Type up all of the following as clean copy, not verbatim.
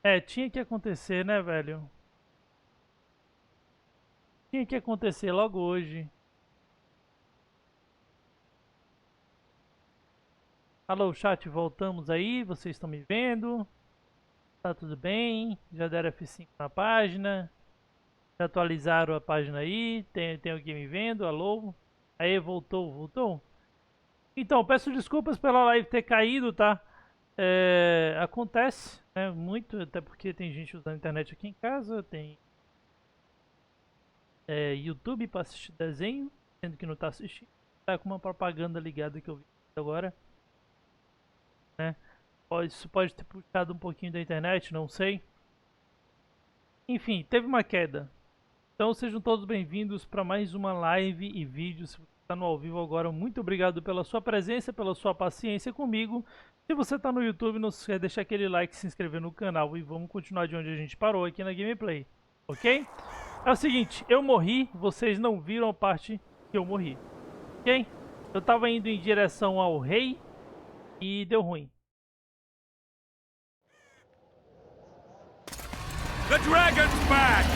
É, tinha que acontecer, né, velho? Tinha que acontecer logo hoje. Alô, chat, voltamos aí. Vocês estão me vendo? Tá tudo bem? Já deram F5 na página? Já atualizaram a página aí? Tem alguém me vendo? Alô? Aí, voltou? Então, peço desculpas pela live ter caído, tá? Acontece, né? Muito, até porque tem gente usando a internet aqui em casa, tem YouTube para assistir desenho, sendo que não tá assistindo. Tá com uma propaganda ligada que eu vi agora, né? Isso pode ter puxado um pouquinho da internet, não sei. Enfim, teve uma queda. Então sejam todos bem-vindos para mais uma live e vídeo. Se você está no ao vivo agora, muito obrigado pela sua presença, pela sua paciência comigo. Se você está no YouTube, não se esqueça de deixar aquele like, se inscrever no canal e vamos continuar de onde a gente parou aqui na gameplay, ok? É o seguinte, eu morri, vocês não viram a parte que eu morri, ok? Eu estava indo em direção ao rei e deu ruim. The dragon's back!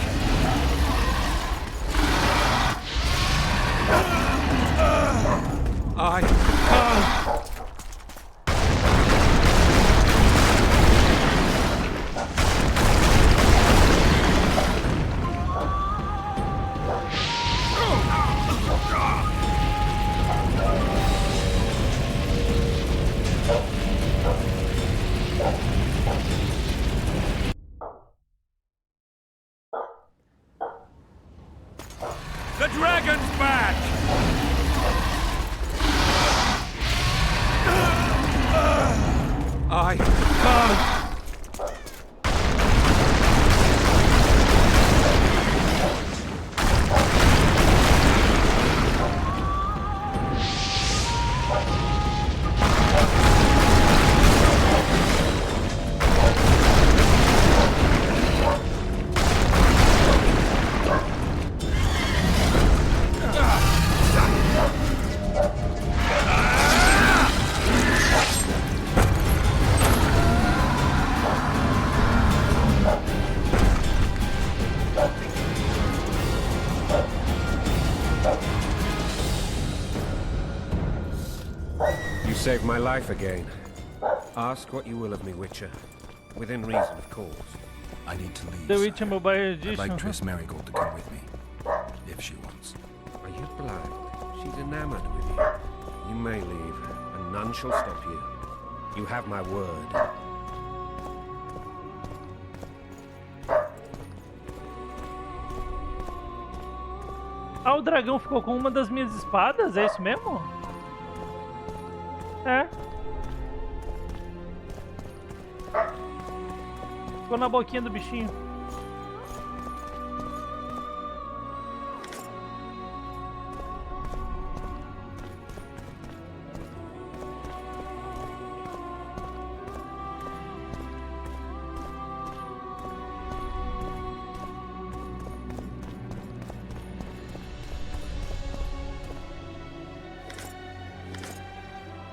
The dragon's back! I can't! You saved my life again. Ask what you will of me, Witcher. Within reason, of course. I need to leave. The Witcher sire. Mobile I'd Edition. like Triss Marigold to come with me, if she wants. Are you blind? She's enamored with you. You may leave, and none shall stop you. You have my word. Ah, o dragão ficou com uma das minhas espadas? É isso mesmo? É. Ficou na boquinha do bichinho.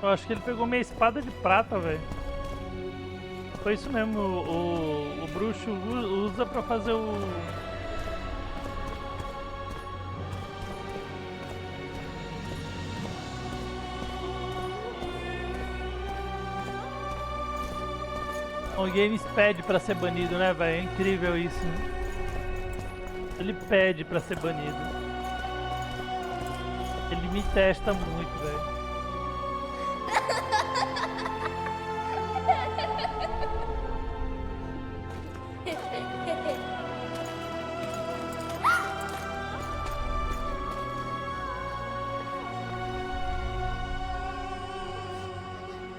Eu acho que ele pegou minha espada de prata, velho. Foi isso mesmo, o bruxo usa pra fazer o... O Games pede pra ser banido, né, velho? É incrível isso. Ele pede pra ser banido. Ele me testa muito, velho.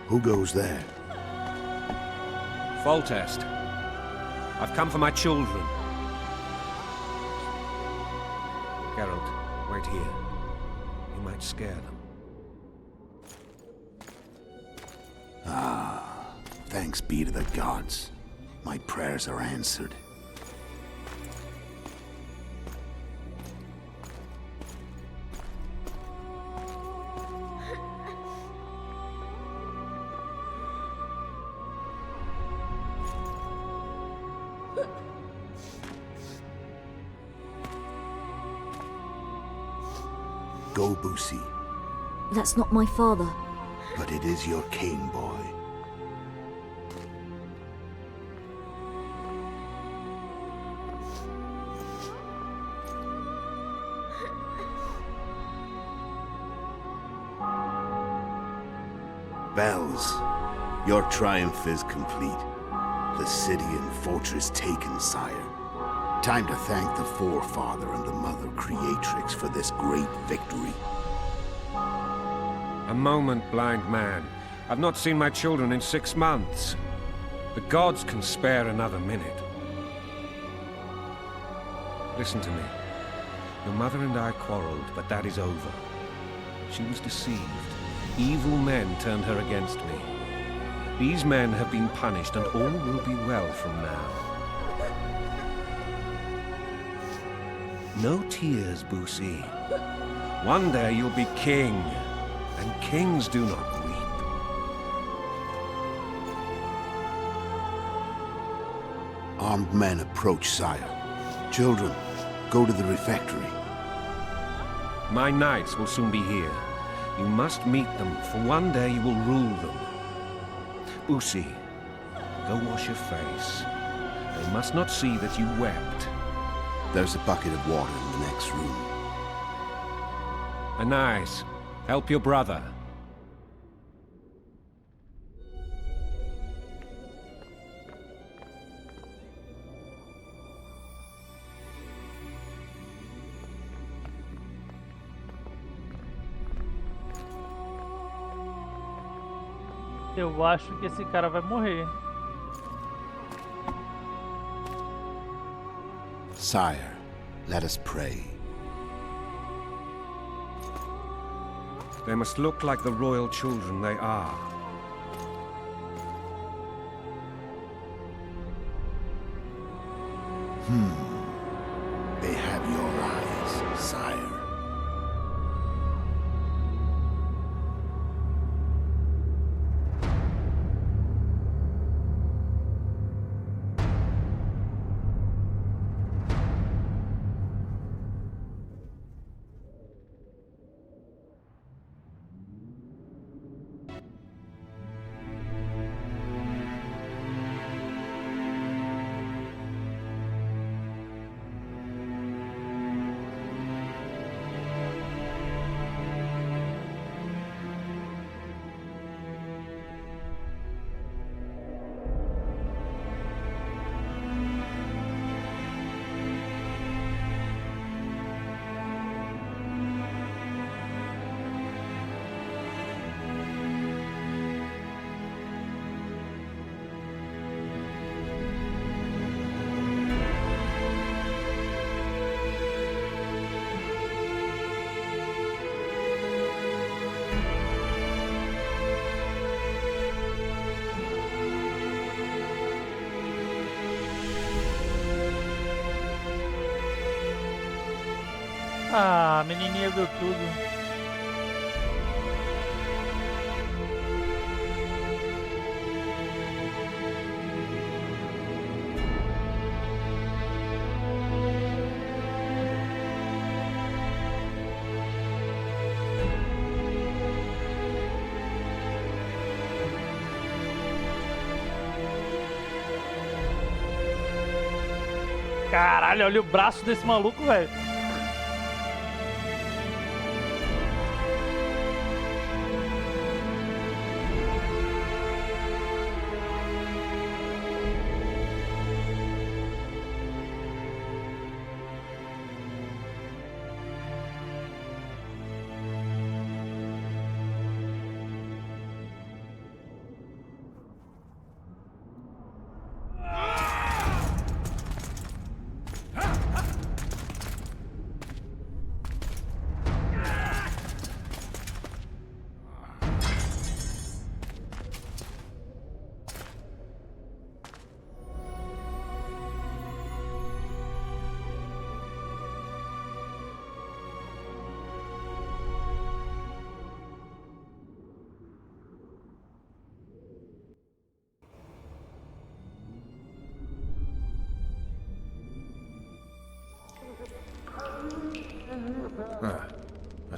Who goes there? Foltest. I've come for my children. Geralt, wait here. You might scare them. Thanks be to the gods. My prayers are answered. go, Boosie. That's not my father. But it is your king, boy. Bells, your triumph is complete. The city and fortress taken, sire. Time to thank the forefather and the mother creatrix for this great victory. A moment, blind man. I've not seen my children in 6 months. The gods can spare another minute. Listen to me. Your mother and I quarreled, but that is over. She was deceived. Evil men turned her against me. These men have been punished, and all will be well from now. No tears, Boosie. One day you'll be king, and kings do not weep. Armed men approach, sire. Children, go to the refectory. My knights will soon be here. You must meet them, for one day you will rule them. Boosie, go wash your face. They must not see that you wept. There's a bucket of water in the next room. Anais, help your brother. Eu acho que esse cara vai morrer. Sire, let us pray. They must look like the royal children they are. They have your eyes, sire. Ah, a menininha viu tudo. Caralho, olha o braço desse maluco, velho.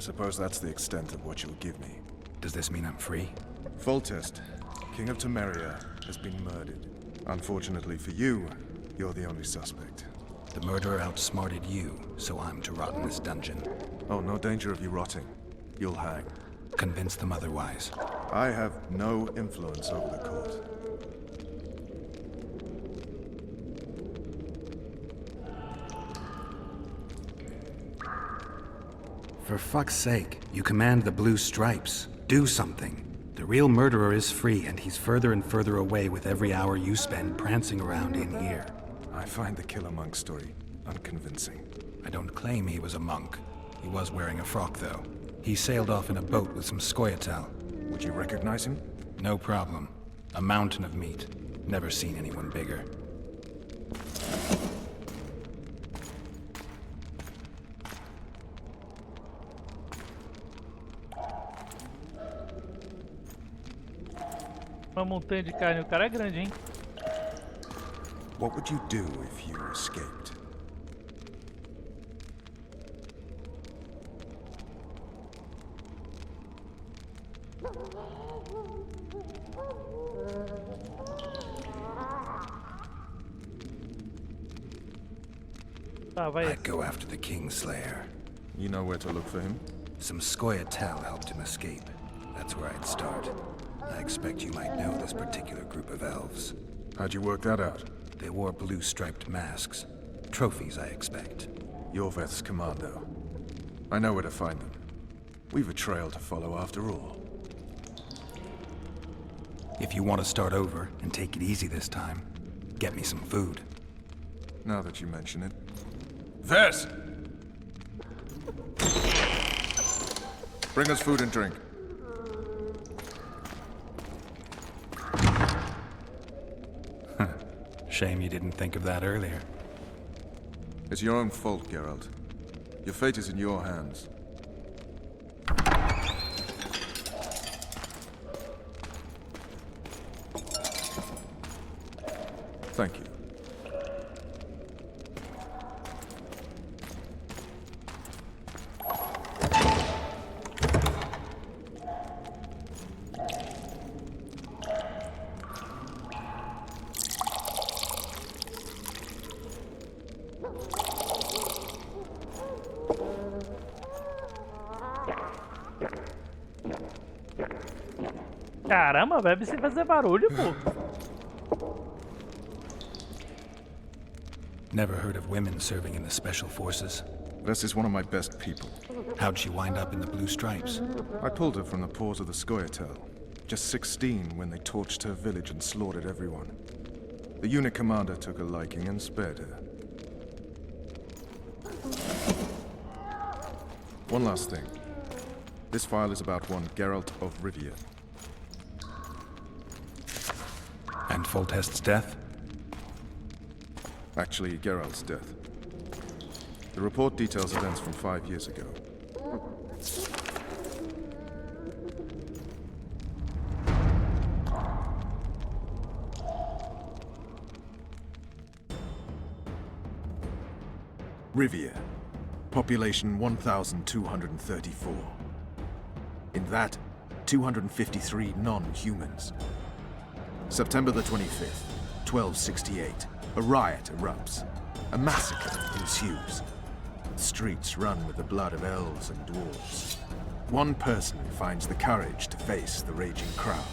suppose that's the extent of what you'll give me. Does this mean I'm free? Foltest, King of Temeria, has been murdered. Unfortunately for you, you're the only suspect. The murderer outsmarted you, so I'm to rot in this dungeon. Oh, no danger of you rotting. You'll hang. Convince them otherwise. I have no influence over the court. For fuck's sake, you command the blue stripes. Do something. The real murderer is free, and he's further and further away with every hour you spend prancing around in here. I find the Killer Monk story unconvincing. I don't claim he was a monk. He was wearing a frock, though. He sailed off in a boat with some Scoia'tael. Would you recognize him? No problem. A mountain of meat. Never seen anyone bigger. Uma montanha de carne, o cara é grande, hein? What would you do if you escaped? Tá, vai. I'd go after the Kingslayer. You know where to look for him? Some Scoia'tael helped him escape. That's where I'd start. I expect you might know this particular group of elves. How'd you work that out? They wore blue-striped masks. Trophies, I expect. You're VEZ's commando. I know where to find them. We've a trail to follow after all. If you want to start over and take it easy this time, get me some food. Now that you mention it. VEZ! Bring us food and drink. Shame you didn't think of that earlier. It's your own fault, Geralt. Your fate is in your hands. Thank you. Caramba, bebe sem fazer barulho, pô. Never heard of women serving in the special forces? This is one of my best people. How'd she wind up in the blue stripes? I pulled her from the paws of the Scoia'tael. Just 16 when they torched her village and slaughtered everyone. The unit commander took a liking and spared her. One last thing. This file is about one Geralt of Rivia. And Foltest's death? Actually, Geralt's death. The report details events from 5 years ago. Rivia. Population 1,234. In that, 253 non-humans. September the 25th, 1268. A riot erupts. A massacre ensues. The streets run with the blood of elves and dwarves. One person finds the courage to face the raging crowd.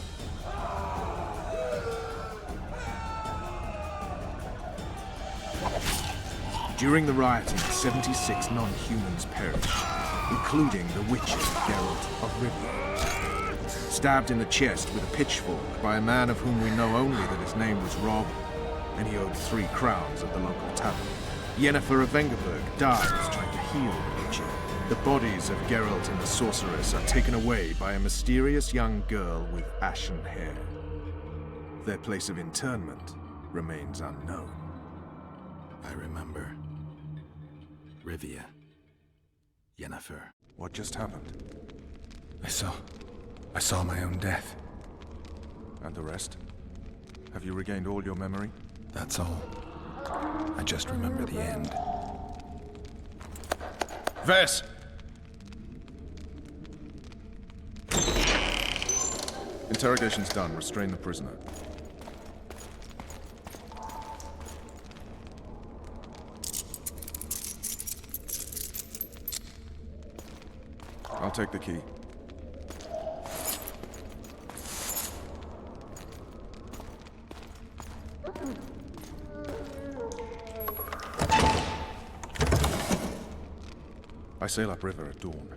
During the rioting, 76 non-humans perish, including the witcher Geralt of Rivia. Stabbed in the chest with a pitchfork by a man of whom we know only that his name was Rob, and he owed 3 crowns at the local tavern. Yennefer of Vengerberg dies trying to heal the witcher. The bodies of Geralt and the sorceress are taken away by a mysterious young girl with ashen hair. Their place of internment remains unknown. I remember. Rivia. Yennefer. What just happened? I saw my own death. And the rest? Have you regained all your memory? That's all. I just remember the end. VEZ! Interrogation's done. Restrain the prisoner. I'll take the key. I sail upriver at dawn.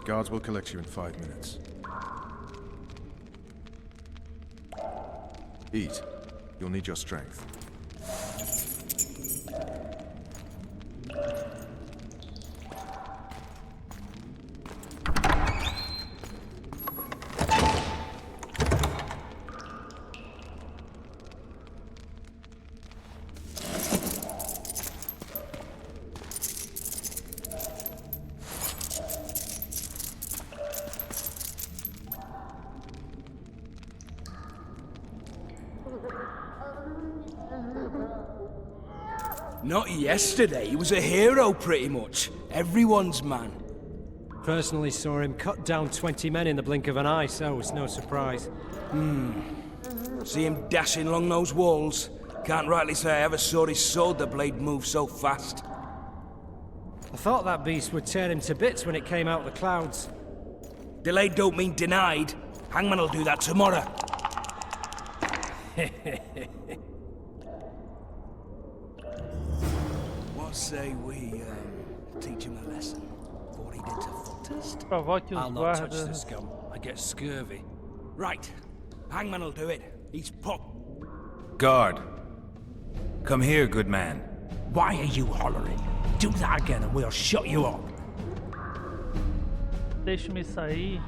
Guards will collect you in 5 minutes. Eat. You'll need your strength. Not yesterday, he was a hero pretty much. Everyone's man. Personally saw him cut down 20 men in the blink of an eye, so it's no surprise. See him dashing along those walls. Can't rightly say I ever saw his sword blade move so fast. I thought that beast would tear him to bits when it came out of the clouds. Delayed don't mean denied. Hangman'll do that tomorrow. What say we teach him a lesson before he gets a foot test? Provoque I'll os not touch guardas. the scum. I get scurvy. Right. Hangman'll do it. He's pop. Guard. Come here, good man. Why are you hollering? Do that again and we'll shut you up. Deixe-me sair.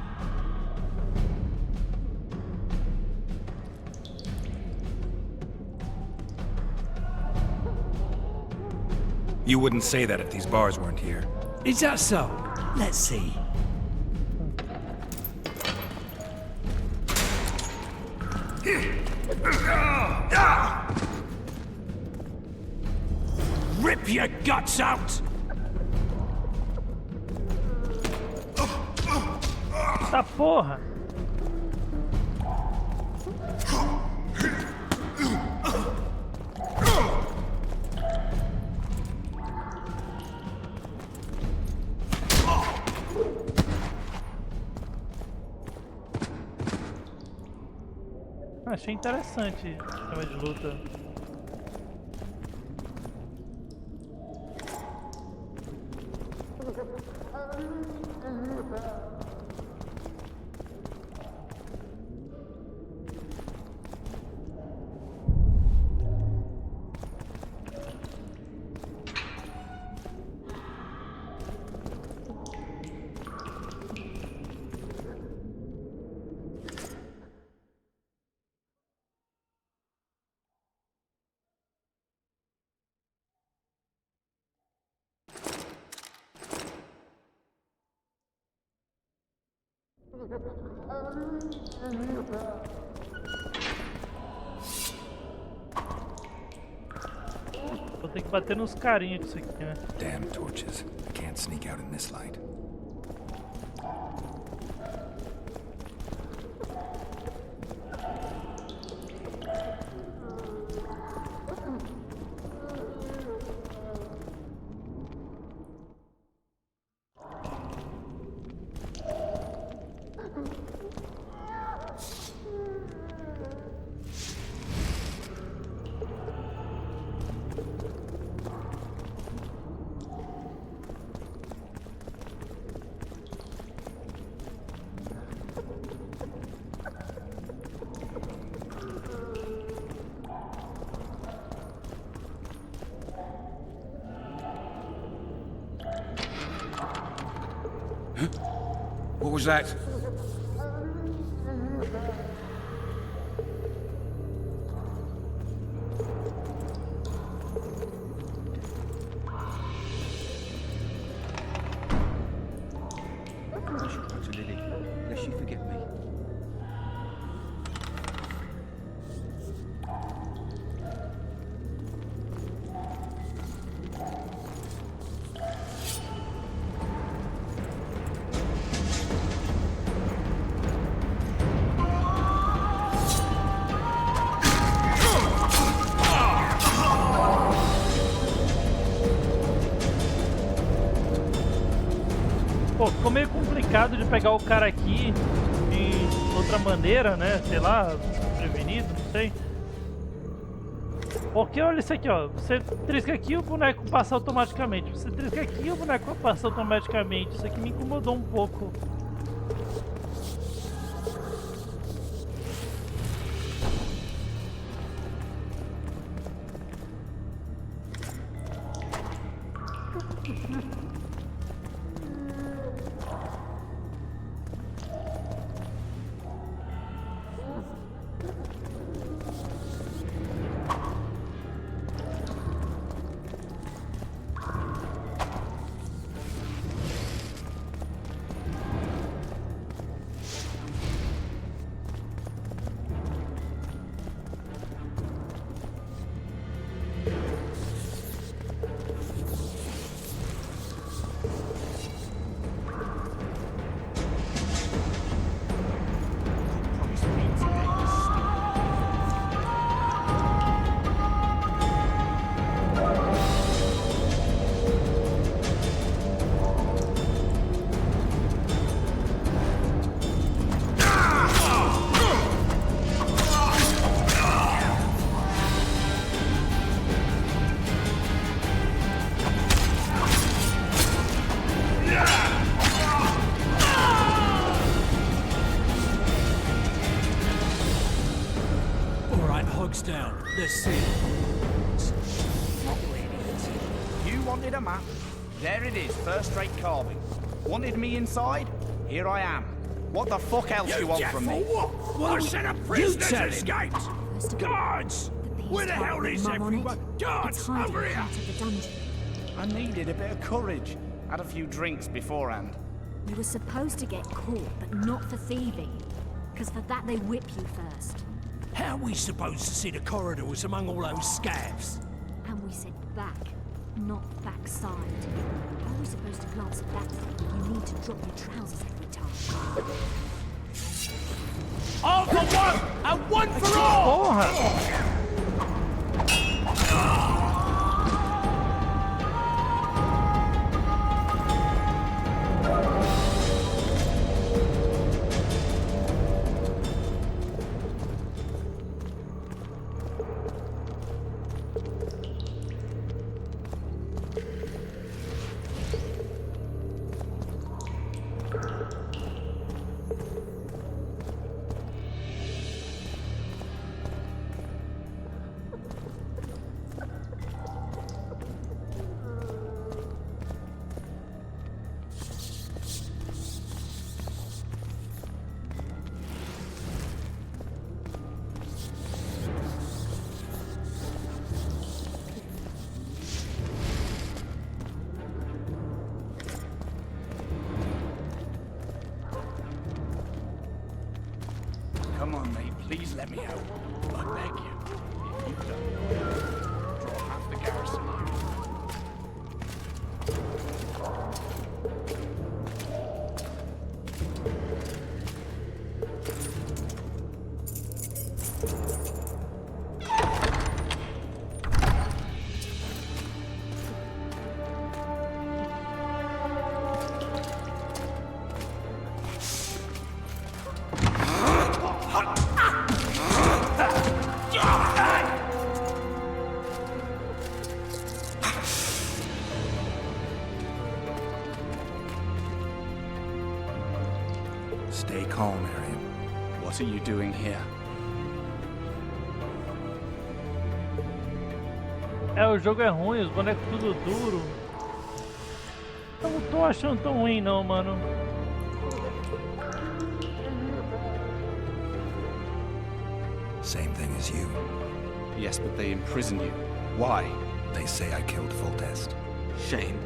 You wouldn't say that if these bars weren't here. Is that so? Let's see. Rip your guts out! Tá porra! Achei interessante o sistema de luta. Vou ter que bater nos carinha com isso aqui, né? Damn torches. I can't sneak out in this light. What was that? I should go to Lily, lest she forget me. arriscado de pegar o cara aqui de outra maneira, né? Sei lá, prevenido, não sei. Porque olha isso aqui, ó. Você trisca aqui, o boneco passa automaticamente. Você trisca aqui, o boneco passa automaticamente. Isso aqui me incomodou um pouco. Down. Let's see. You wanted a map? There it is, first-rate carving. Wanted me inside? Here I am. What the fuck else you want from me? What? Well, set up prisoners escaped! Guards! Where the hell is everyone? Guards, over here! I needed a bit of courage. Had a few drinks beforehand. You were supposed to get caught, but not for thieving. Because for that they whip you first. How are we supposed to see the corridors among all those scavs? And we said back, not backside. How are we supposed to glance at that thing? You need to drop your trousers every time. All for one, and one for all! Come on, mate, please let me out. I beg you. If you don't, draw half the garrison. Stay calm, Arian. What are you doing here? É, o jogo é ruim, os bonecos tudo duro. Eu não tô achando tão ruim não, mano. Same thing as you. Yes, but they imprisoned you. Why? They say I killed Foltest. Shame.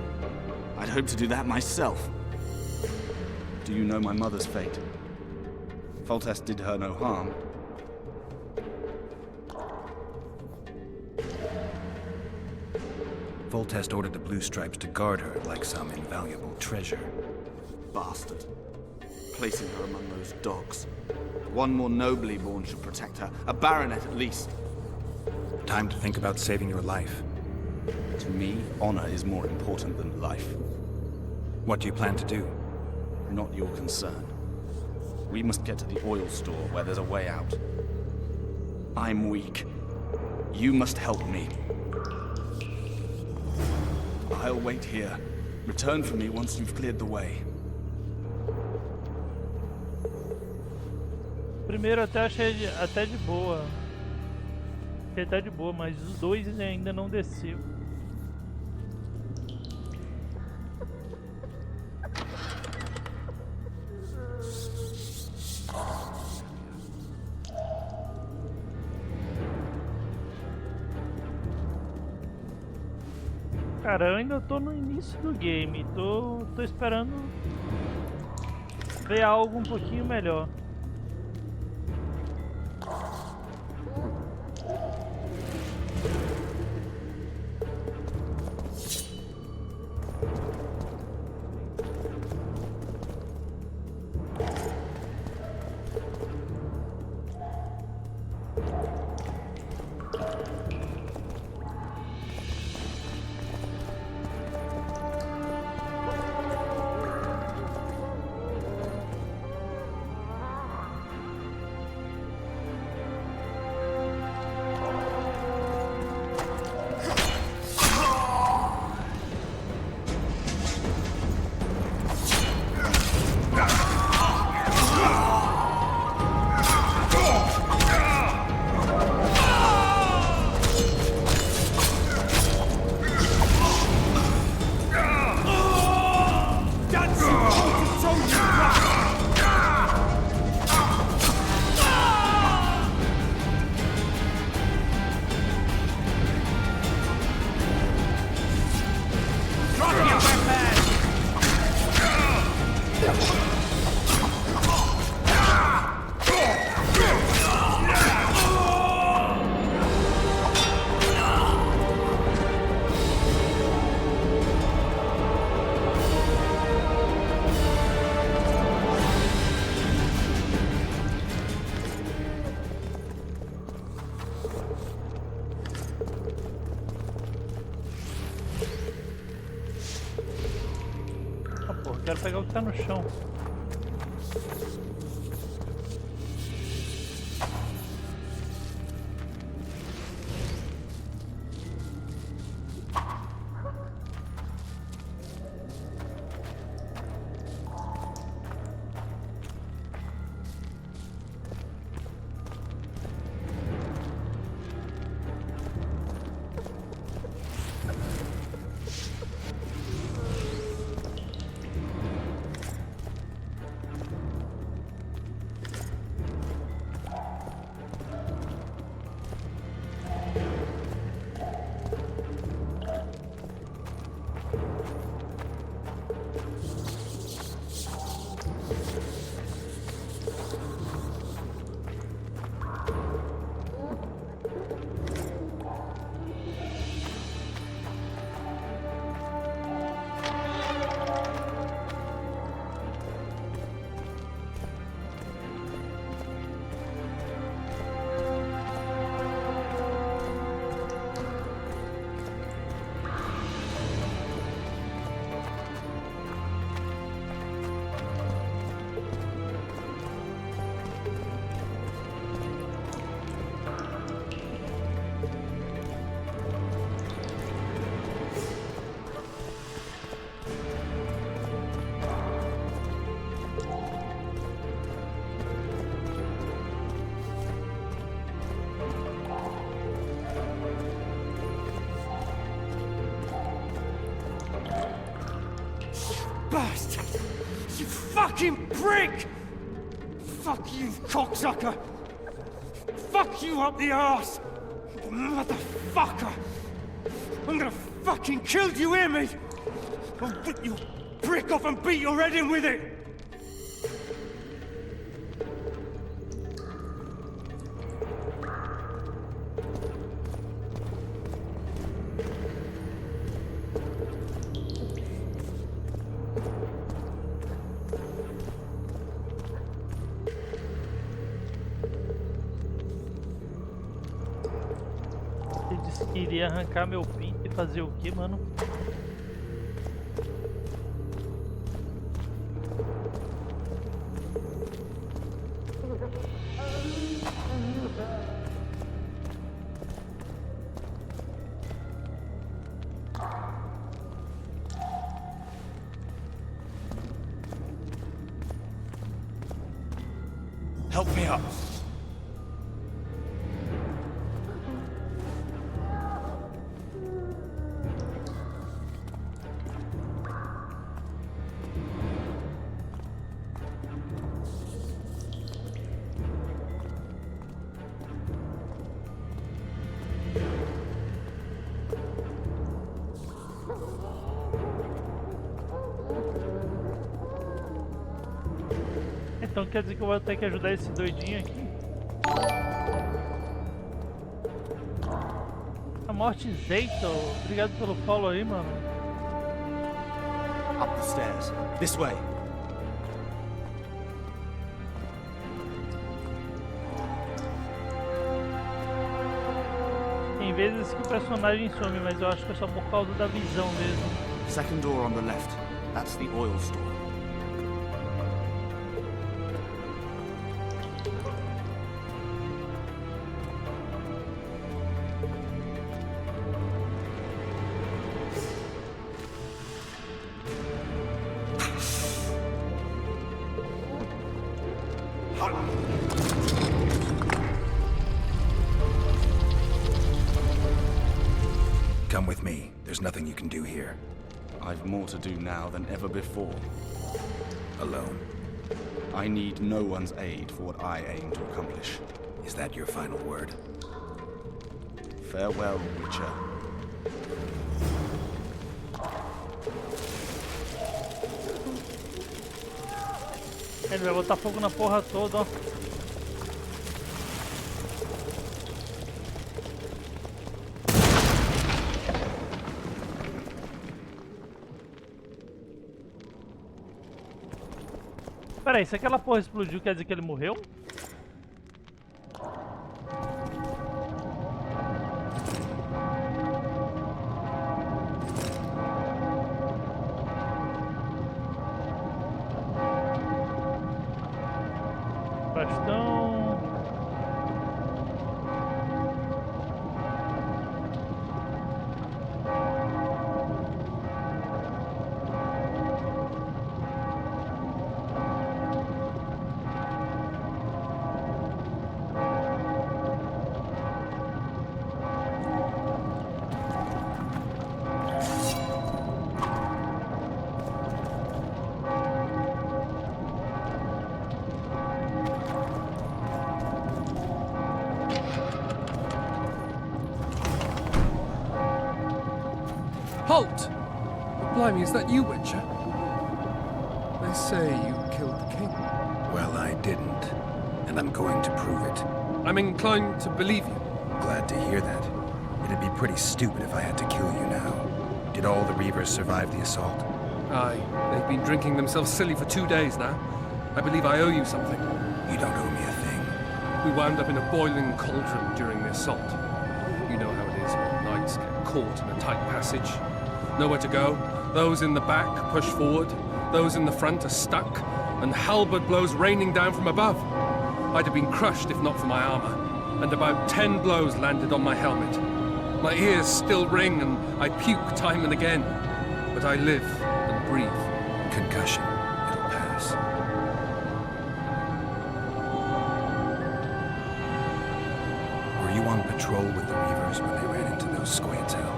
I'd hoped to do that myself. Do you know my mother's fate? Foltest did her no harm. Foltest ordered the Blue Stripes to guard her like some invaluable treasure. Bastard. Placing her among those dogs. One more nobly born should protect her. A baronet at least. Time to think about saving your life. To me, honor is more important than life. What do you plan to do? not your concern. We must get to the oil store where there's a way out. I'm weak. You must help me. I'll wait here. Return for me once you've cleared the way. Primeiro até achei até de boa. Achei até de boa, mas os dois ainda não desceu. Cara, eu ainda tô no início do game, tô esperando ver algo um pouquinho melhor. Quero pegar o que tá no chão. Bastard! You fucking prick! Fuck you, cocksucker! Fuck you up the arse! Motherfucker! I'm gonna fucking kill you, hear me? I'll rip your brick off and beat your head in with it! Iria arrancar meu pinto e fazer o que, mano? Help me up. Então quer dizer que eu vou ter que ajudar esse doidinho aqui? A morte Zeito, obrigado pelo follow aí, mano. Up the stairs. This way. Tem vezes que o personagem some, mas eu acho que é só por causa da visão mesmo. Second door on the left. That's the oil store. Come with me. There's nothing you can do here. I've more to do now than ever before. Alone. I need no one's aid for what I aim to accomplish. Is that your final word? Farewell, Witcher. Ele vai botar fogo na porra toda, ó. Peraí, se aquela porra explodiu, quer dizer que ele morreu? Bastão. Halt! Blimey, is that you, Witcher? They say you killed the king. Well, I didn't. And I'm going to prove it. I'm inclined to believe you. Glad to hear that. It'd be pretty stupid if I had to kill you now. Did all the Reavers survive the assault? Aye. They've been drinking themselves silly for 2 days now. I believe I owe you something. You don't owe me a thing. We wound up in a boiling cauldron during the assault. You know how it is when knights get caught in a tight passage. Nowhere to go. Those in the back push forward. Those in the front are stuck. And halberd blows raining down from above. I'd have been crushed if not for my armor. And about 10 blows landed on my helmet. My ears still ring and I puke time and again. But I live and breathe. Concussion. It'll pass. Were you on patrol with the Reavers when they ran into those squads, Hal?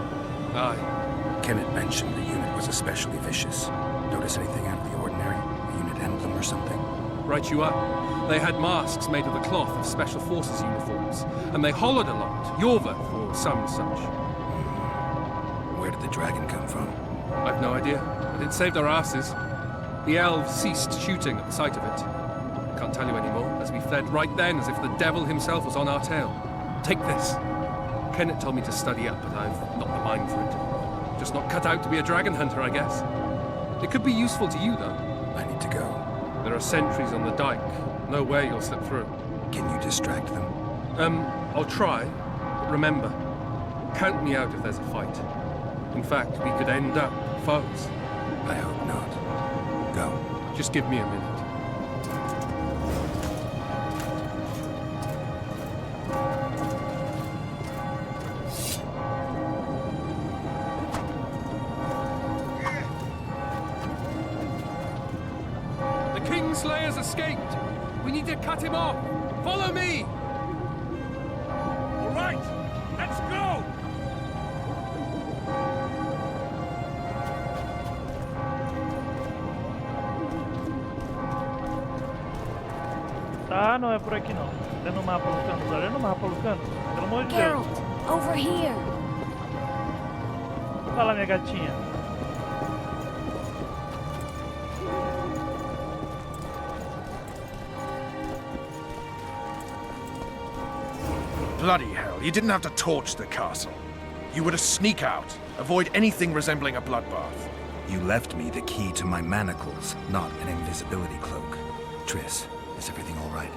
Aye. Kenneth mentioned the unit was especially vicious. Notice anything out of the ordinary? A unit emblem or something? Right you are. They had masks made of the cloth of Special Forces uniforms, and they hollered a lot. Yorva, or some such. Where did the dragon come from? I've no idea, but it saved our asses. The elves ceased shooting at the sight of it. Can't tell you anymore, as we fled right then as if the devil himself was on our tail. Take this. Kenneth told me to study up, but I've not the mind for it. Just not cut out to be a dragon hunter, I guess. It could be useful to you, though. I need to go. There are sentries on the dike. No way you'll slip through. Can you distract them? I'll try. But remember, count me out if there's a fight. In fact, we could end up foes. I hope not. Go. Just give me a minute. Kingslayer's escaped. We need to cut him off. Follow me! All right, let's go! Tá, não é por aqui não. Olha no mapa, Lucanos. Olha no mapa, Lucanos. Pelo amor de Deus. Geralt, over here. Fala, minha gatinha. Bloody hell, you didn't have to torch the castle. You were to sneak out, avoid anything resembling a bloodbath. You left me the key to my manacles, not an invisibility cloak. Triss, is everything all right?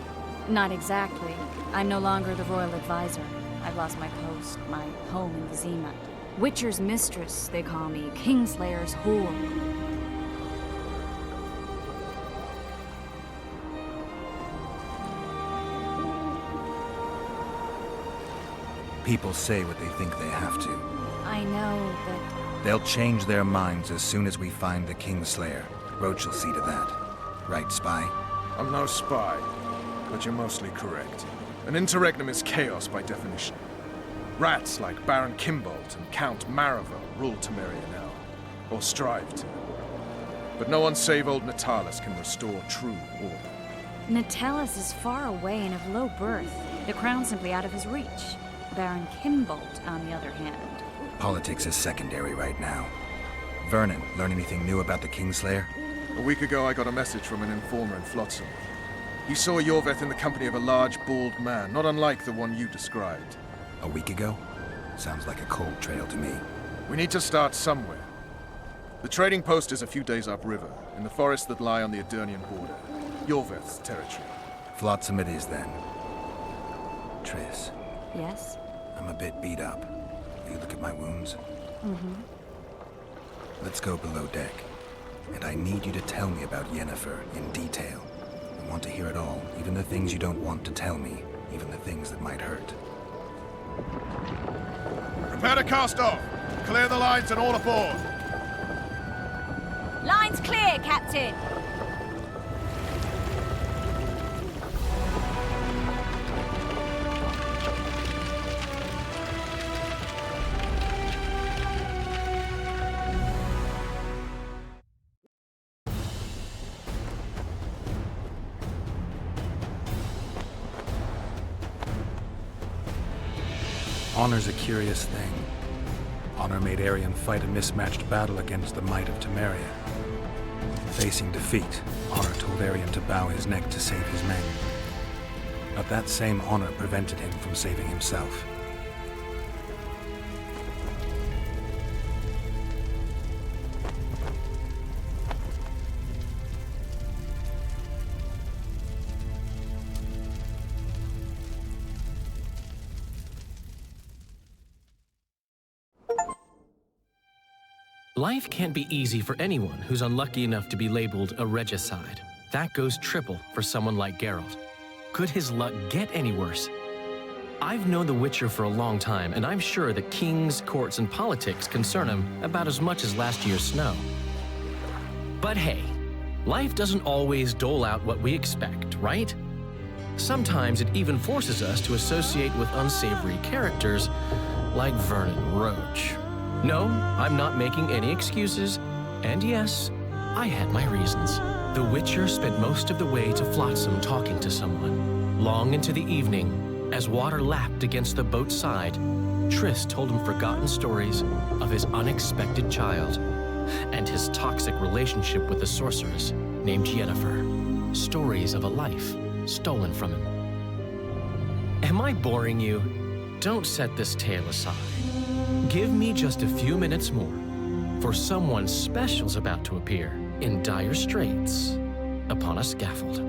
Not exactly. I'm no longer the royal advisor. I've lost my post, my home in Vizima. Witcher's mistress, they call me. Kingslayer's whore. People say what they think they have to. I know, but... They'll change their minds as soon as we find the Kingslayer. Roach will see to that. Right, Spy? I'm no spy, but you're mostly correct. An interregnum is chaos by definition. Rats like Baron Kimbolt and Count Maravel rule Temeria now, or strive to. But no one save old Natalis can restore true order. Natalis is far away and of low birth. The crown's simply out of his reach. Baron Kimbolt, on the other hand. Politics is secondary right now. Vernon, learn anything new about the Kingslayer? A week ago, I got a message from an informer in Flotsam. He saw Yorveth in the company of a large, bald man, not unlike the one you described. A week ago? Sounds like a cold trail to me. We need to start somewhere. The trading post is a few days upriver, in the forests that lie on the Adernian border. Yorveth's territory. Flotsam it is, then. Triss. Yes? I'm a bit beat up. Will you look at my wounds? Mm-hmm. Let's go below deck. And I need you to tell me about Yennefer in detail. I want to hear it all, even the things you don't want to tell me, even the things that might hurt. Prepare to cast off! Clear the lines and all aboard! Line's clear, Captain! Honor's a curious thing. Honor made Arion fight a mismatched battle against the might of Temeria. Facing defeat, Honor told Arion to bow his neck to save his men. But that same honor prevented him from saving himself. Life can't be easy for anyone who's unlucky enough to be labeled a regicide. That goes triple for someone like Geralt. Could his luck get any worse? I've known the Witcher for a long time, and I'm sure that kings, courts, and politics concern him about as much as last year's snow. But hey, life doesn't always dole out what we expect, right? Sometimes it even forces us to associate with unsavory characters like Vernon Roach. No, I'm not making any excuses, and yes, I had my reasons. The Witcher spent most of the way to Flotsam talking to someone. Long into the evening, as water lapped against the boat's side, Triss told him forgotten stories of his unexpected child and his toxic relationship with a sorceress named Yennefer. Stories of a life stolen from him. Am I boring you? Don't set this tale aside. Give me just a few minutes more, for someone special's about to appear in dire straits upon a scaffold.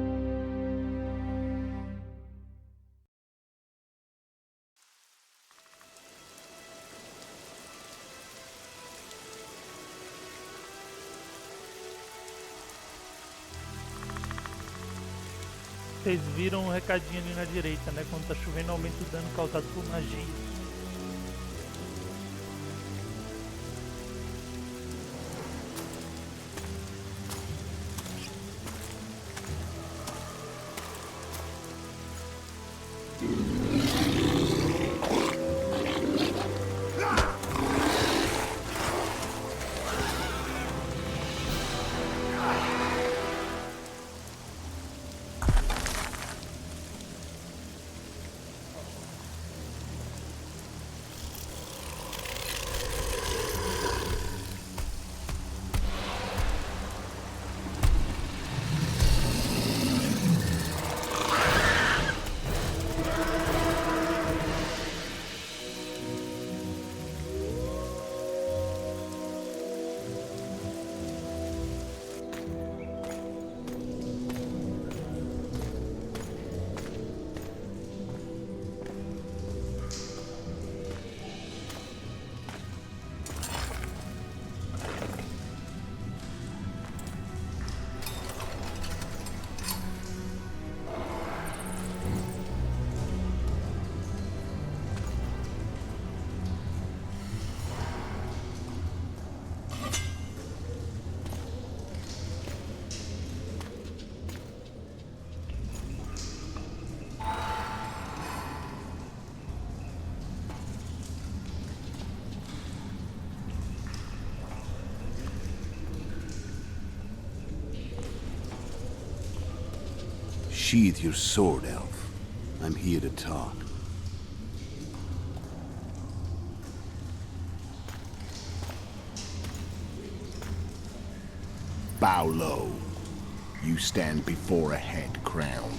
Vocês viram um recadinho ali na direita, né? Quando tá chovendo, aumenta o dano causado por magia. Sheathe your sword, elf. I'm here to talk. Bow low. You stand before a head crowned.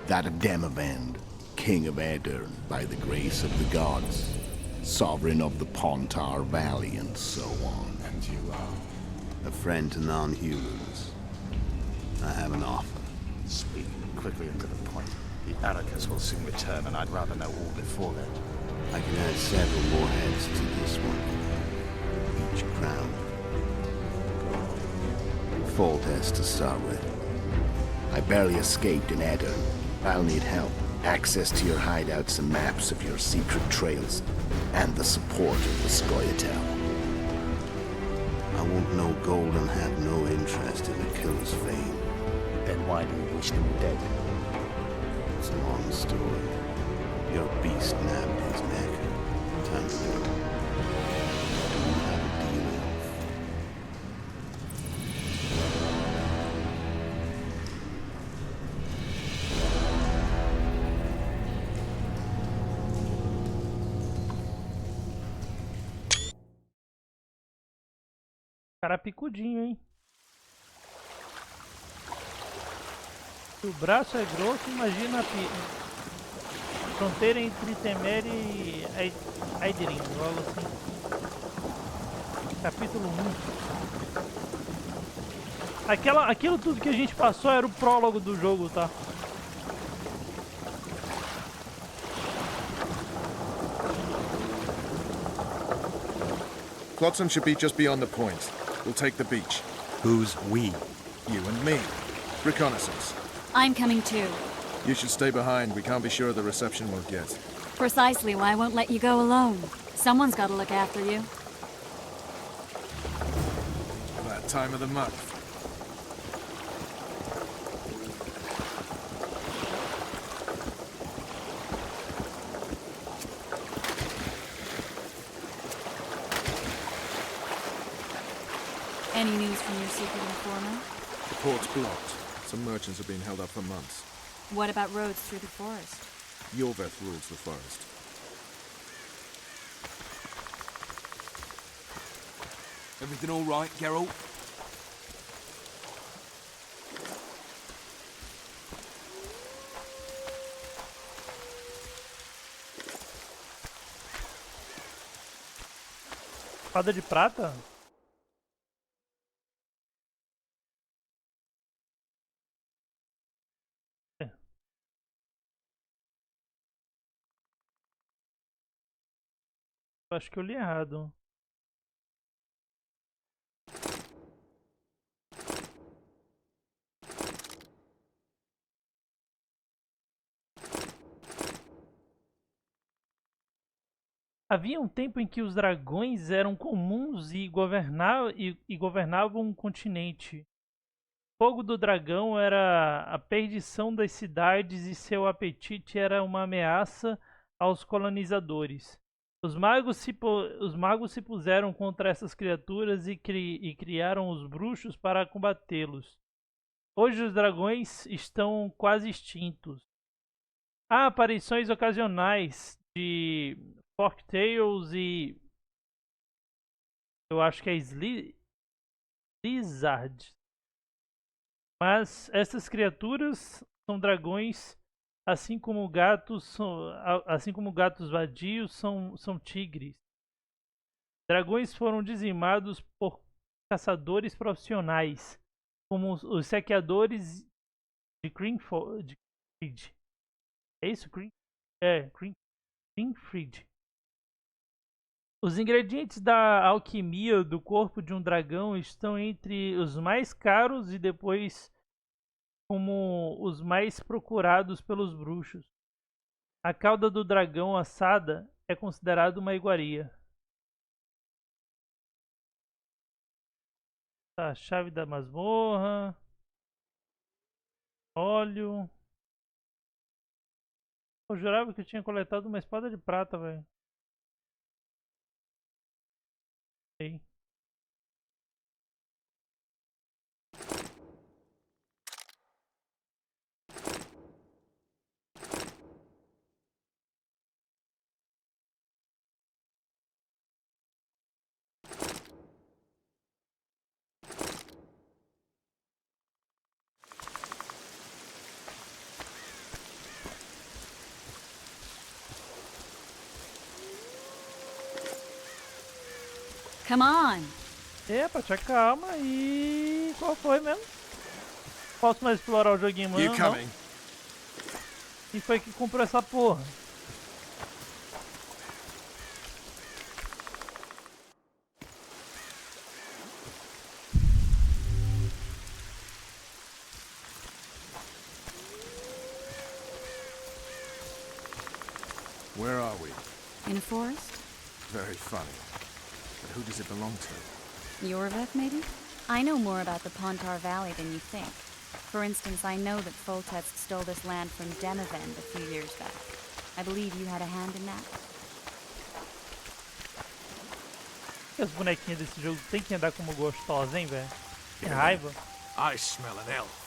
That of Demavend, king of Aedirn, by the grace of the gods, sovereign of the Pontar Valley, and so on. And you are? A friend to non-humans. I have an offer. Speak quickly and to the point. The Arrakis will soon return, and I'd rather know all before then. I can add several more heads to this one. Each crown. Foltest to start with. I barely escaped in Aedirn. I'll need help. Access to your hideouts and maps of your secret trails. And the support of the Scoia'tael. I want no gold and have no interest in the killer's fame. Then why do you wish them dead? It's a long story. Your beast nabbed his neck. Time to go. Do you have a deal, elf? Cara picudinho, hein? Se o braço é grosso, imagina a fronteira entre Temer e Aedirn, algo assim. Capítulo 1. Aquilo tudo que a gente passou era o prólogo do jogo, tá? Flotsam should be just beyond the point. We'll take the beach. Who's we? You and me. Reconnaissance. I'm coming too. You should stay behind. We can't be sure of the reception we'll get. Precisely why I won't let you go alone. Someone's got to look after you. That time of the month. Any news from your secret informer? The port's blocked. Some merchants have been held up for months. What about roads through the forest? Your VEZ rules the forest. Everything all right, Geralt? Espada de prata? Acho que eu li errado. Havia um tempo em que os dragões eram comuns e governavam um continente. O fogo do dragão era a perdição das cidades e seu apetite era uma ameaça aos colonizadores. Os magos se puseram contra essas criaturas e criaram os bruxos para combatê-los. Hoje os dragões estão quase extintos. Há aparições ocasionais de Forktails e... eu acho que é Lizard. Mas essas criaturas são dragões, assim como gatos vadios são tigres. Dragões foram dizimados por caçadores profissionais, como os saqueadores de Greenford. É isso? Greenfried. Os ingredientes da alquimia do corpo de um dragão estão entre os mais caros e depois como os mais procurados pelos bruxos. A cauda do dragão assada é considerada uma iguaria. A chave da masmorra. Óleo. Eu jurava que eu tinha coletado uma espada de prata, velho. Come on. Epa, tinha calma. E qual foi mesmo? Posso mais explorar o joguinho, mano? You coming? Quem foi que comprou essa porra? Where are we? In a forest? Very funny. But who does it belong to? Your VEZ, maybe? I know more about the Pontar Valley than you think. For instance, I know that Foltest stole this land from Demavend a few years back. I believe you had a hand in that. As bonequinhas desse jogo tem que andar como gostosa, hein, velho? Que raiva. I smell an elf.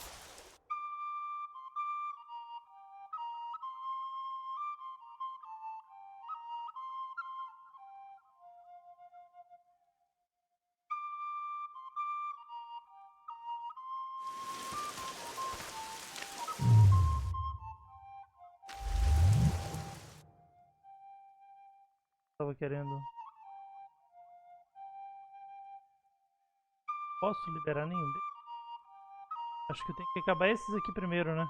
Tava querendo. Posso liberar nenhum deles? Acho que eu tenho que acabar esses aqui primeiro, né?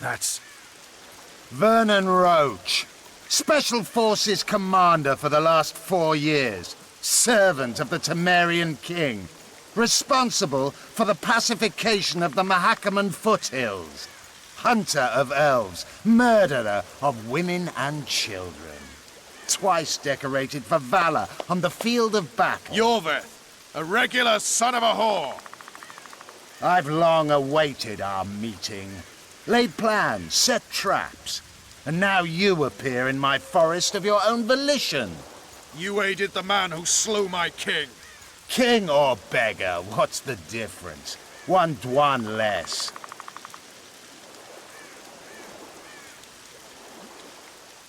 That's... Vernon Roach, Special Forces Commander for the last 4 years, servant of the Temerian King, responsible for the pacification of the Mahakaman foothills, hunter of elves, murderer of women and children, twice decorated for valor on the field of battle. Yorveth, a regular son of a whore. I've long awaited our meeting. Laid plans, set traps, and now you appear in my forest of your own volition. You aided the man who slew my king. King or beggar, what's the difference? One Dwan less.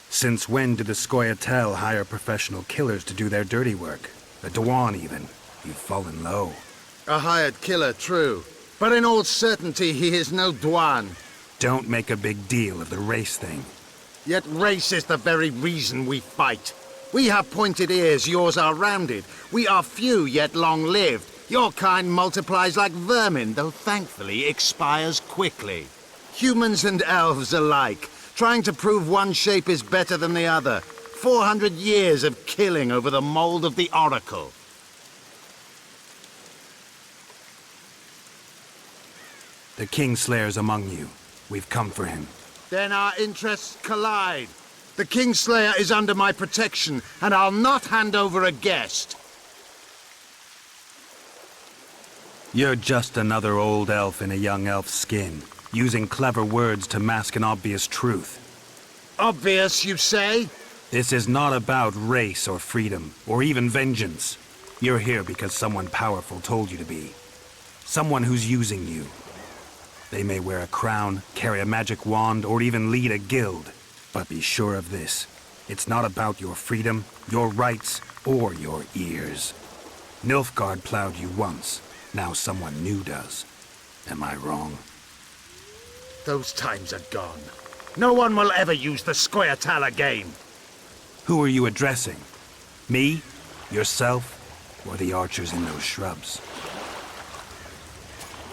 Since when did the Scoia'tael hire professional killers to do their dirty work? The Dwan, even. You've fallen low. A hired killer, true. But in all certainty, he is no Dwan. Don't make a big deal of the race thing. Yet race is the very reason we fight. We have pointed ears, yours are rounded. We are few, yet long-lived. Your kind multiplies like vermin, though thankfully expires quickly. Humans and elves alike, trying to prove one shape is better than the other. 400 years of killing over the mold of the Oracle. The Kingslayer's among you. We've come for him. Then our interests collide. The Kingslayer is under my protection, and I'll not hand over a guest. You're just another old elf in a young elf's skin, using clever words to mask an obvious truth. Obvious, you say? This is not about race or freedom, or even vengeance. You're here because someone powerful told you to be. Someone who's using you. They may wear a crown, carry a magic wand, or even lead a guild. But be sure of this. It's not about your freedom, your rights, or your ears. Nilfgaard plowed you once. Now someone new does. Am I wrong? Those times are gone. No one will ever use the Scoia'tael again. Who are you addressing? Me? Yourself? Or the archers in those shrubs?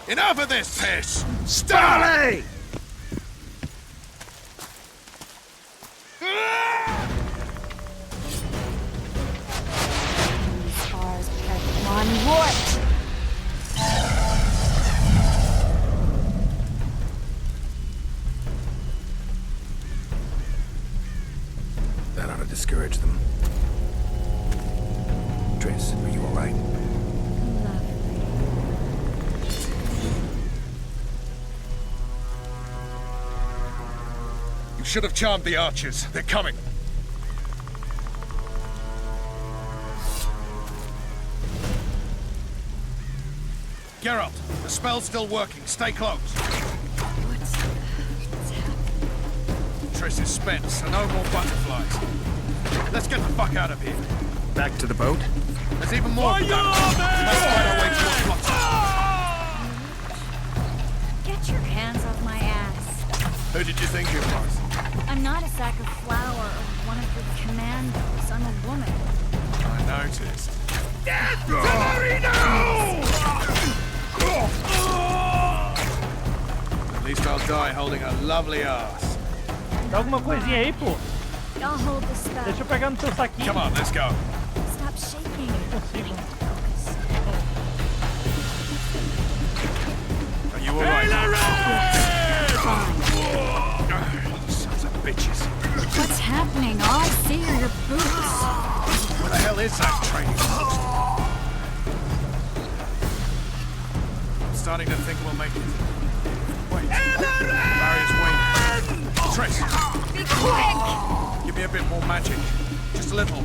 Enough of this piss! Starley! Scars protect one what? damage them. Triss, are you alright? You should have charmed the archers. They're coming. Geralt, the spell's still working. Stay close. What's happening? Triss is spent, so no more butterflies. Let's get the fuck out of here. Back to the boat? There's even more of that. We must find our way to Get your hands off my ass. Who did you think it was? I'm not a sack of flour or one of the commandos. I'm a woman. I noticed. Get to Marino! At least I'll die holding a lovely ass. Dá alguma coisinha aí, pô. I'll hold the spell. Deixa eu pegar no seu saquinho. Come on, let's go. Stop shaking. Não consigo. Are you alright? Sons of bitches. What's happening? All I see are your boots. Where the hell is that training post? I'm starting to think we'll make it. Wait. Barrier's waiting. Triss! Be quick! Give me a bit more magic. Just a little.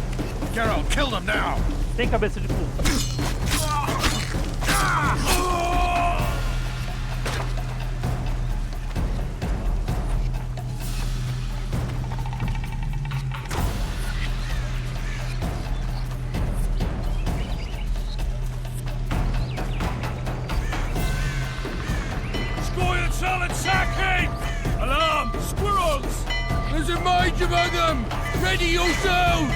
Geralt, kill them now! Tem cabeça de cu. Solid sacking! Alarm! Squirrels! There's a mage among them! Ready yourselves!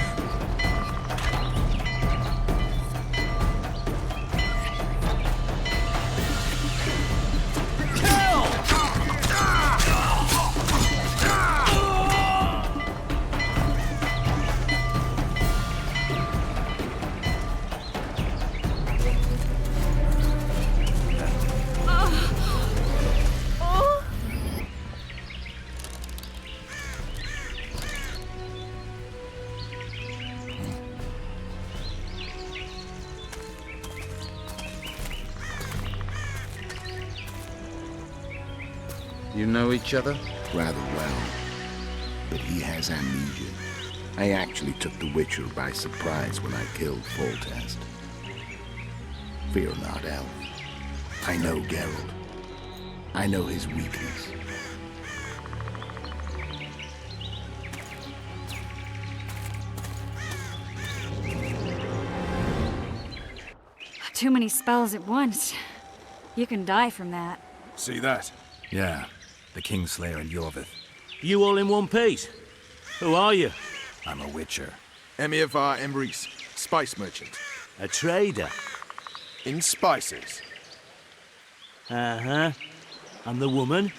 You know each other? Rather well. But he has amnesia. I actually took the Witcher by surprise when I killed Foltest. Fear not, Elf. I know Geralt. I know his weakness. Too many spells at once. You can die from that. See that? Yeah, the Kingslayer and Yorvith. You all in one piece? Who are you? I'm a witcher. Emiavar Emrys, spice merchant. A trader? In spices. Uh-huh. And the woman?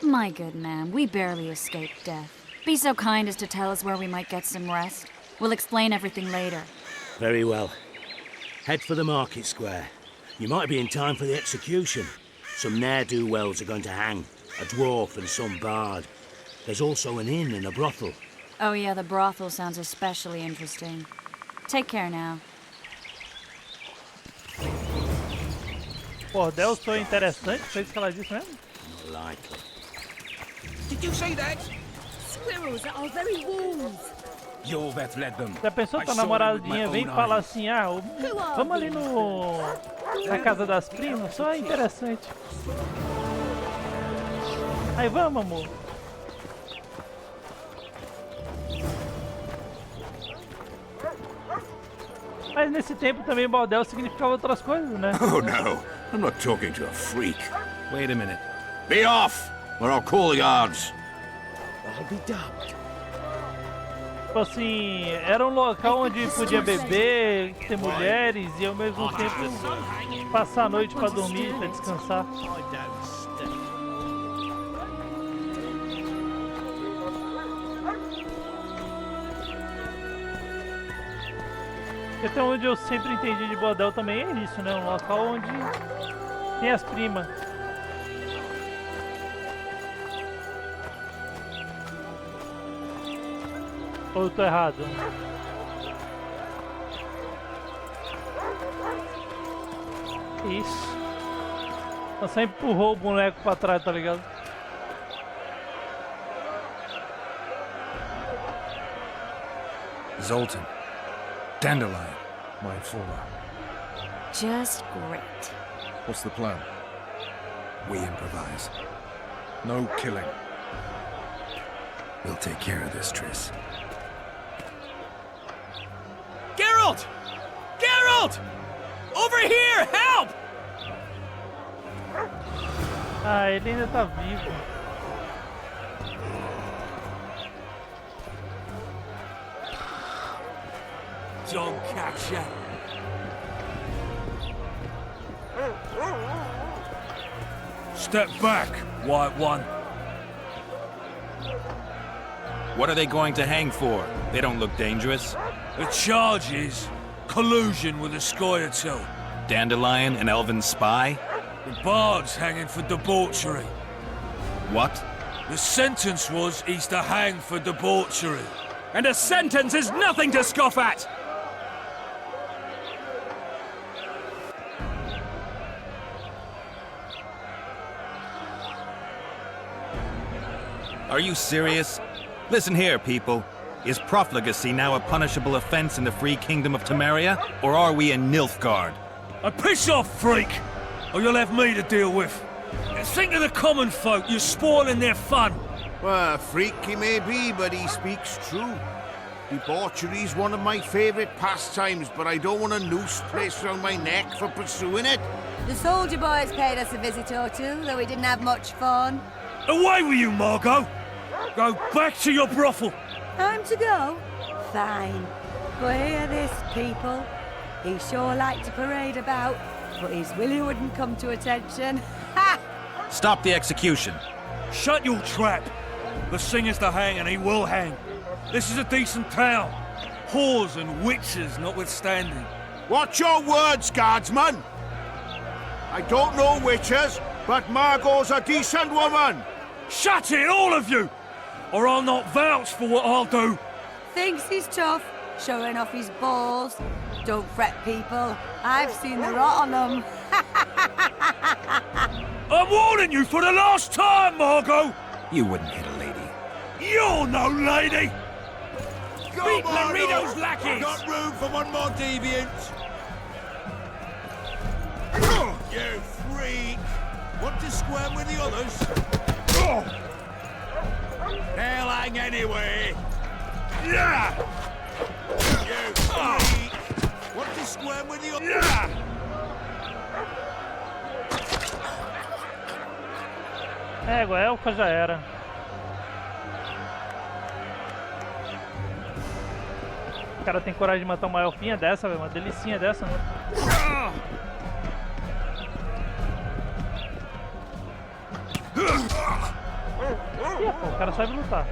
My good man, we barely escaped death. Be so kind as to tell us where we might get some rest. We'll explain everything later. Very well. Head for the market square. You might be in time for the execution. Some ne'er-do-wells are going to hang. A dwarf and some bard. There's also an inn and a brothel. Oh yeah, the brothel sounds especially interesting. Take care now. Bordel sou interessante, foi isso que ela disse mesmo? Not likely. Did you see that? Squirrels at our very walls. Yorvith led them. Já pensou tua namoradinha vem falar assim, ah, vamos ali na casa das primas? Só é interessante. Aí vamos, amor. Mas nesse tempo também bordel significava outras coisas, né? Oh no, I'm not talking to a freak. Wait a minute. Be off, or I'll call the guards. I'll be damned. Tipo assim, era um local onde podia beber, ter mulheres e ao mesmo tempo passar a noite pra dormir, pra descansar. Até onde eu sempre entendi de bordel também é isso, né? Um local onde tem as primas. Ou eu tô errado? Isso. Você empurrou o boneco pra trás, tá ligado? Zoltan. Dandelion. My informer. Just great. What's the plan? We improvise. No killing. We'll take care of this, Triss. Geralt! Geralt! Over here! Help! Ah, ele ainda tá vivo. Don't catch ya. Step back, White One. What are they going to hang for? They don't look dangerous. The charge is collusion with the Scoia'tael. Dandelion, an elven spy? The bard's hanging for debauchery. What? The sentence was he's to hang for debauchery. And a sentence is nothing to scoff at! Are you serious? Listen here, people. Is profligacy now a punishable offense in the free kingdom of Temeria? Or are we in Nilfgaard? Piss off, freak! Or you'll have me to deal with. Think of the common folk, you're spoiling their fun. Well, a freak he may be, but he speaks true. Debauchery's one of my favourite pastimes, but I don't want a noose placed around my neck for pursuing it. The soldier boys paid us a visit or two, though we didn't have much fun. Away with you, Margot! Go back to your brothel! Time to go? Fine. But hear this, people. He sure liked to parade about, but his willy wouldn't come to attention. Ha! Stop the execution. Shut your trap! The singer's to hang, and he will hang. This is a decent town. Whores and witches notwithstanding. Watch your words, guardsman! I don't know witches, but Margot's a decent woman! Shut it, all of you! Or I'll not vouch for what I'll do. Thinks he's tough, showing off his balls. Don't fret, people. I've seen the rot on them. I'm warning you for the last time, Margot! You wouldn't hit a lady. You're no lady! Beat Laredo's lackeys! Got room for one more deviant. You freak! Want to squirm with the others? They'll hang anyway. Yeah! You freak! Want to squirm with the others? Yeah! Égua, elfa já era. O cara tem coragem de matar uma elfinha dessa, velho. Uma delicinha dessa, né? Ih, pô, o cara sabe lutar.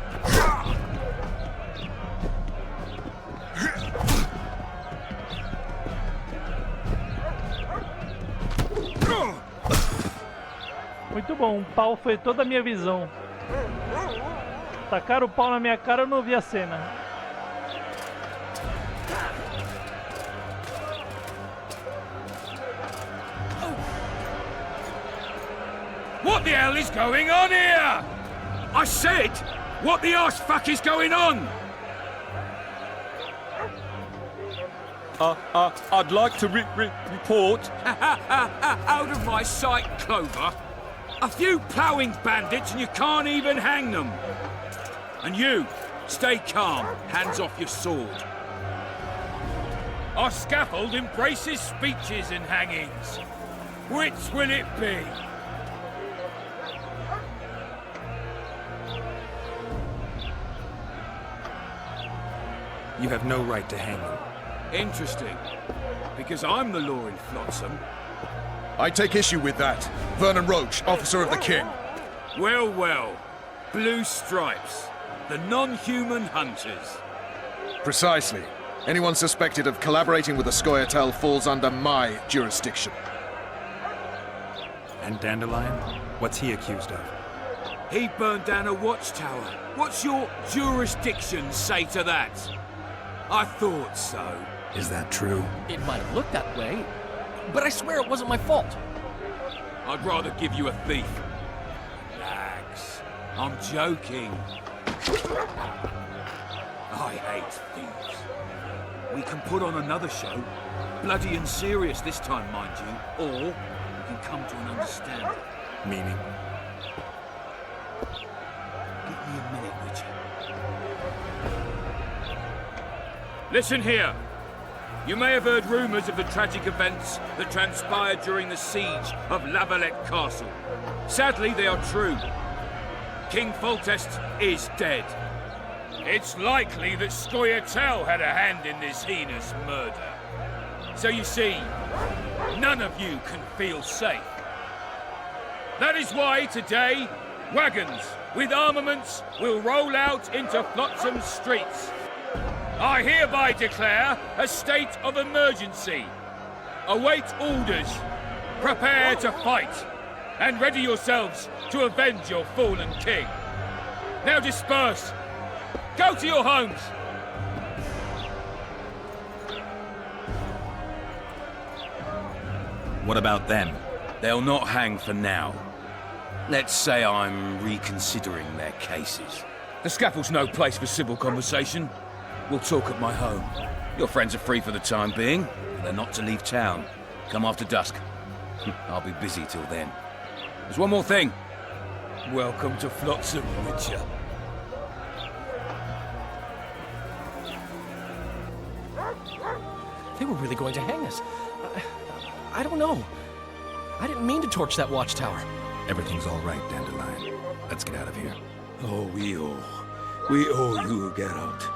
Muito bom, um pau foi toda a minha visão. Tacaram o pau na minha cara, eu não vi a cena. What the hell is going on here? I said, what the arse fuck is going on? I'd like to report. Out of my sight, Clover. A few ploughing bandits and you can't even hang them. And you, stay calm, hands off your sword. Our scaffold embraces speeches and hangings. Which will it be? You have no right to hang them. Interesting. Because I'm the law in Flotsam. I take issue with that. Vernon Roach, officer of the king. Well, well. Blue stripes. The non-human hunters. Precisely. Anyone suspected of collaborating with the Scoia'tael falls under my jurisdiction. And Dandelion? What's he accused of? He burned down a watchtower. What's your jurisdiction say to that? I thought so. Is that true? It might have looked that way, but I swear it wasn't my fault. I'd rather give you a thief. Relax. I'm joking. I hate thieves. We can put on another show. Bloody and serious this time, mind you. Or we can come to an understanding. Meaning? Give me a minute, Richard. Listen here. You may have heard rumours of the tragic events that transpired during the siege of La Valette Castle. Sadly, they are true. King Foltest is dead. It's likely that Scoia'tael had a hand in this heinous murder. So you see, none of you can feel safe. That is why today, wagons with armaments will roll out into Flotsam's streets. I hereby declare a state of emergency. Await orders. Prepare to fight. And ready yourselves to avenge your fallen king. Now disperse. Go to your homes. What about them? They'll not hang for now. Let's say I'm reconsidering their cases. The scaffold's no place for civil conversation. We'll talk at my home. Your friends are free for the time being, but they're not to leave town. Come after dusk. I'll be busy till then. There's one more thing. Welcome to Flotsam, Witcher. They were really going to hang us. I don't know. I didn't mean to torch that watchtower. Everything's all right, Dandelion. Let's get out of here. Oh, we owe you, Geralt.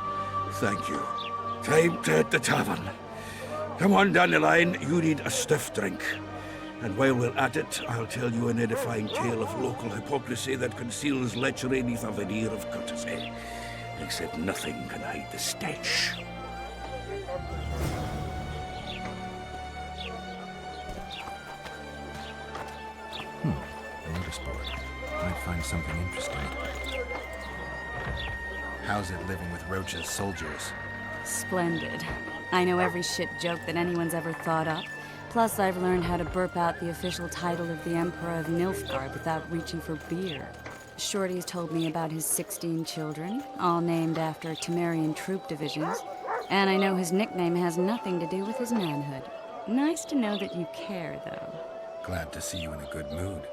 Thank you. Time to hit the tavern. Come on, Dandelion, you need a stiff drink. And while we're at it, I'll tell you an edifying tale of local hypocrisy that conceals lechery neath a veneer of courtesy. Except nothing can hide the stench. Notice board. Might find something interesting. How's it living with Roach's soldiers? Splendid. I know every shit joke that anyone's ever thought up. Plus, I've learned how to burp out the official title of the Emperor of Nilfgaard without reaching for beer. Shorty's told me about his 16 children, all named after Temerian troop divisions. And I know his nickname has nothing to do with his manhood. Nice to know that you care, though. Glad to see you in a good mood.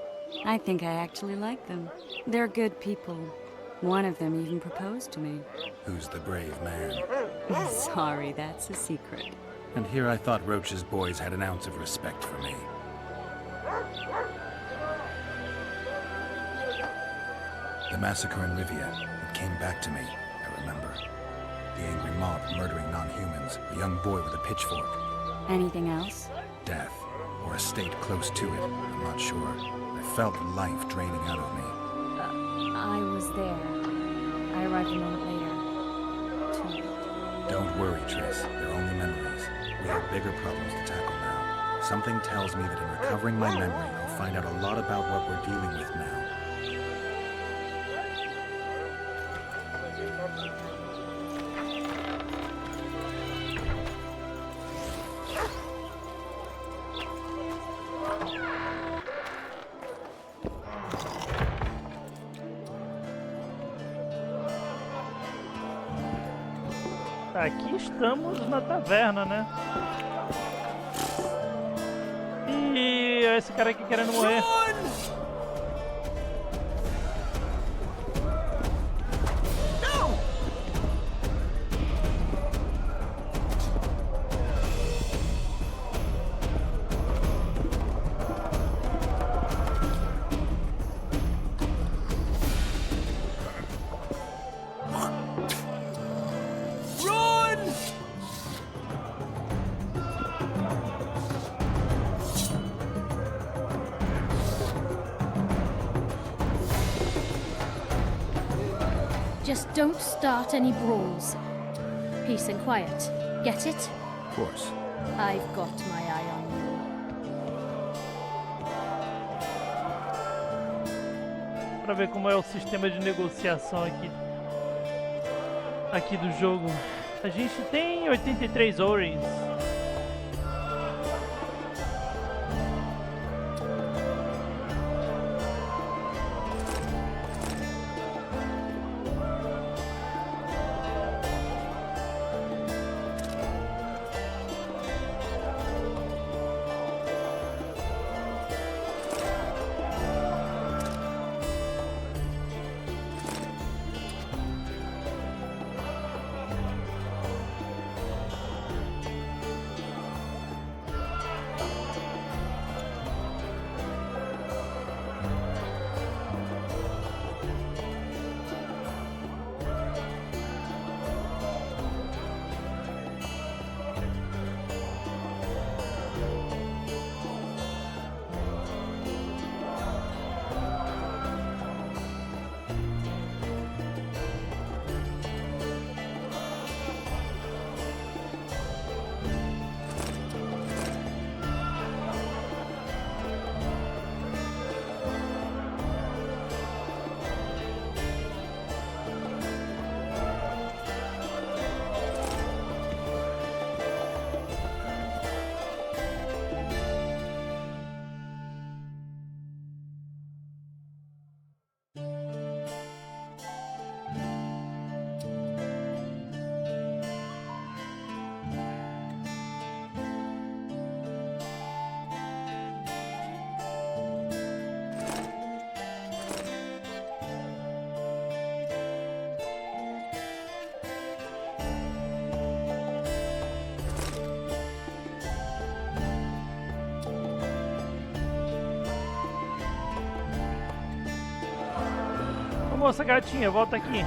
I think I actually like them. They're good people. One of them even proposed to me. Who's the brave man? Sorry, that's a secret. And here I thought Roach's boys had an ounce of respect for me. The massacre in Rivia, it came back to me, I remember. The angry mob murdering non-humans, a young boy with a pitchfork. Anything else? Death, or a state close to it, I'm not sure. I felt life draining out of me. I was there. I arrived a moment later. Too late. Don't worry, Triss. They're only memories. We have bigger problems to tackle now. Something tells me that in recovering my memory, I'll find out a lot about what we're dealing with now. Aqui estamos na taverna, né? E esse cara aqui querendo morrer. Just don't start any brawls. Peace and quiet. Get it? Of course. I've got my eye on you. pra ver como é o sistema de negociação aqui do jogo. A gente tem 83 ouros. Moça gatinha, volta aqui.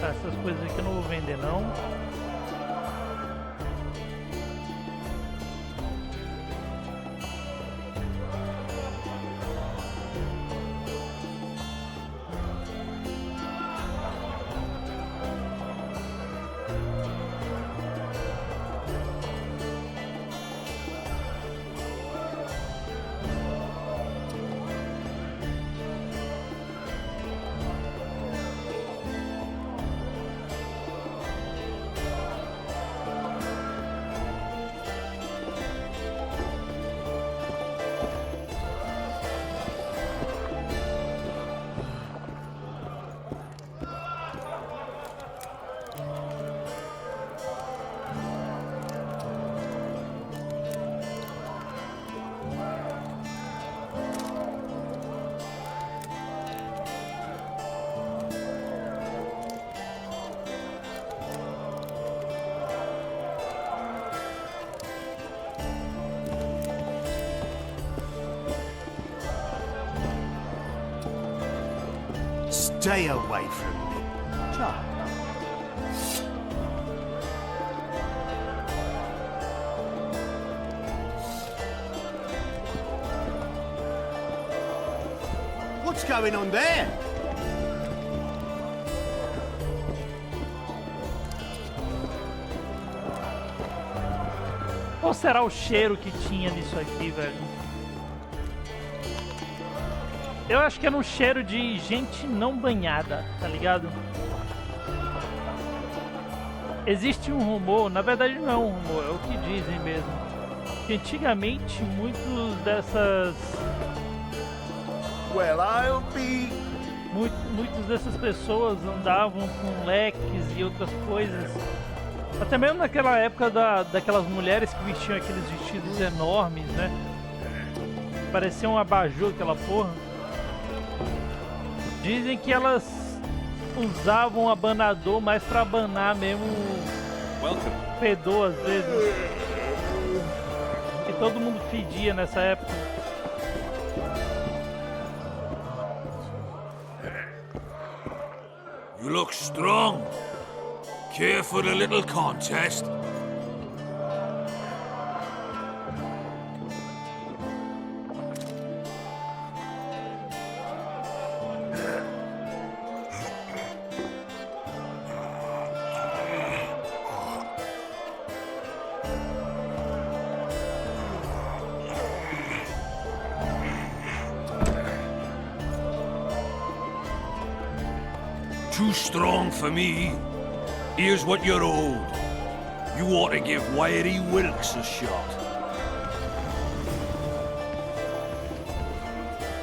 Tá, essas coisas aqui eu não vou vender não. Stay away from me, child. What's going on there? Qual será o cheiro que tinha nisso aqui, velho? Eu acho que era um cheiro de gente não banhada, tá ligado? Existe um rumor, na verdade não é um rumor, é o que dizem mesmo. Que antigamente muitos dessas... Muitas dessas pessoas andavam com leques e outras coisas. Até mesmo naquela época daquelas mulheres que vestiam aqueles vestidos enormes, né? Parecia um abajur aquela porra. Dizem que elas usavam abanador mais pra abanar mesmo fedor às vezes. E todo mundo fedia nessa época. You look strong. Care for a little contest? Too strong for me. Here's what you're owed. You ought to give Wiry Wilkes a shot.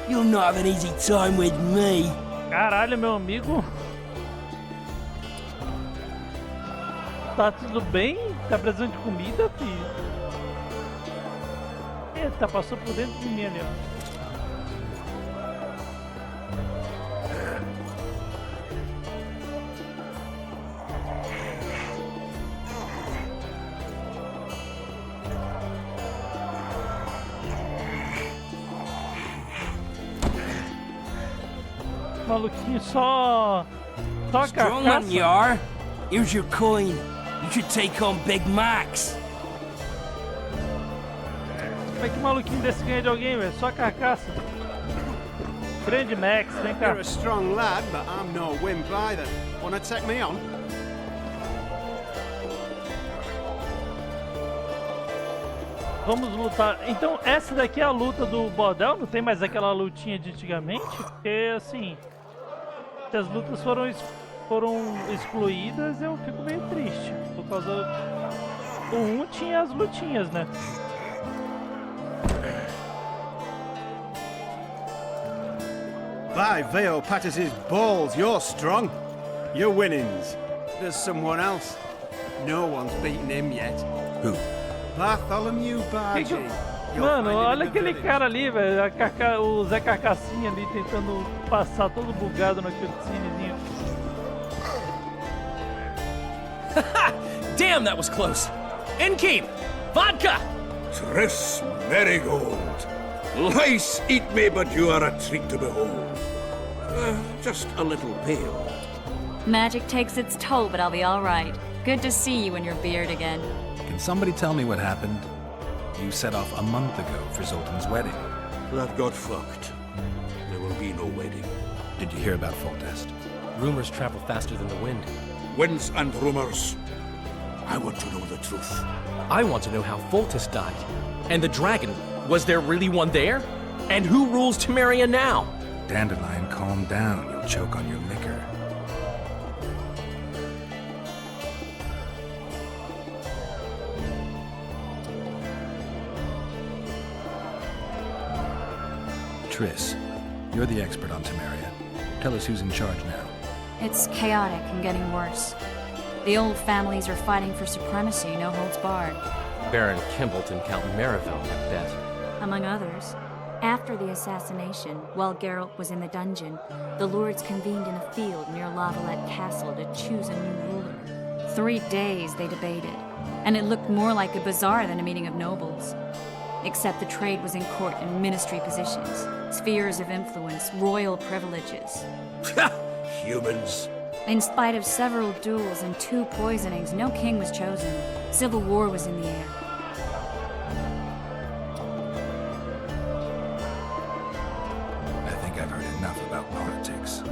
You'll not have an easy time with me. Caralho, meu amigo. Tá tudo bem? Tá precisando de comida, filho? Eita, passou por dentro de mim ali, ó. Maluquinho só Strong carcaça. one you are. Here's your coin. You should take on Big Max. Como é que maluquinho desse ganha de alguém, velho? Só carcaça. Grande Max, vem cá. You're a strong lad, but I'm no wimp either. Wanna take me on? Vamos lutar. Então, essa daqui é a luta do bordel? Não tem mais aquela lutinha de antigamente? Porque, assim, se as lutas foram excluídas, eu fico meio triste. Por causa do 1 tinha as lutinhas, né? By Veo Pattis's balls, you're strong. You're winnings. There's someone else. No one's beaten him yet. Who? Bartholomew Bargy. Mano, olha aquele cara ali, velho. O Zé Carcassinha ali tentando passar todo bugado no cutscenezinho. Damn, that was close. Innkeep! Vodka! Tris Marigold. Lice eat me, but you are a treat to behold. Just a little pale. Magic takes its toll, but I'll be all right. Good to see you in your beard again. Can somebody tell me what happened? You set off a month ago for Zoltan's wedding. That got fucked. There will be no wedding. Did you hear about Foltest? Rumors travel faster than the wind. Winds and rumors. I want to know the truth. I want to know how Foltest died. And the dragon, was there really one there? And who rules Temeria now? Dandelion, calm down. You'll choke on your liquor. Triss, you're the expert on Temeria. Tell us who's in charge now. It's chaotic and getting worse. The old families are fighting for supremacy, no holds barred. Baron Kimbolt and Count Merivale, I bet. Among others. After the assassination, while Geralt was in the dungeon, the lords convened in a field near Lavalette Castle to choose a new ruler. 3 days they debated, and it looked more like a bazaar than a meeting of nobles. Except the trade was in court and ministry positions, spheres of influence, royal privileges. Humans. In spite of several duels and 2 poisonings, no king was chosen. Civil war was in the air. I think I've heard enough about politics.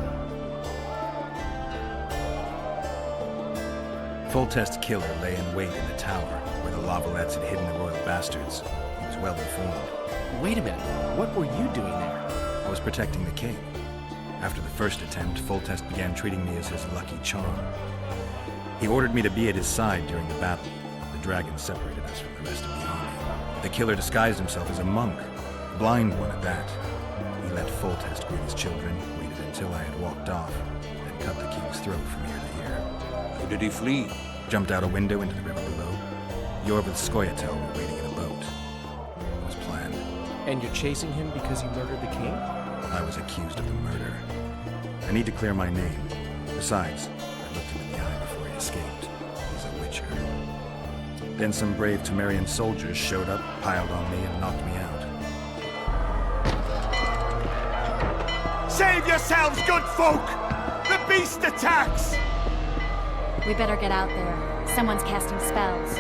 Foltest's killer lay in wait in the tower, where the Lavalettes had hidden the royal bastards. He was well informed. Wait a minute, what were you doing there? I was protecting the king. After the first attempt, Foltest began treating me as his lucky charm. He ordered me to be at his side during the battle. The dragon separated us from the rest of the army. The killer disguised himself as a monk, a blind one at that. He let Foltest greet his children, waited until I had walked off, then cut the king's throat from ear to ear. How did he flee? Jumped out a window into the river below. Yorv with Skoyatel were waiting in a boat. It was planned. And you're chasing him because you murdered the king? I was accused of the murder. I need to clear my name. Besides, I looked him in the eye before he escaped. He's a witcher. Then some brave Temerian soldiers showed up, piled on me, and knocked me out. Save yourselves, good folk! The beast attacks! We better get out there. Someone's casting spells.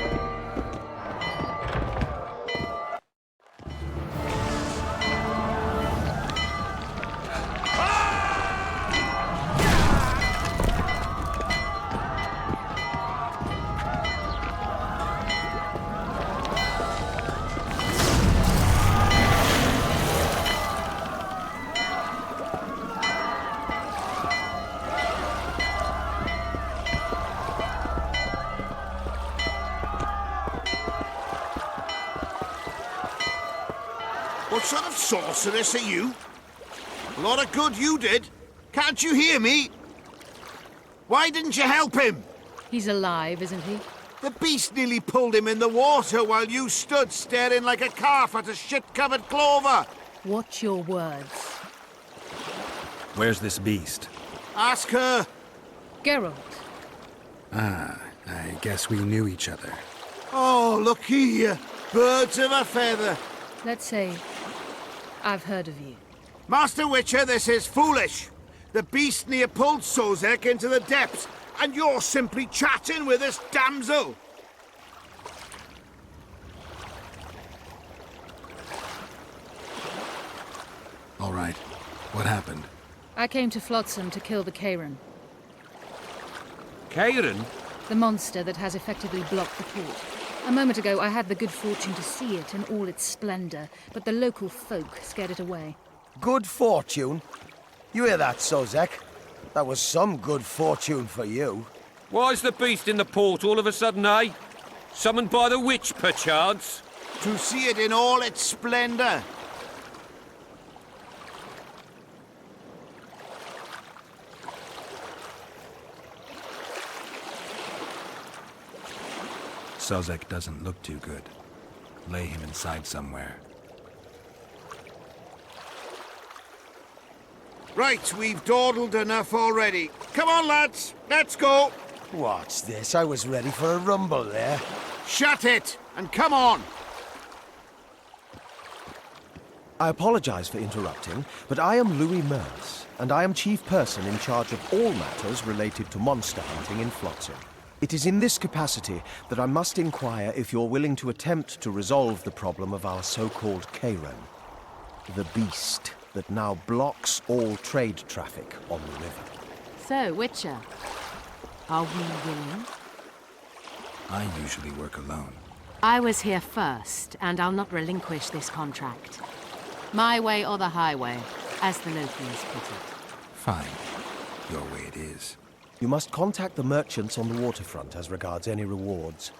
What sort of sorceress are you? A lot of good you did. Can't you hear me? Why didn't you help him? He's alive, isn't he? The beast nearly pulled him in the water while you stood staring like a calf at a shit-covered clover. Watch your words. Where's this beast? Ask her. Geralt. Ah, I guess we knew each other. Oh, look here. Birds of a feather. Let's say I've heard of you. Master Witcher, this is foolish. The beast near pulled Sozek into the depths, and you're simply chatting with this damsel. All right. What happened? I came to Flotsam to kill the Kairan. Kairan? The monster that has effectively blocked the port. A moment ago, I had the good fortune to see it in all its splendor, but the local folk scared it away. Good fortune? You hear that, Sozek? That was some good fortune for you. Why's the beast in the port all of a sudden, eh? Summoned by the witch, perchance? To see it in all its splendor. Sozek doesn't look too good. Lay him inside somewhere. Right, we've dawdled enough already. Come on, lads, let's go. What's this? I was ready for a rumble there. Shut it, and come on. I apologize for interrupting, but I am Louis Meus, and I am chief person in charge of all matters related to monster hunting in Flotsam. It is in this capacity that I must inquire if you're willing to attempt to resolve the problem of our so-called Kairan, the beast that now blocks all trade traffic on the river. So, Witcher, are we willing? I usually work alone. I was here first, and I'll not relinquish this contract. My way or the highway, as the locals put it. Fine. Your way it is. You must contact the merchants on the waterfront as regards any rewards.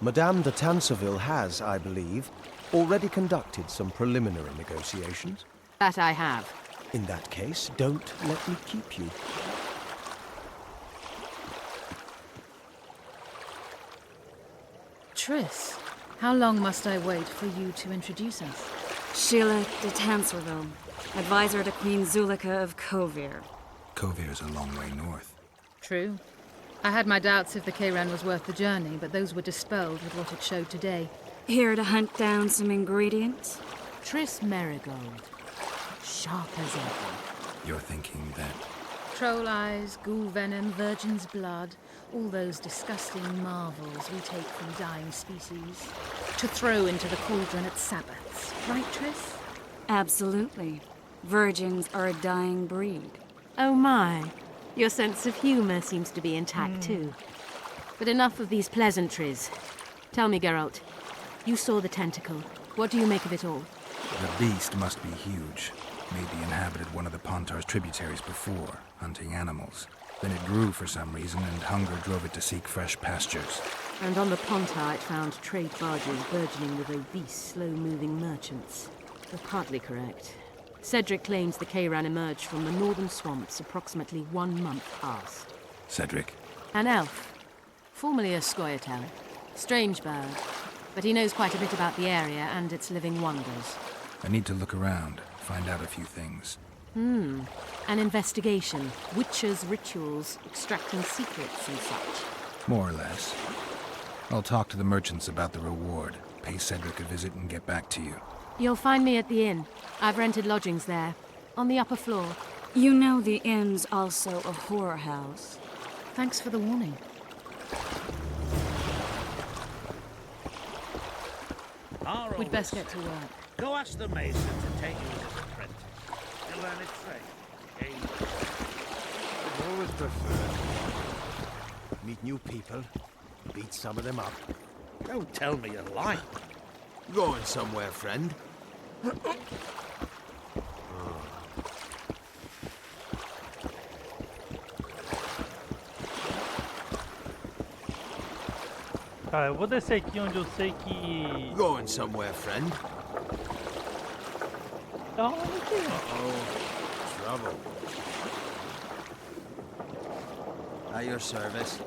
Madame de Tanseville has, I believe, already conducted some preliminary negotiations. That I have. In that case, don't let me keep you. Triss, how long must I wait for you to introduce us? Sheila de Tanserville, advisor to Queen Zulika of Kovir. Kovir's a long way north. True. I had my doubts if the Kairan was worth the journey, but those were dispelled with what it showed today. Here to hunt down some ingredients? Triss Merigold. Sharp as ever. You're thinking that... Troll eyes, ghoul venom, virgin's blood, all those disgusting marvels we take from dying species, to throw into the cauldron at Sabbaths. Right, Triss? Absolutely. Virgins are a dying breed. Oh my. Your sense of humor seems to be intact too. But enough of these pleasantries. Tell me, Geralt, you saw the tentacle. What do you make of it all? The beast must be huge. Maybe inhabited one of the Pontar's tributaries before, hunting animals. Then it grew for some reason, and hunger drove it to seek fresh pastures. And on the Pontar it found trade barges burgeoning with obese, slow-moving merchants. You're partly correct. Cedric claims the Kairan emerged from the northern swamps approximately 1 month past. Cedric? An elf. Formerly a Scoia'tael. Strange bird. But he knows quite a bit about the area and its living wonders. I need to look around, find out a few things. An investigation. Witches' rituals, extracting secrets and such. More or less. I'll talk to the merchants about the reward, pay Cedric a visit and get back to you. You'll find me at the inn. I've rented lodgings there, on the upper floor. You know the inn's also a whorehouse. Thanks for the warning. We'd best get to work. Go ask the mason to take you as an apprentice. You'll learn a trade. I've always preferred. Meet new people, beat some of them up. Don't tell me you're lying. Going somewhere, friend? Tá, eu vou descer aqui onde eu sei que... Going somewhere, friend? Tá rolando aqui, Uh-oh. Trouble. At your service.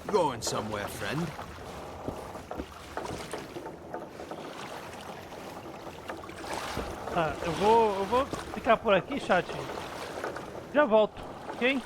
Going somewhere, friend? Tá, eu vou ficar por aqui, chat. Já volto, ok?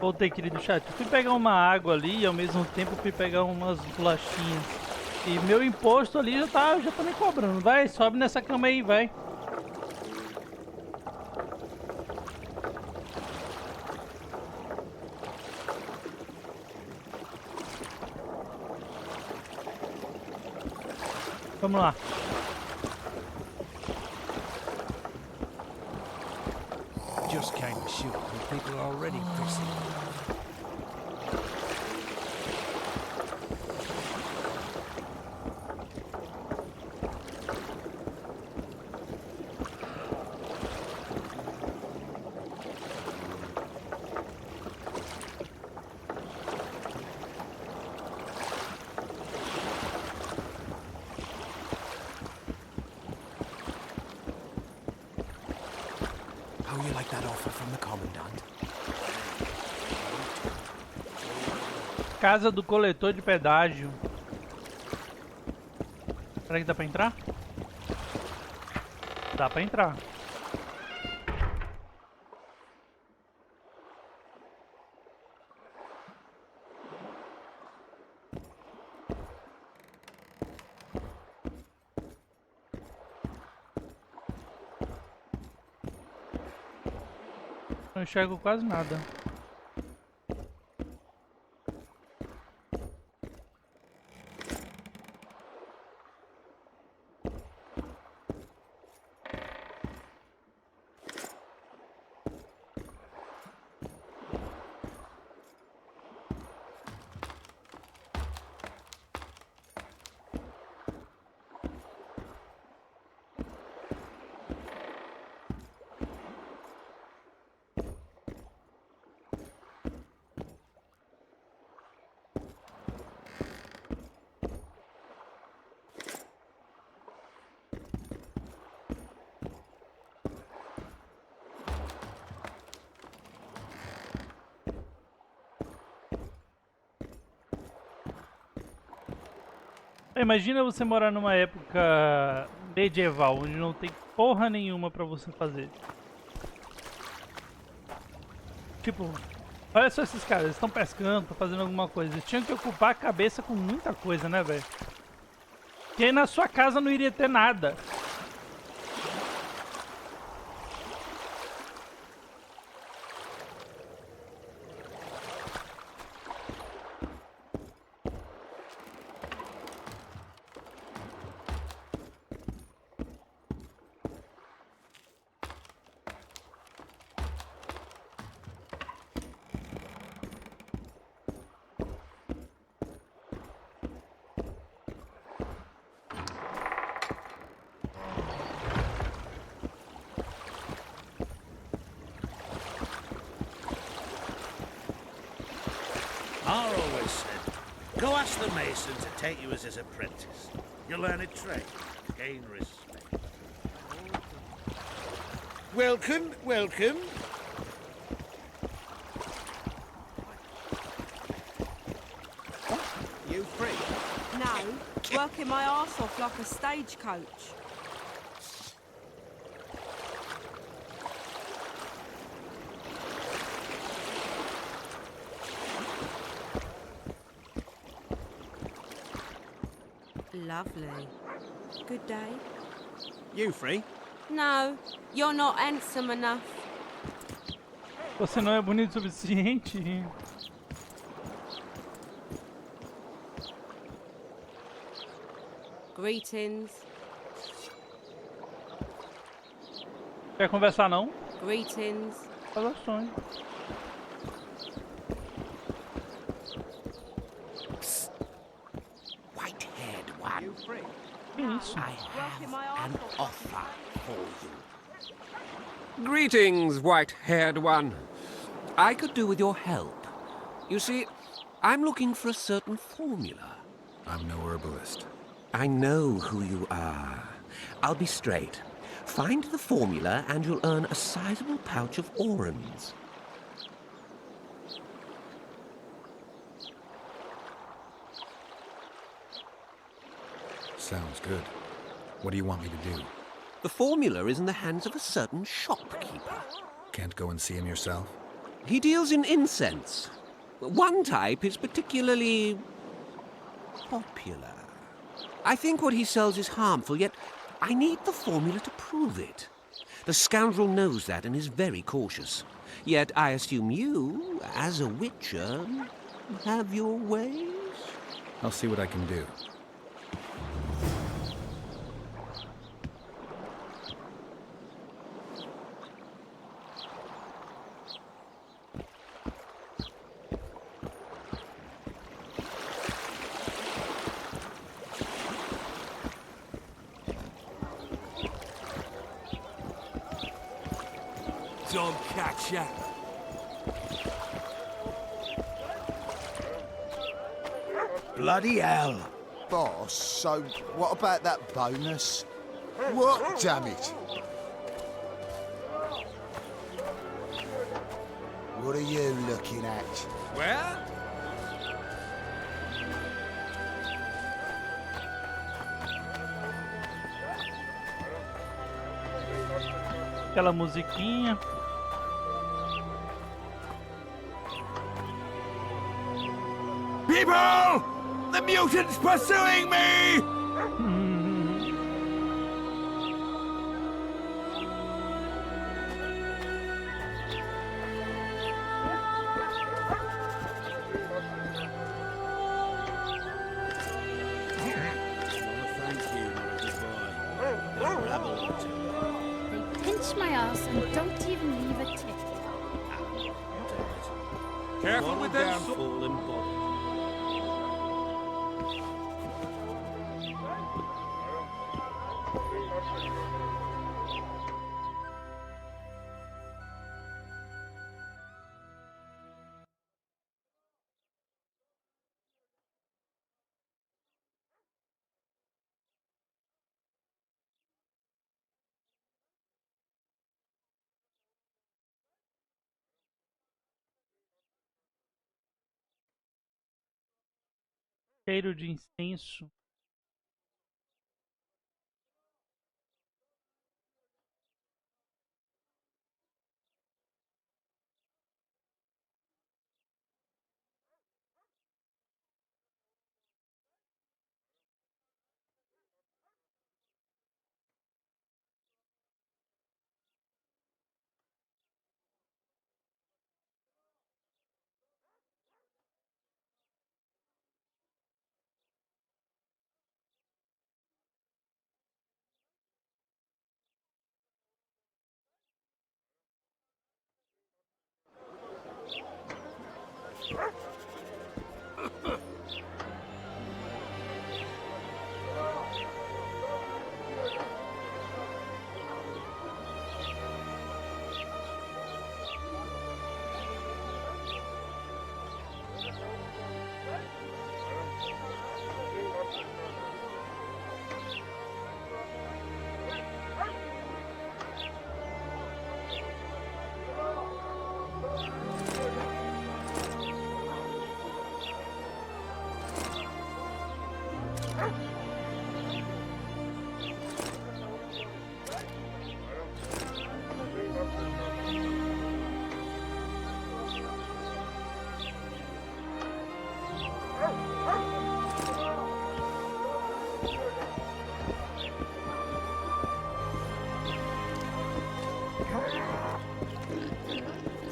Voltei, querido chat. Eu fui pegar uma água ali e ao mesmo tempo fui pegar umas bolachinhas. E meu imposto ali já tá me cobrando. Vai, sobe nessa cama aí, vai. Vamos lá. Just came to shoot and people are already pissing. How you like that offer from the Commandant? Casa do coletor de pedágio. Será que dá pra entrar? Dá pra entrar. Não enxergo quase nada. Imagina você morar numa época medieval, onde não tem porra nenhuma pra você fazer. Tipo, olha só esses caras, eles estão pescando, estão fazendo alguma coisa. Eles tinham que ocupar a cabeça com muita coisa, né, velho? E aí na sua casa não iria ter nada. I always said, go ask the mason to take you as his apprentice. You'll learn a trade, gain respect. Welcome, welcome. You free? No, working my arse off like a stagecoach. Lovely. Good day. You free? No, you're not handsome enough. Você não é bonito o suficiente? Greetings. Quer conversar não? Greetings. Relações. White-haired one. You free? Isso. I have an offer for you. Greetings, white-haired one. I could do with your help. You see, I'm looking for a certain formula. I'm no herbalist. I know who you are. I'll be straight. Find the formula and you'll earn a sizable pouch of orans. Sounds good. What do you want me to do? The formula is in the hands of a certain shopkeeper. Can't go and see him yourself? He deals in incense. One type is particularly popular. I think what he sells is harmful, yet I need the formula to prove it. The scoundrel knows that and is very cautious. Yet I assume you, as a witcher, have your ways? I'll see what I can do. Don't catch up. Bloody hell. Boss, so what about that bonus? What, damn it? What are you looking at? Where? Aquela musiquinha. People! The mutant's pursuing me! They pinch my ass and don't even leave a tip. Careful with them. Fallen body. Cheiro de incenso.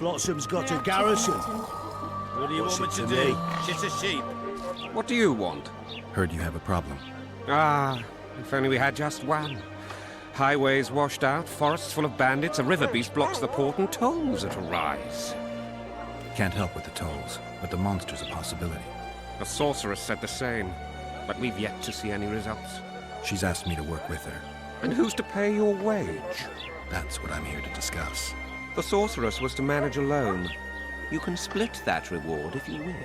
Flotsam's got a garrison. What do you want me to do? Shit a sheep. What do you want? Heard you have a problem. Ah, if only we had just one. Highways washed out, forests full of bandits, a river beast blocks the port, and tolls at a rise. Can't help with the tolls, but the monster's a possibility. The sorceress said the same, but we've yet to see any results. She's asked me to work with her. And who's to pay your wage? That's what I'm here to discuss. The sorceress was to manage alone. You can split that reward if you wish.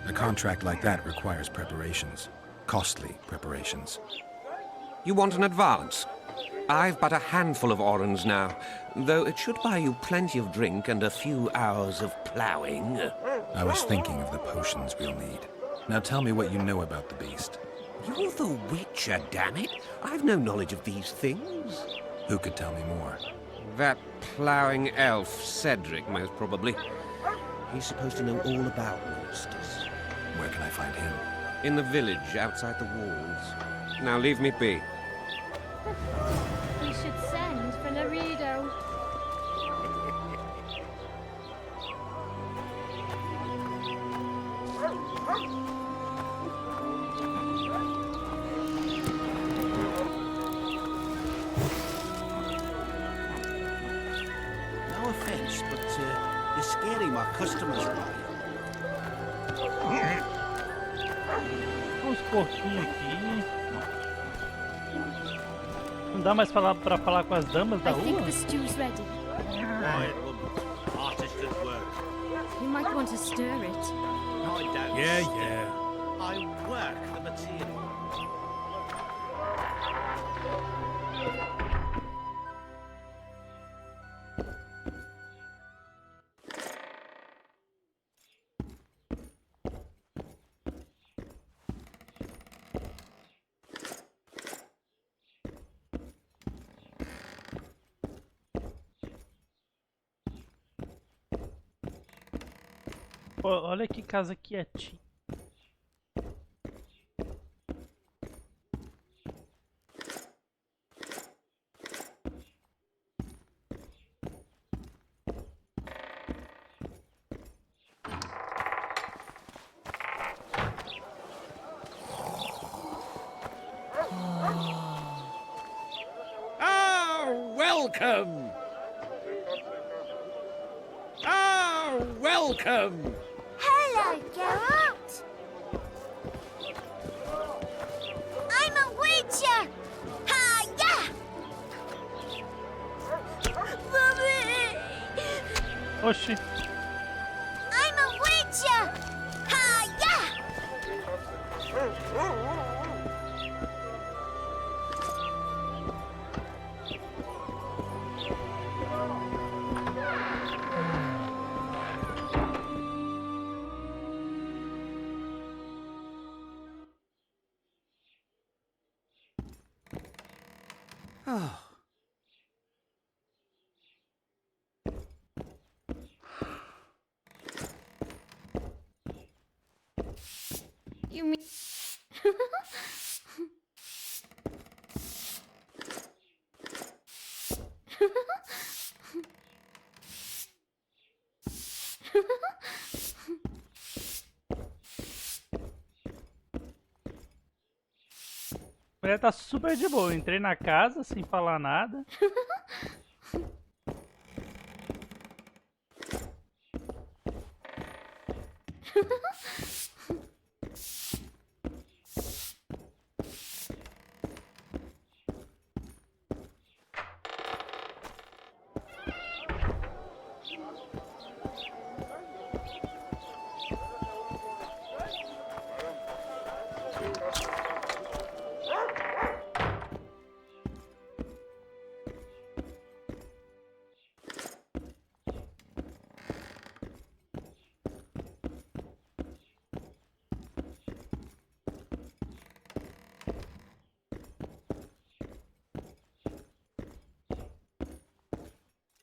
A contract like that requires preparations. Costly preparations. You want an advance? I've but a handful of orens now, though it should buy you plenty of drink and a few hours of ploughing. I was thinking of the potions we'll need. Now tell me what you know about the beast. You're the Witcher, damn it! I've no knowledge of these things. Who could tell me more? That ploughing elf, Cedric, most probably. He's supposed to know all about monsters. Where can I find him? In the village, outside the walls. Now leave me be. We should send for Laredo. No offense, but you're scaring my customers away. Uns porquinhos aqui. Não dá mais pra falar com as damas da I think rua? the stew's ready. Quiet, woman. Artist at work. You might want to stir it. No, I don't. Yeah. I work the material. Olha que casa quietinha. Welcome! Welcome! Hello, Geralt. I'm a Witcher. Hiya! Oxi. I'm a Witcher. Hiya! You mean... A mulher tá super de boa. Eu entrei na casa sem falar nada.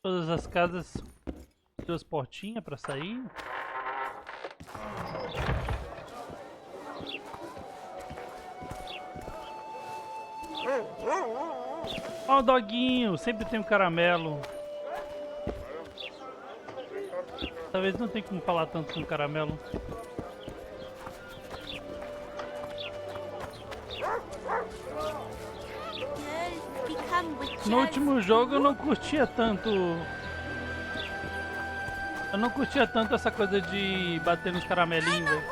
Todas as casas, duas portinhas pra sair. Ó o doguinho, sempre tem um caramelo. Talvez não tem como falar tanto com caramelo. No último jogo eu não curtia tanto. Eu não curtia tanto essa coisa de bater nos caramelinhos, velho.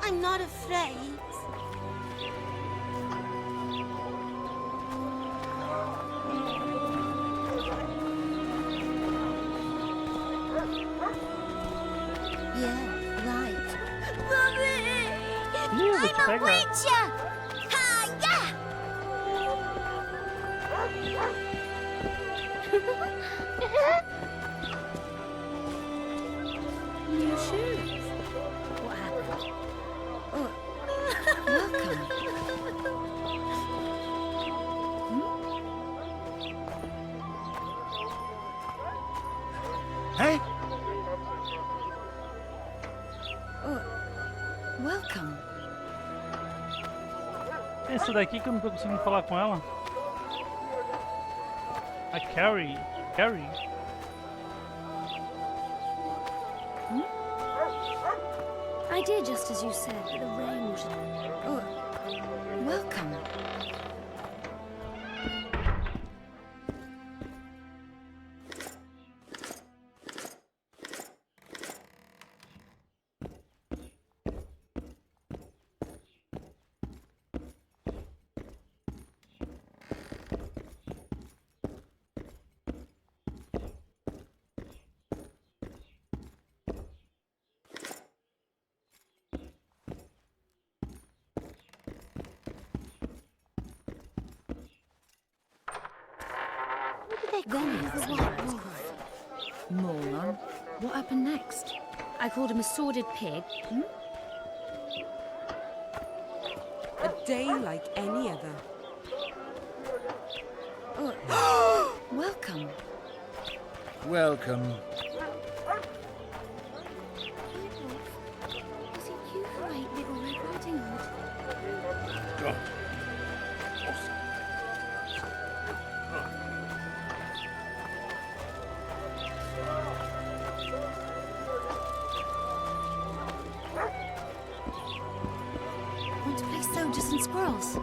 I'm not afraid. Yeah, right. Mommy! Ih, vou te pegar. Witcher! Hiya! New shoes. Essa daqui que eu não tô conseguindo falar com ela. A Carrie. Carrie? I did just as you said, but the rain was... Oh, welcome. Then the white wolf. Moron. What happened next? I called him a sordid pig. A day like any other. Oh. Welcome. Welcome. Was it you who ate Little Red Riding Hood? God. Want to play soldiers and squirrels?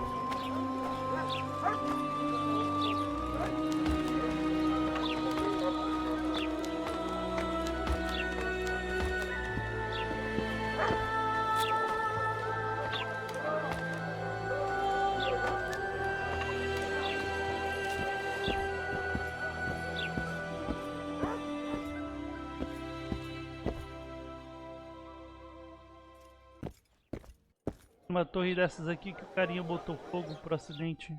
Uma torre dessas aqui que o carinha botou fogo pro acidente.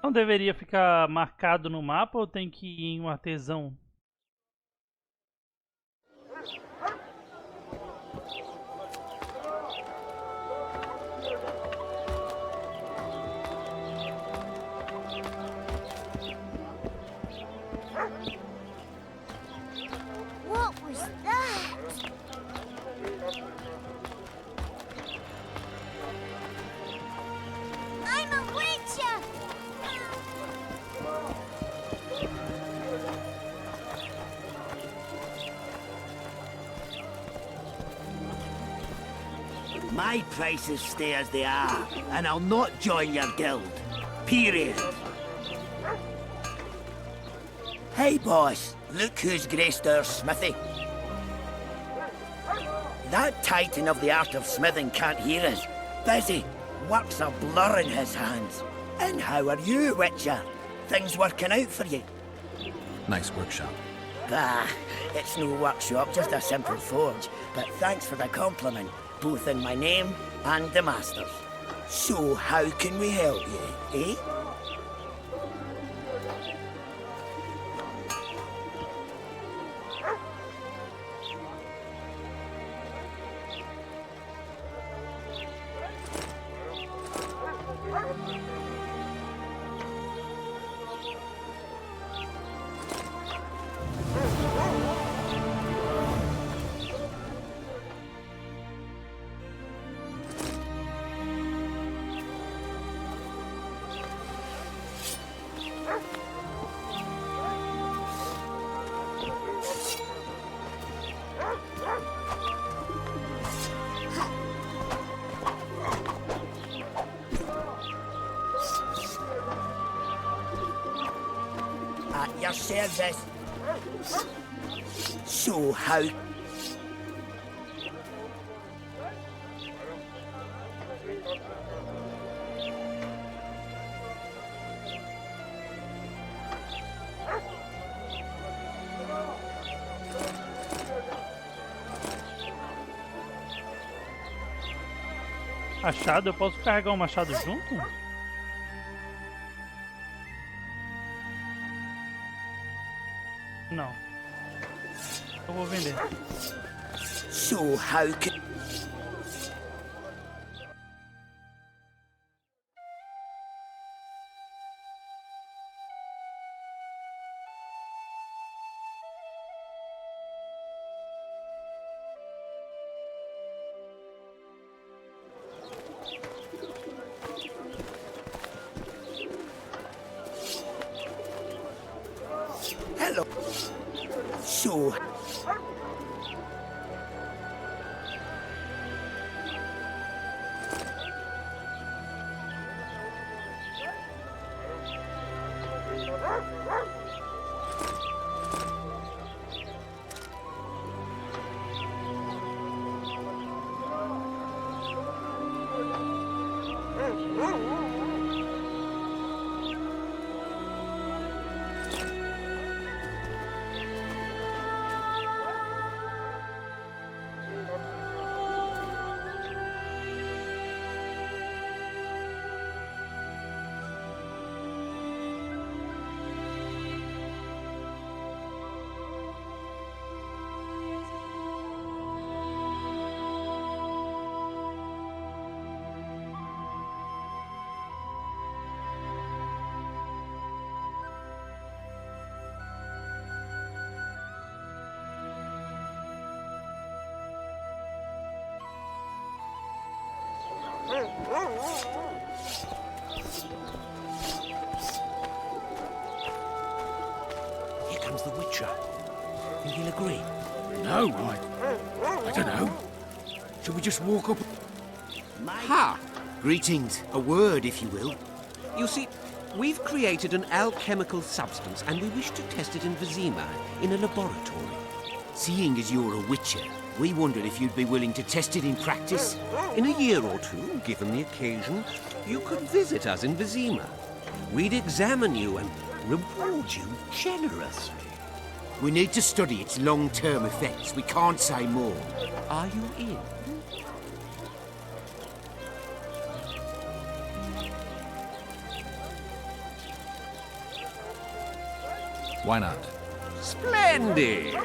Não deveria ficar marcado no mapa ou tem que ir em um artesão? What was that? I'm a witcher! My prices stay as they are, and I'll not join your guild. Period. Hey, boss. Look who's graced our smithy. That titan of the art of smithing can't hear us. Busy. Work's a blur in his hands. And how are you, Witcher? Things working out for you? Nice workshop. Bah, it's no workshop, just a simple forge. But thanks for the compliment, both in my name and the master's. So how can we help you, eh? yourselves. So how... Machado? Eu posso carregar um machado junto? Não. Eu vou vender. So how can... Hello. So... Here comes the Witcher. Think he'll agree? No, I don't know. Shall we just walk up? Ha! Greetings. A word, if you will. You see, we've created an alchemical substance and we wish to test it in Vizima, in a laboratory. Seeing as you're a witcher, we wondered if you'd be willing to test it in practice. In a year or two, given the occasion, you could visit us in Vizima. We'd examine you and reward you generously. We need to study its long-term effects. We can't say more. Are you in? Why not? Splendid!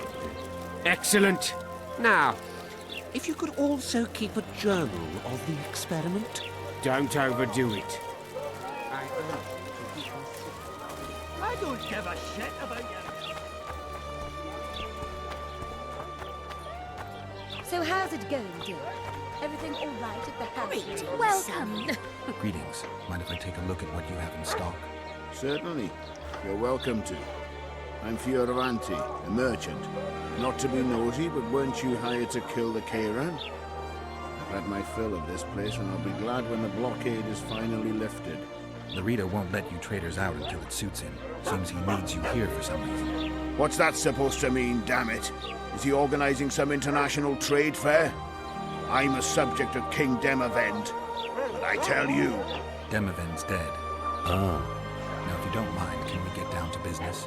Excellent. Now, if you could also keep a journal of the experiment. Don't overdo it. I don't give a shit about you. So how's it going, dear? Everything all right at the house? Welcome. Greetings. Mind if I take a look at what you have in stock? Certainly. You're welcome to. I'm Fioravanti, a merchant. Not to be nosy, but weren't you hired to kill the Kairan? I've had my fill of this place, and I'll be glad when the blockade is finally lifted. Larita won't let you traders out until it suits him. Seems he needs you here for some reason. What's that supposed to mean, damn it? Is he organizing some international trade fair? I'm a subject of King Demavend, but I tell you... Demavend's dead. Ah. Now, if you don't mind, can we get down to business?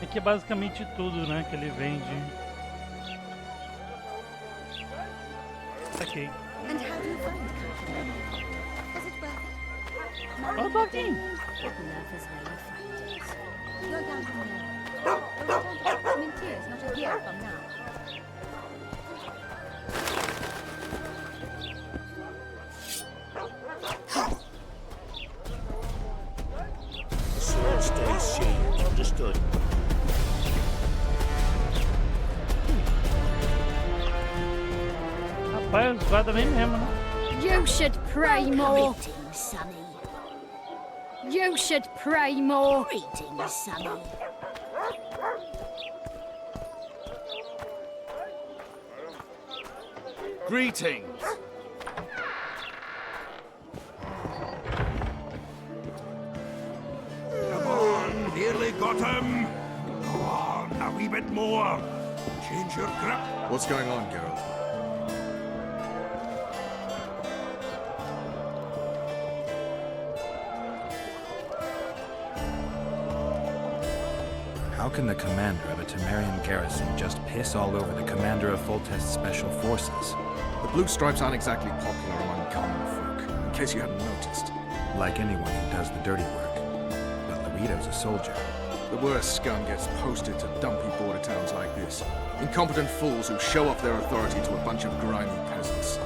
Aqui é basicamente tudo, né, que ele vende. Ok. And how do you find Captain? Was it worth it? Oh, talking. Love is where you find it. You're down from there. The return to Mintier is not a year from now. The sword stays sheathed. Understood. Rapaz, os guarda bem mesmo, né? You should pray more. Greetings, Sonny. You should pray more. Greetings, Sonny. Greetings. Come on, nearly got him. Go on, a wee bit more. Change your grip. What's going on, Geralt? How can the commander of a Temerian garrison just piss all over the commander of Foltest's special forces? The Blue Stripes aren't exactly popular among common folk, in case you hadn't noticed. Like anyone who does the dirty work. But Laredo's a soldier. The worst scum gets posted to dumpy border towns like this. Incompetent fools who show off their authority to a bunch of grimy peasants.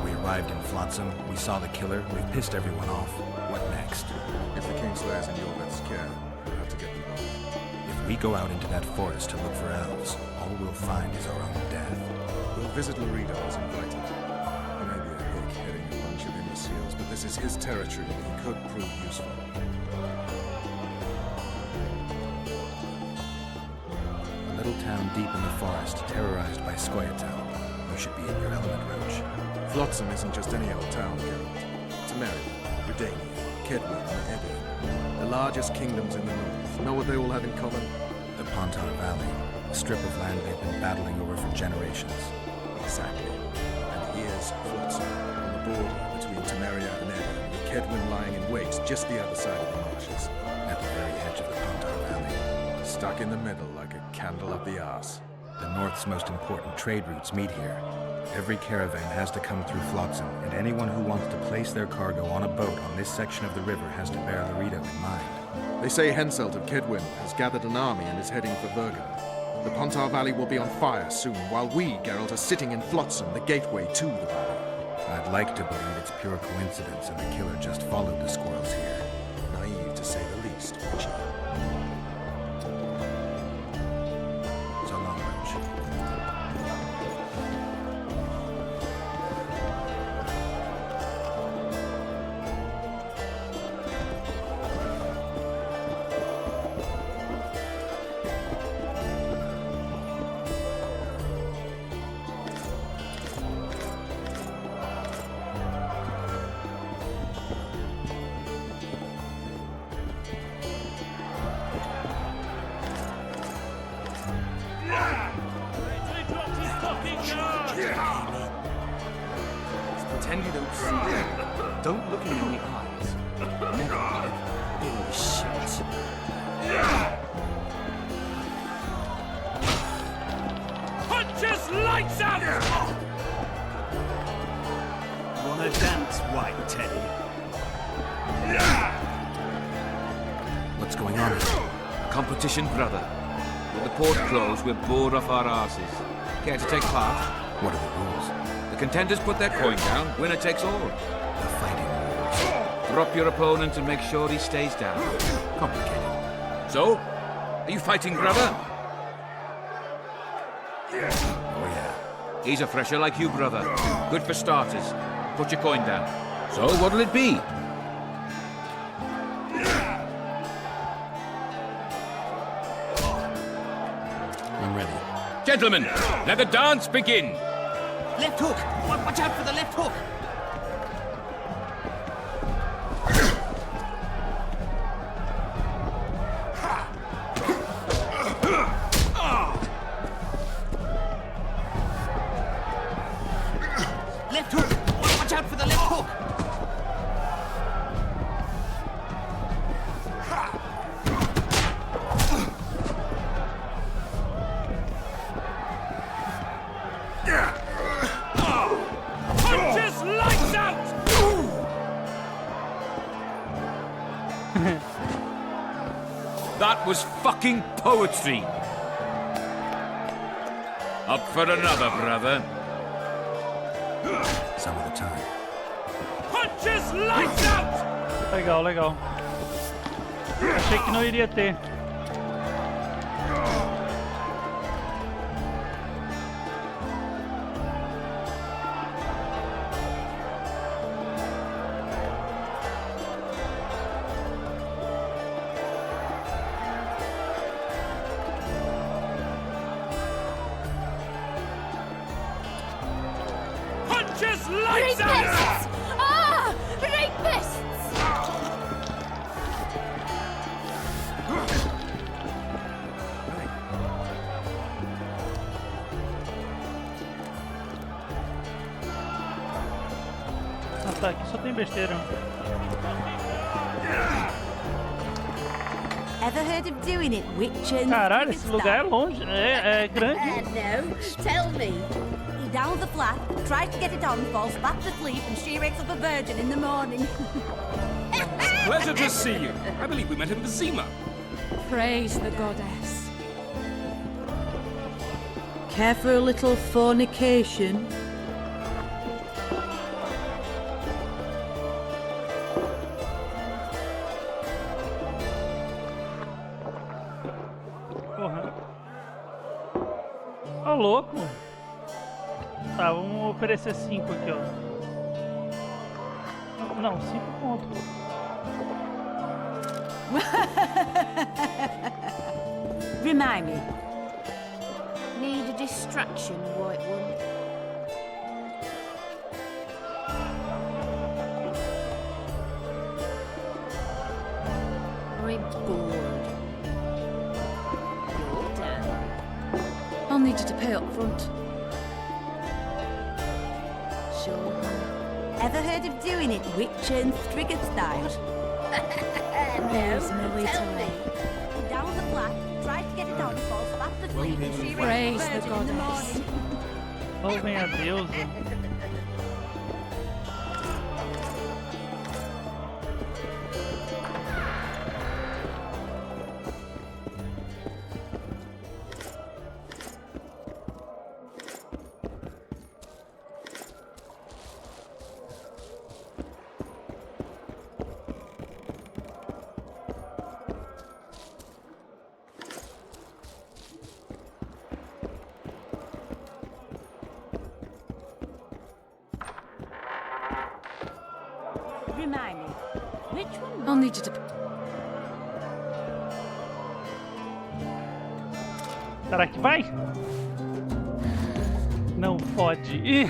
We arrived in Flotsam, we saw the killer, we've pissed everyone off. What next? If the Kingslayer's in Yorvet's care, we'll have to get them both. If we go out into that forest to look for elves, all we'll find is our own death. We'll visit Laredo as invited. He may be a hick heading a bunch of imbeciles, but this is his territory and he could prove useful. A little town deep in the forest, terrorized by Scoia'tael. You should be in your element, Roach. Flotsam isn't just any old town, Geralt. Temeria, Redania, Kedwin, and Evian. The largest kingdoms in the north. Know what they all have in common? The Pontar Valley, a strip of land they've been battling over for generations. Exactly. And here's Flotsam, on the border between Temeria and Evian, with Kedwin lying in wait just the other side of the marshes. At the very edge of the Pontar Valley. Stuck in the middle like a candle up the arse. The North's most important trade routes meet here. Every caravan has to come through Flotsam, and anyone who wants to place their cargo on a boat on this section of the river has to bear Laredo in mind. They say Henselt of Kedwin has gathered an army and is heading for Vergen. The Pontar Valley will be on fire soon, while we, Geralt, are sitting in Flotsam, the gateway to the valley. I'd like to believe it's pure coincidence and the killer just followed the squirrels here. Naive to say the least, Richie. So long, Roach. Pretend you don't see it. Don't look him in the eyes. Never in the shit. Punch his lights out! Wanna dance, White Teddy? What's going on here? Competition, brother. With the port closed, we're bored off our asses. Care to take part? What are the rules? The contenders put their coin down, winner takes all. The fighting rules. Drop your opponent and make sure he stays down. Complicated. So? Are you fighting, brother? Oh yeah. He's a fresher like you, brother. Good for starters. Put your coin down. So, what'll it be? I'm ready. Gentlemen, let the dance begin! Left hook! Watch out for the left hook! Left hook! Watch out for the left hook! Punch his lights out! That was fucking poetry. Up for another, brother. Some of the time. Punch his lights out! Legal, legal. Achei que não iria ter. Just lights out! Rapists! Ah! Rapists! Ah tá, aqui só tem besteira. Ever heard of doing it, witch and Caralho, esse lugar é longe, é grande. No, tell me. He downs the flat, tries to get it on, falls back to sleep, and she wakes up a virgin in the morning. Pleasure to see you. I believe we met in Vizima. Praise the goddess. Care for a little fornication? Porra. Ó, louco. Tá, vamos oferecer 5 aqui, ó. Não, 5 pontos. Remind me. Need a distraction, white one. I'm bored. You're done. I'll need you to pay up front. Sure. Ever heard of doing it, witch and Strigger style? There's no way to tell me. Down the flat, tries to get it on, falls back to sleep, and she Praise wakes the up virgin in the goddess. morning. Louvem a deusa. Remind me. Which one? I'll need you to... Será que vai? Não pode.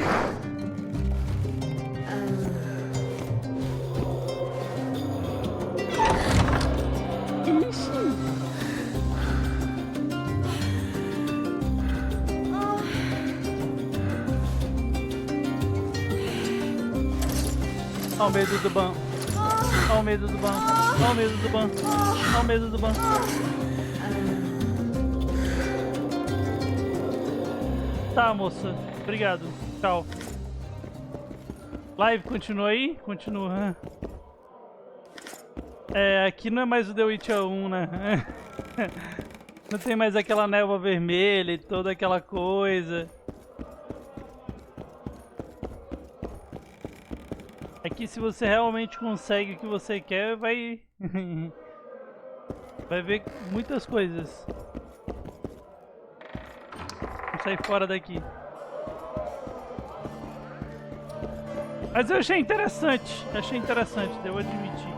Olha o medo do banco. Olha o medo do banco. Olha o medo do banco. Olha o medo do banco. Tá, moça. Obrigado. Tchau. Live continua aí? Continua. É, aqui não é mais o The Witcher 1, né? Não tem mais aquela névoa vermelha e toda aquela coisa. Aqui, se você realmente consegue o que você quer, vai ver muitas coisas. Vou sair fora daqui. Mas eu achei interessante, devo admitir.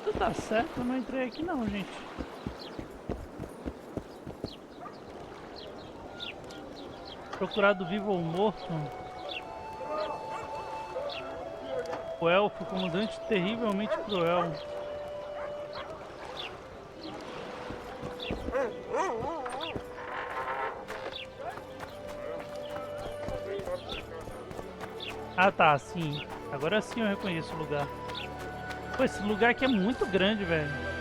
Tudo tá certo, eu não entrei aqui não, gente. Procurado vivo ou morto. O elfo, comandante terrivelmente cruel. Ah tá, sim. Agora sim eu reconheço o lugar. Pô, esse lugar aqui é muito grande, velho.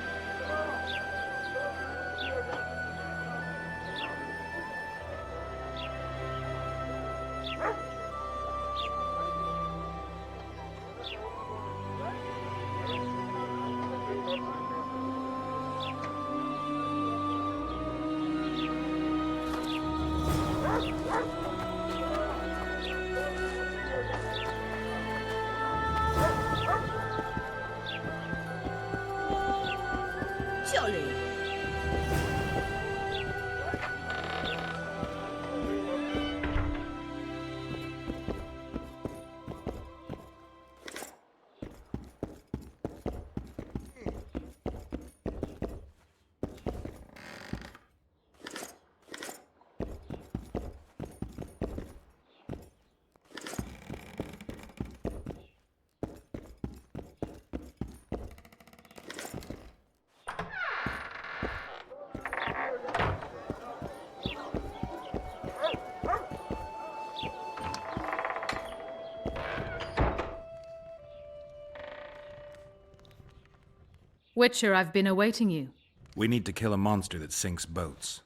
Witcher, I've been awaiting you. We need to kill a monster that sinks boats.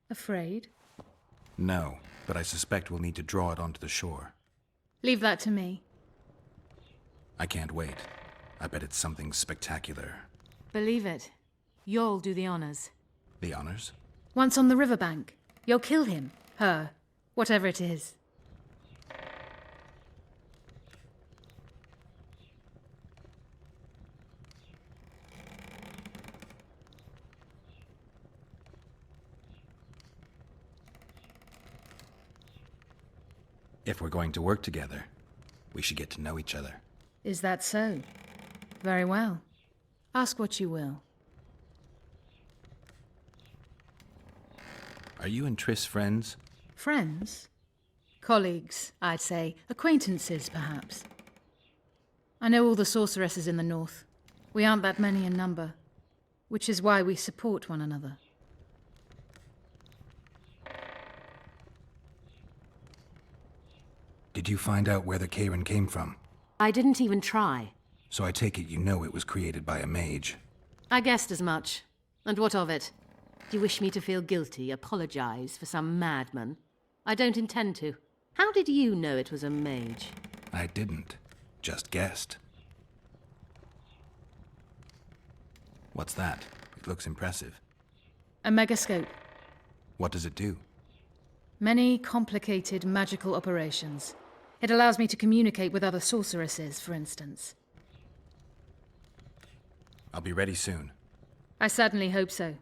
Afraid? No, but I suspect we'll need to draw it onto the shore. Leave that to me. I can't wait. I bet it's something spectacular. Believe it. You'll do the honors. The honors? Once on the riverbank, you'll kill him, her, whatever it is. If we're going to work together, we should get to know each other. Is that so? Very well. Ask what you will. Are you and Triss friends? Friends? Colleagues, I'd say. Acquaintances, perhaps. I know all the sorceresses in the north. We aren't that many in number, which is why we support one another. Did you find out where the Karen came from? I didn't even try. So I take it you know it was created by a mage. I guessed as much. And what of it? Do you wish me to feel guilty, apologize for some madman? I don't intend to. How did you know it was a mage? I didn't. Just guessed. What's that? It looks impressive. A megascope. What does it do? Many complicated magical operations. It allows me to communicate with other sorceresses, for instance. I'll be ready soon. I certainly hope so.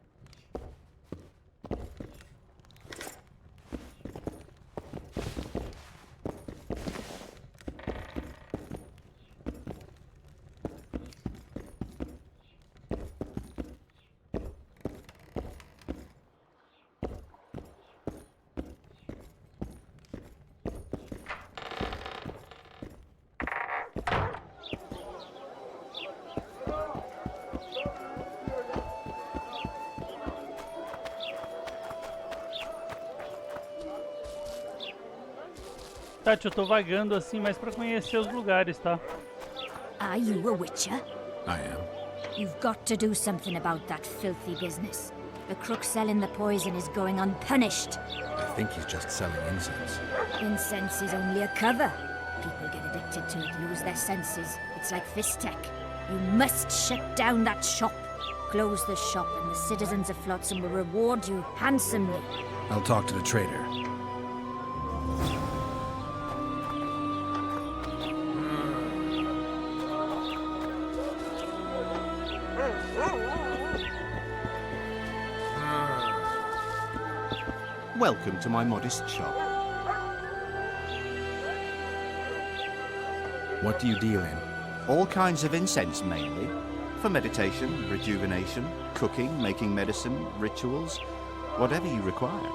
Tati, eu tô vagando assim, mas pra conhecer os lugares, tá? Are you a witcher? I am. You've got to do something about that filthy business. The crook selling the poison is going unpunished. I think he's just selling incense. Incense is only a cover. People get addicted to it, lose their senses. It's like Fistech. You must shut down that shop. Close the shop and the citizens of Flotsam will reward you handsomely. I'll talk to the trader. Welcome to my modest shop. What do you deal in? All kinds of incense, mainly. For meditation, rejuvenation, cooking, making medicine, rituals, whatever you require.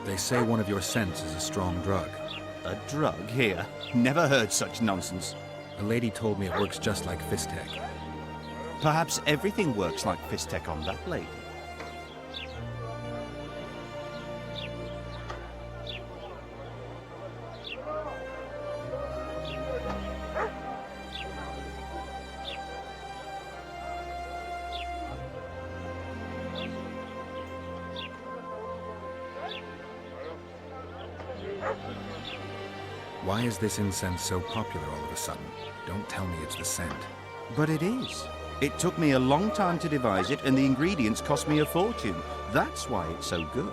They say one of your scents is a strong drug. A drug here? Never heard such nonsense. A lady told me it works just like Fistech. Perhaps everything works like Fistech on that lady. Why is this incense so popular all of a sudden? Don't tell me it's the scent. But it is. It took me a long time to devise it, and the ingredients cost me a fortune. That's why it's so good.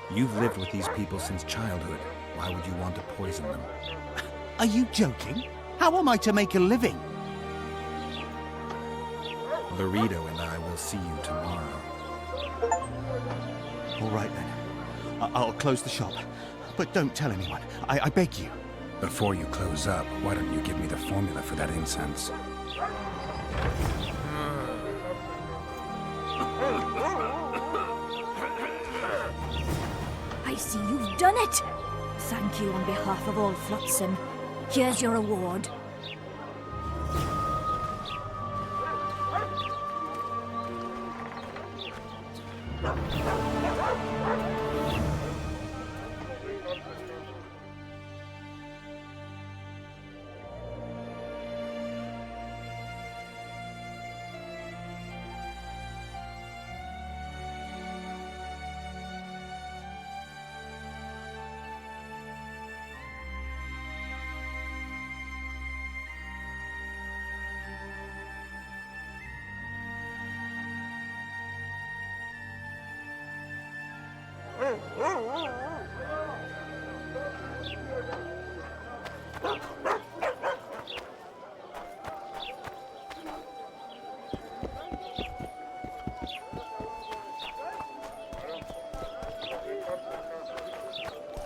You've lived with these people since childhood. Why would you want to poison them? Are you joking? How am I to make a living? Laredo and I will see you tomorrow. All right then. I'll close the shop. But don't tell anyone. I beg you. Before you close up, why don't you give me the formula for that incense? I see you've done it! Thank you on behalf of all Flotsam. Here's your award.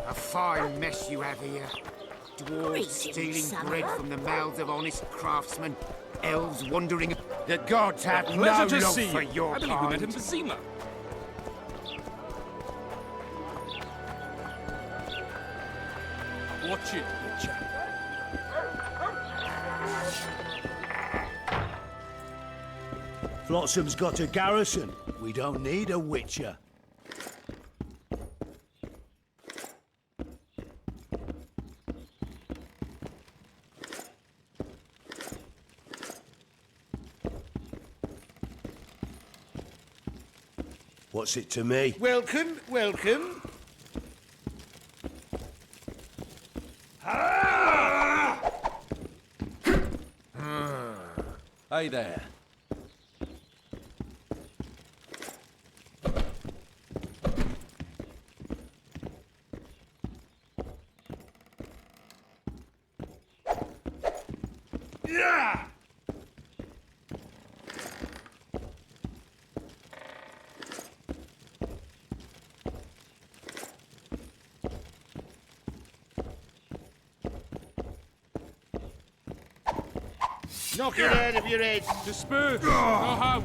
A fine mess you have here. Dwarves stealing bread from the mouths of honest craftsmen. Elves wandering... The gods have no love for your I believe we met in Vizima. Watch it, Witcher. Flotsam's got a garrison. We don't need a Witcher. What's it to me? Welcome, welcome. Hey there. Yeah! Knock it out of your head. Disperse. Go home.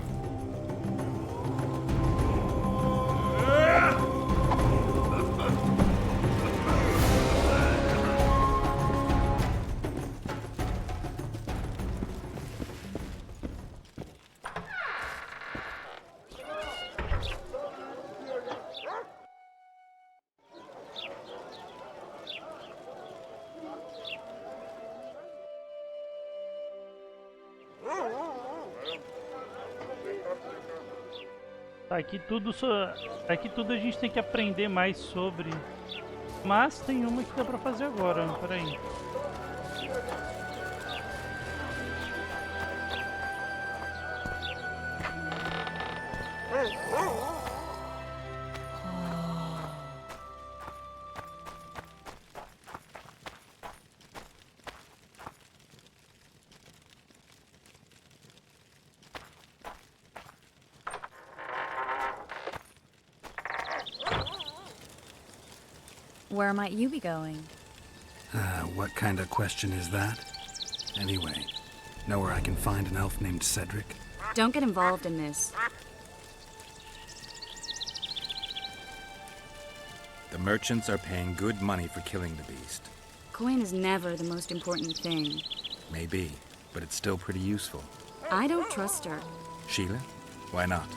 Tá, aqui tudo a gente tem que aprender mais sobre. Mas tem uma que dá pra fazer agora, peraí. Where might you be going? What kind of question is that? Anyway, know where I can find an elf named Cedric? Don't get involved in this. The merchants are paying good money for killing the beast. Coin is never the most important thing. Maybe, but it's still pretty useful. I don't trust her. Sheila? Why not?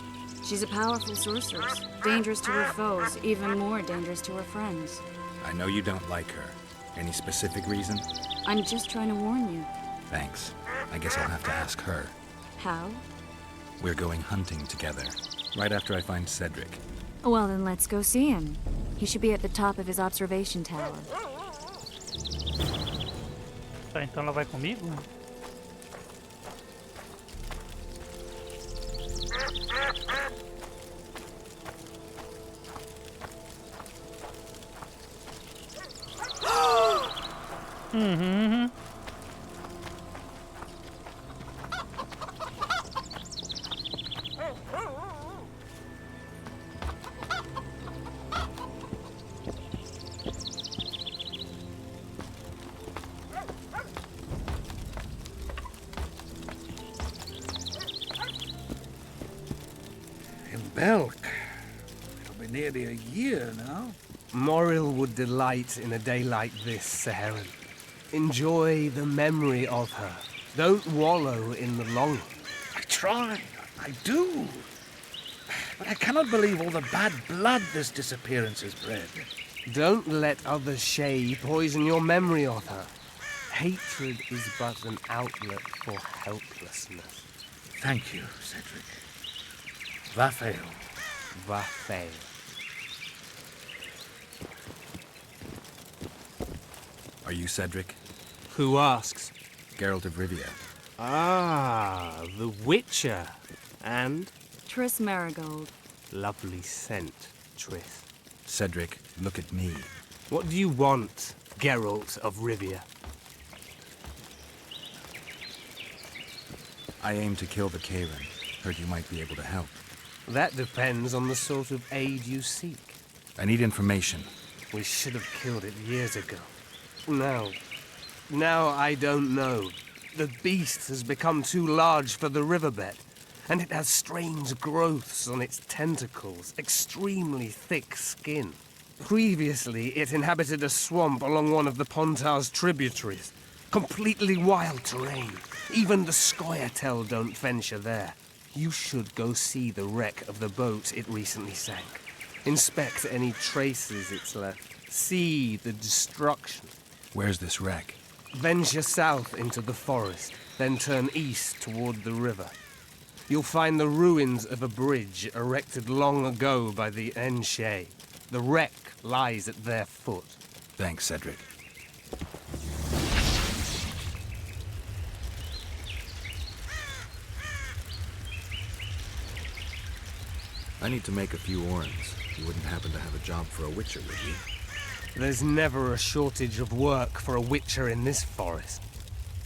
She's a powerful sorceress. Dangerous to her foes, even more dangerous to her friends. I know you don't like her. Any specific reason? I'm just trying to warn you. Thanks. I guess I'll have to ask her. How? We're going hunting together, right after I find Cedric. Well, then let's go see him. He should be at the top of his observation tower. Tá, então ela vai comigo? Mm-hmm. In Belk. It'll be nearly a year now. Moril would delight in a day like this, Saharan. Enjoy the memory of her. Don't wallow in the longing. I try. I do. But I cannot believe all the bad blood this disappearance has bred. Don't let others' shade poison your memory of her. Hatred is but an outlet for helplessness. Thank you, Cedric. Vafail. Vafail. Are you Cedric? Who asks? Geralt of Rivia. Ah, the Witcher. And? Triss Marigold. Lovely scent, Triss. Cedric, look at me. What do you want, Geralt of Rivia? I aim to kill the Karen. Heard you might be able to help. That depends on the sort of aid you seek. I need information. We should have killed it years ago. Now I don't know. The beast has become too large for the riverbed, and it has strange growths on its tentacles, extremely thick skin. Previously, it inhabited a swamp along one of the Pontar's tributaries. Completely wild terrain. Even the Scoia'tael don't venture there. You should go see the wreck of the boat it recently sank. Inspect any traces it's left. See the destruction. Where's this wreck? Venture south into the forest, then turn east toward the river. You'll find the ruins of a bridge erected long ago by the Enshe. The wreck lies at their foot. Thanks, Cedric. I need to make a few orens. You wouldn't happen to have a job for a witcher, would you? There's never a shortage of work for a witcher in this forest.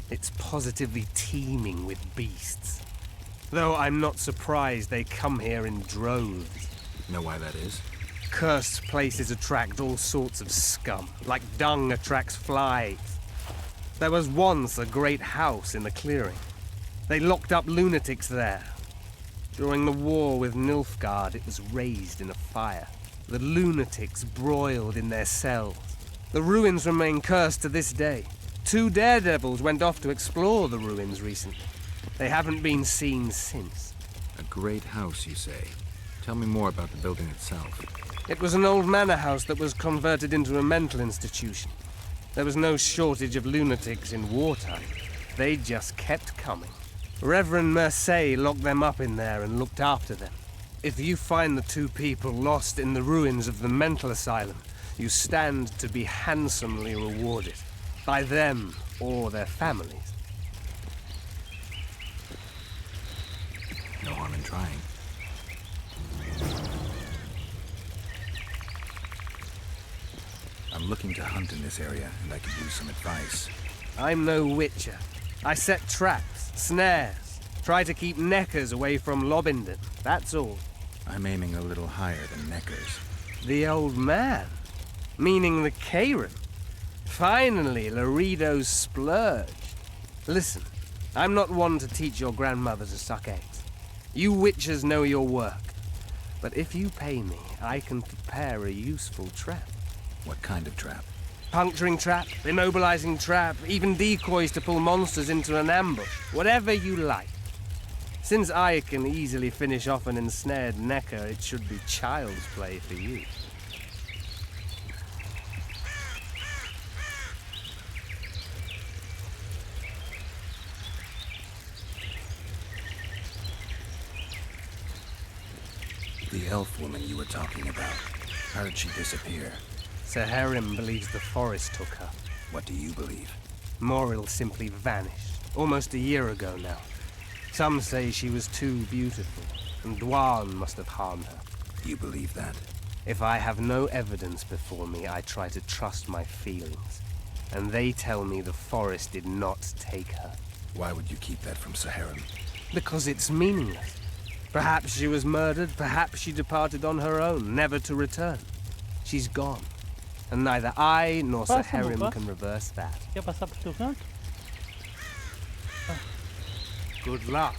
It's positively teeming with beasts. Though I'm not surprised they come here in droves. Know why that is? Cursed places attract all sorts of scum, like dung attracts flies. There was once a great house in the clearing. They locked up lunatics there. During the war with Nilfgaard, it was raised in a fire. The lunatics broiled in their cells. The ruins remain cursed to this day. 2 daredevils went off to explore the ruins recently. They haven't been seen since. A great house, you say? Tell me more about the building itself. It was an old manor house that was converted into a mental institution. There was no shortage of lunatics in wartime. They just kept coming. Reverend Mercey locked them up in there and looked after them. If you find the 2 people lost in the ruins of the mental asylum, you stand to be handsomely rewarded. By them or their families. No harm in trying. I'm looking to hunt in this area, and I could use some advice. I'm no witcher. I set traps, snares, try to keep neckers away from Lobinden, that's all. I'm aiming a little higher than neckers. The old man? Meaning the Karen? Finally, Laredo's splurged. Listen, I'm not one to teach your grandmother to suck eggs. You witchers know your work. But if you pay me, I can prepare a useful trap. What kind of trap? Puncturing trap, immobilizing trap, even decoys to pull monsters into an ambush. Whatever you like. Since I can easily finish off an ensnared necker, it should be child's play for you. The elf woman you were talking about. How did she disappear? Saharim believes the forest took her. What do you believe? Moril simply vanished, almost a year ago now. Some say she was too beautiful, and Dwan must have harmed her. You believe that? If I have no evidence before me, I try to trust my feelings. and they tell me the forest did not take her. Why would you keep that from Saharan? Because it's meaningless. Perhaps she was murdered, perhaps she departed on her own, never to return. She's gone, and neither I nor Saharim can reverse that. Quer passar pro teu canto? Good luck.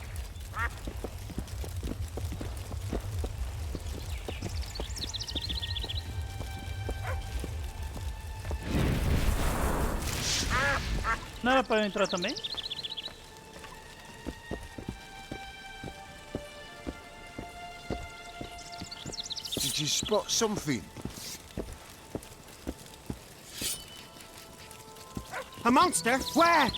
Não era pra eu entrar também? Did you spot something? A monster? Where?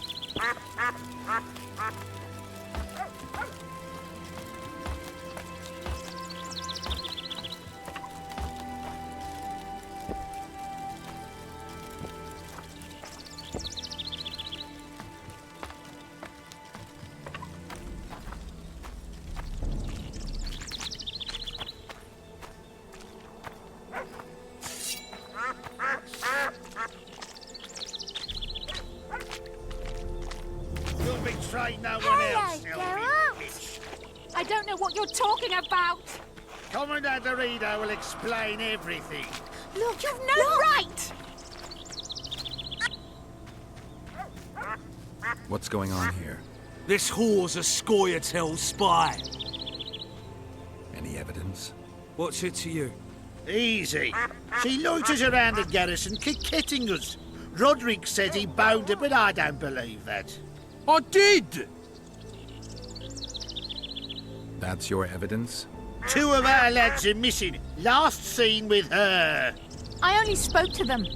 You'll betray no one else, I don't know what you're talking about. Commandant Dorito will explain everything. Look, you've no right. What's going on here? This whore's a Scoia'tail spy. Any evidence? What's it to you? Easy. She loiters around the garrison, kick-kitting us. Roderick says he boned her, but I don't believe that. I did! That's your evidence? 2 of our lads are missing. Last seen with her. I only spoke to them.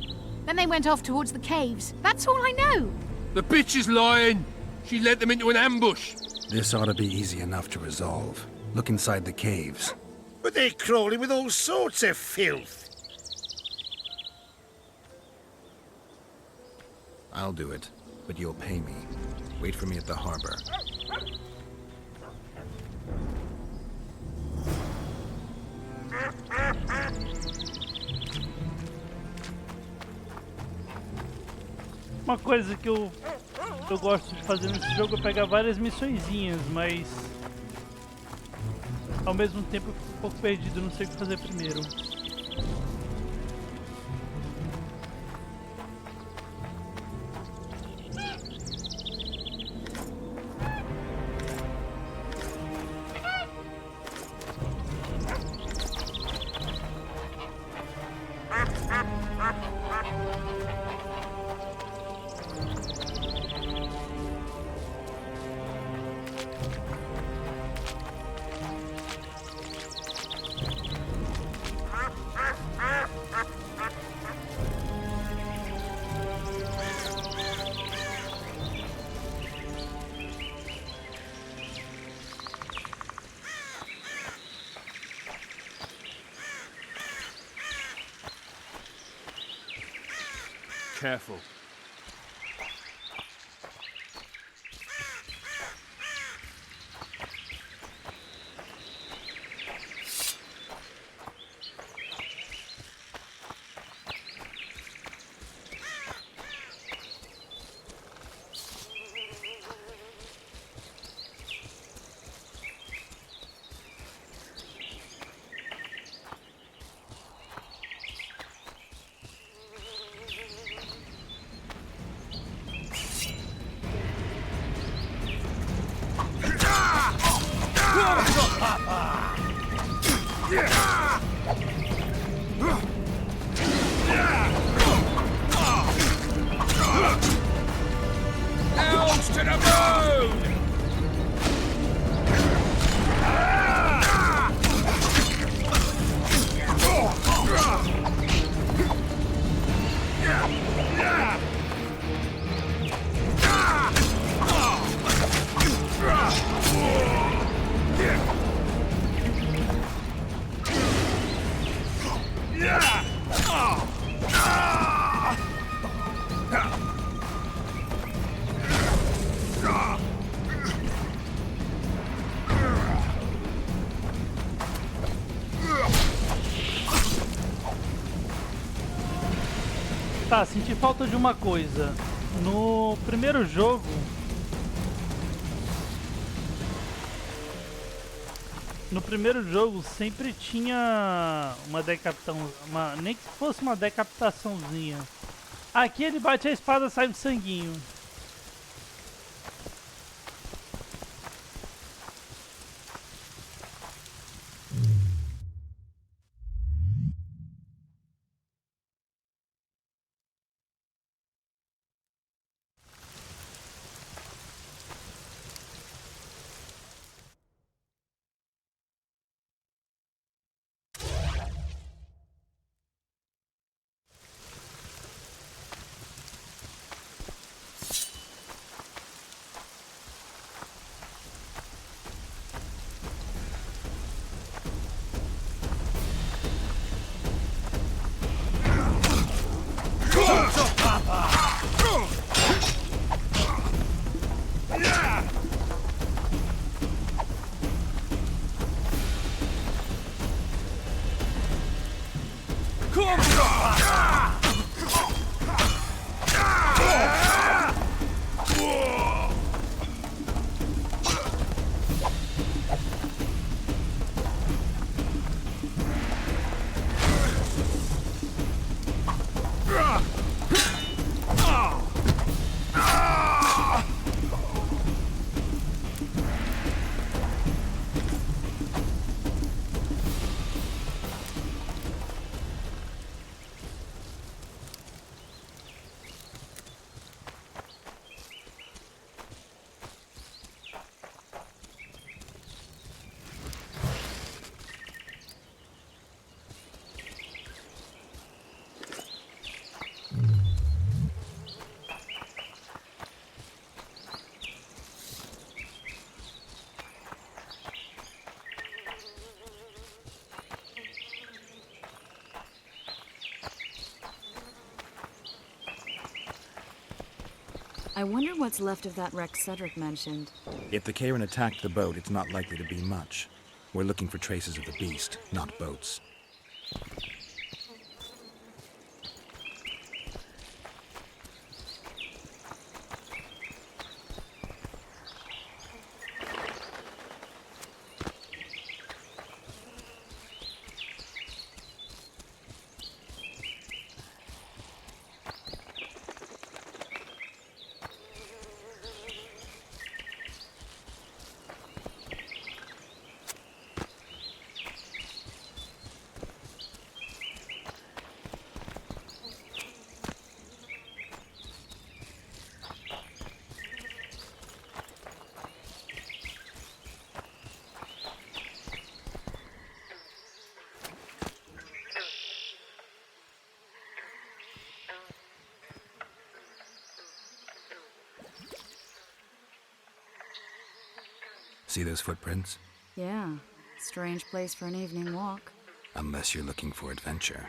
Then they went off towards the caves. That's all I know. The bitch is lying. She led them into an ambush. This ought to be easy enough to resolve. Look inside the caves. But they're crawling with all sorts of filth. I'll do it, but you'll pay me. Wait for me at the harbor. Uma coisa que eu gosto de fazer nesse jogo é pegar várias missõezinhas, mas ao mesmo tempo eu fico um pouco perdido, não sei o que fazer primeiro. Careful. Elves to the moon! Tá, senti falta de uma coisa. No primeiro jogo... No primeiro jogo sempre tinha uma decapitação... nem que fosse uma decapitaçãozinha. Aqui ele bate a espada e sai um sanguinho. I wonder what's left of that wreck Cedric mentioned. If the Karen attacked the boat, it's not likely to be much. We're looking for traces of the beast, not boats. See those footprints? Yeah, strange place for an evening walk. Unless you're looking for adventure.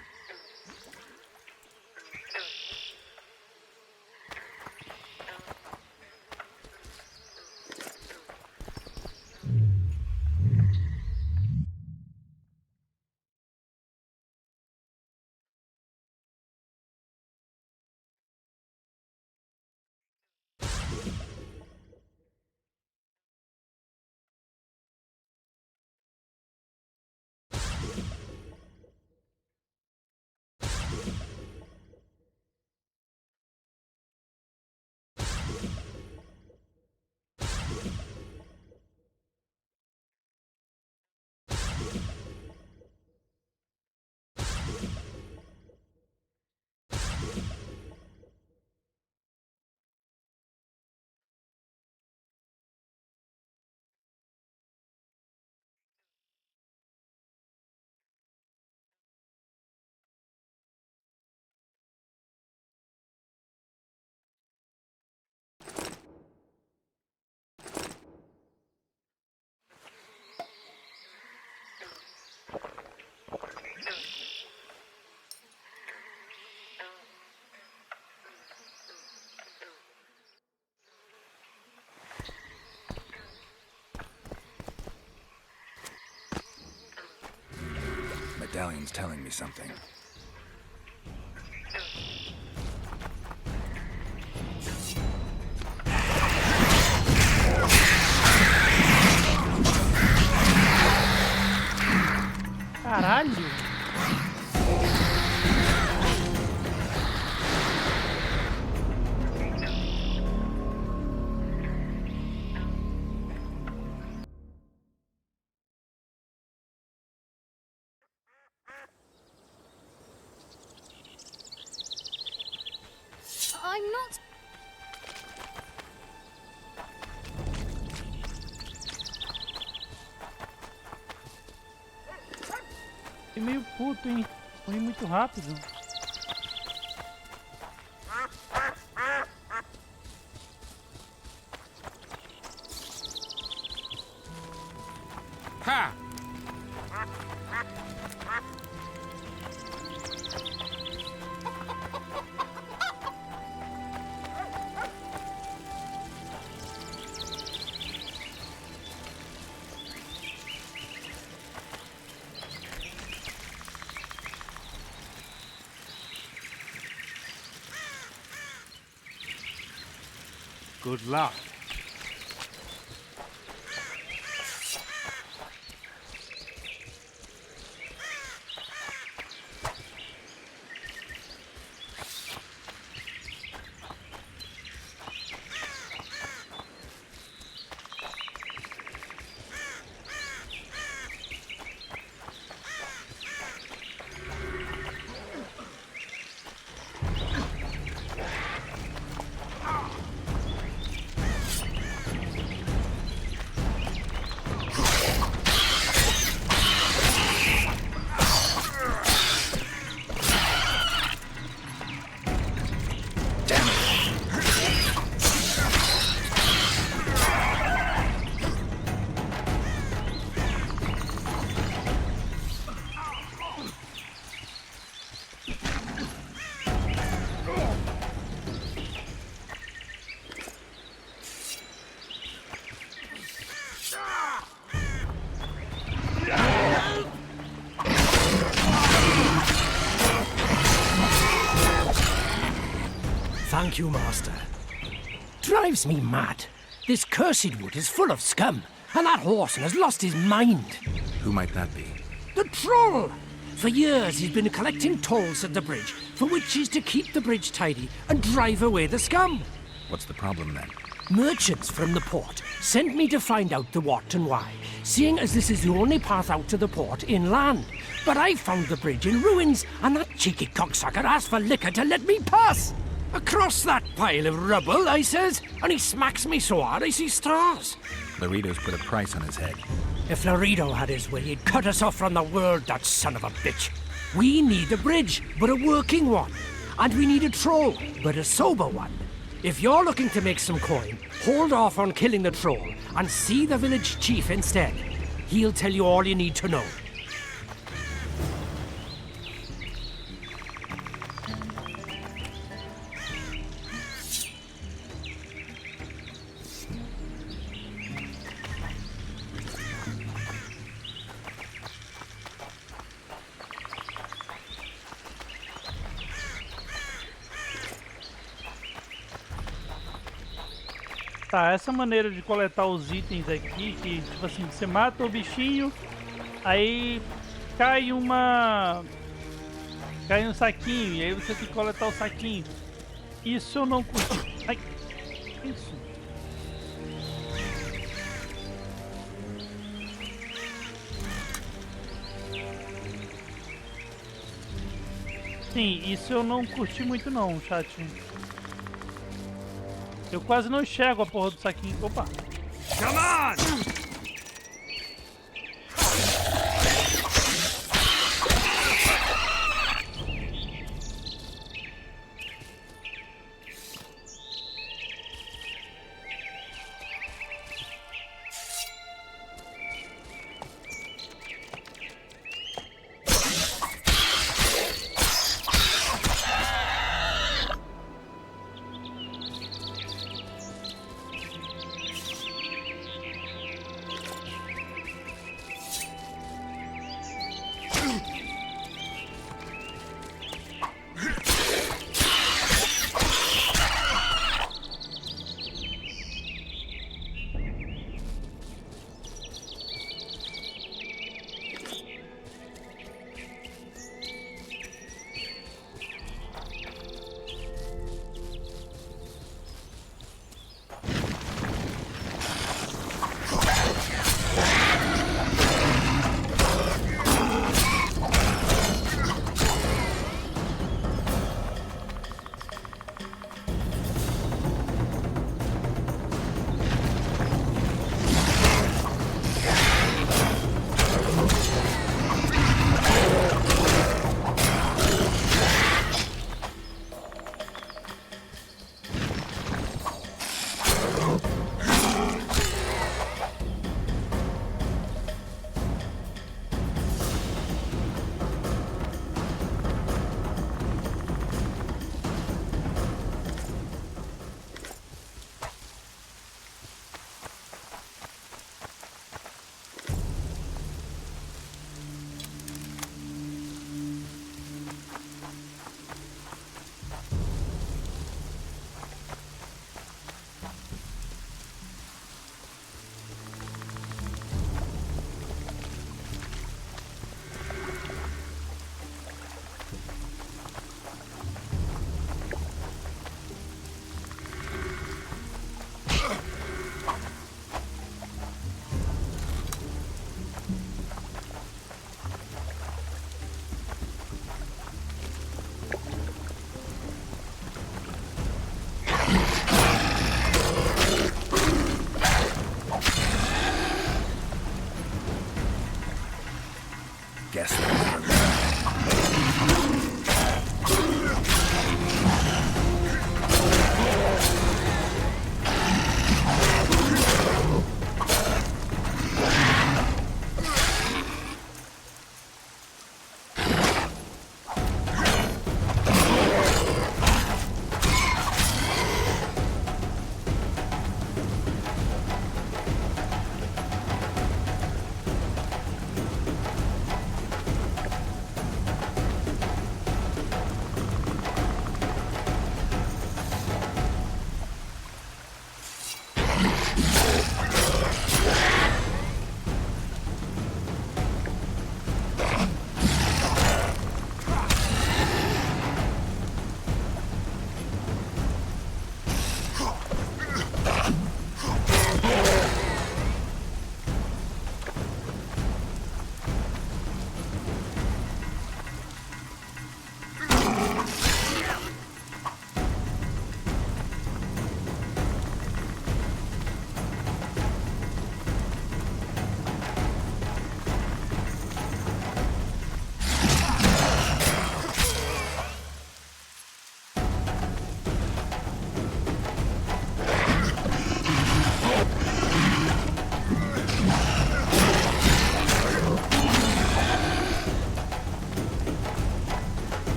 Medallion's telling me something. Caralho! I'm not... Fiquei meio puto, hein? Morri muito rápido. Ha! Good luck. Thank you, Master. Drives me mad. This cursed wood is full of scum, and that horseman has lost his mind. Who might that be? The troll! For years he's been collecting tolls at the bridge, for which is to keep the bridge tidy and drive away the scum. What's the problem then? Merchants from the port sent me to find out the what and why, seeing as this is the only path out to the port inland. But I found the bridge in ruins, and that cheeky cocksucker asked for liquor to let me pass. Across that pile of rubble, I says, and he smacks me so hard I see stars. Laredo's put a price on his head. If Laredo had his way, he'd cut us off from the world, that son of a bitch. We need a bridge, but a working one. And we need a troll, but a sober one. If you're looking to make some coin, hold off on killing the troll and see the village chief instead. He'll tell you all you need to know. Tá, essa maneira de coletar os itens aqui, que tipo assim, você mata o bichinho, aí cai um saquinho, e aí você tem que coletar o saquinho. Isso eu não curti. Ai, isso. Sim, isso eu não curti muito não, chat. Eu quase não enxergo a porra do saquinho. Opa! Come on!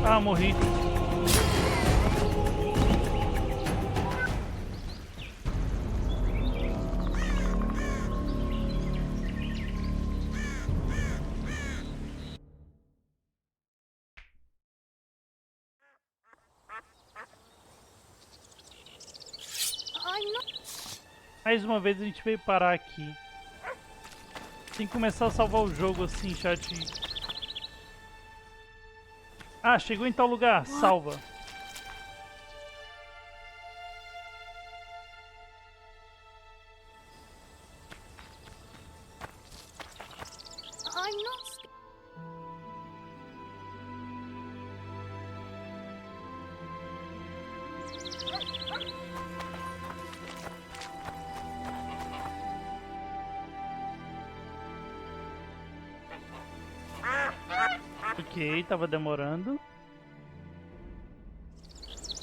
Ah, morri. Mais uma vez a gente veio parar aqui. Tem que começar a salvar o jogo assim, chat. Ah, chegou em tal lugar. Salva. Ok, tava demorando.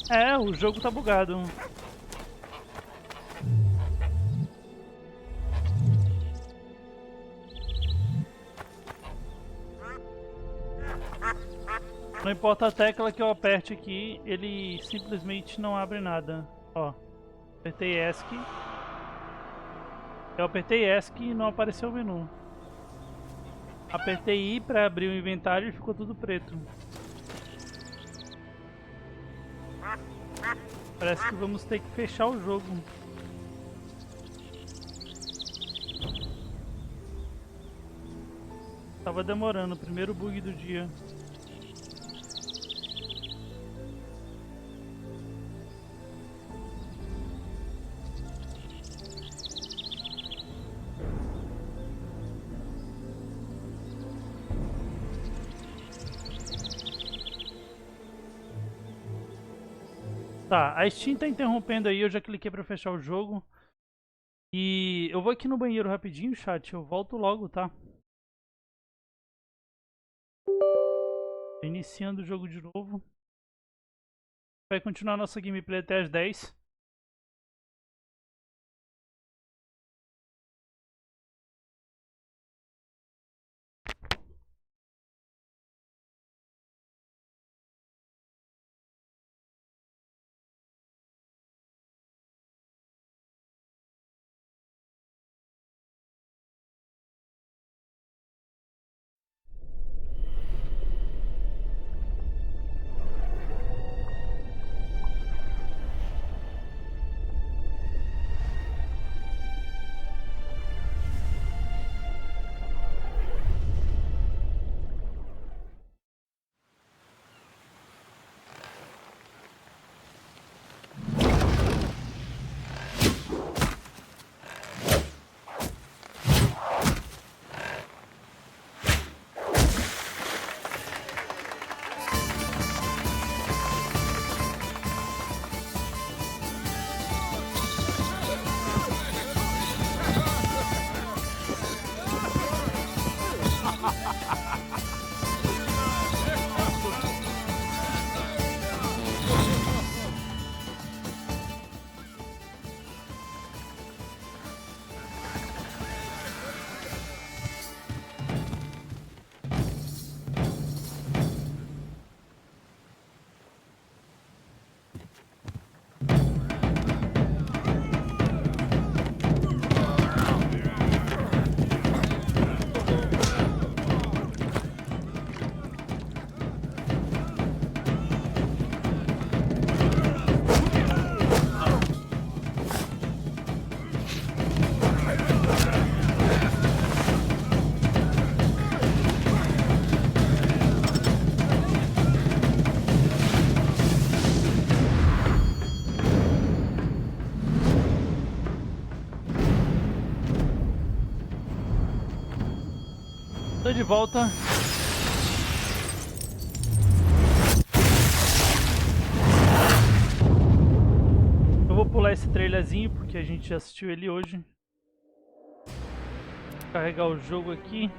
É, o jogo tá bugado. Não importa a tecla que eu aperte aqui, ele simplesmente não abre nada. Ó, apertei ESC. Eu apertei ESC e não apareceu o menu. Apertei I para abrir o inventário e ficou tudo preto. Parece que vamos ter que fechar o jogo. Tava demorando, primeiro bug do dia. Tá, a Steam tá interrompendo aí, eu já cliquei pra fechar o jogo. E eu vou aqui no banheiro rapidinho, chat, eu volto logo, tá? Iniciando o jogo de novo. Vai continuar nossa gameplay até as 10. Tô de volta. Eu vou pular esse trailerzinho porque a gente já assistiu ele hoje. Vou carregar o jogo aqui.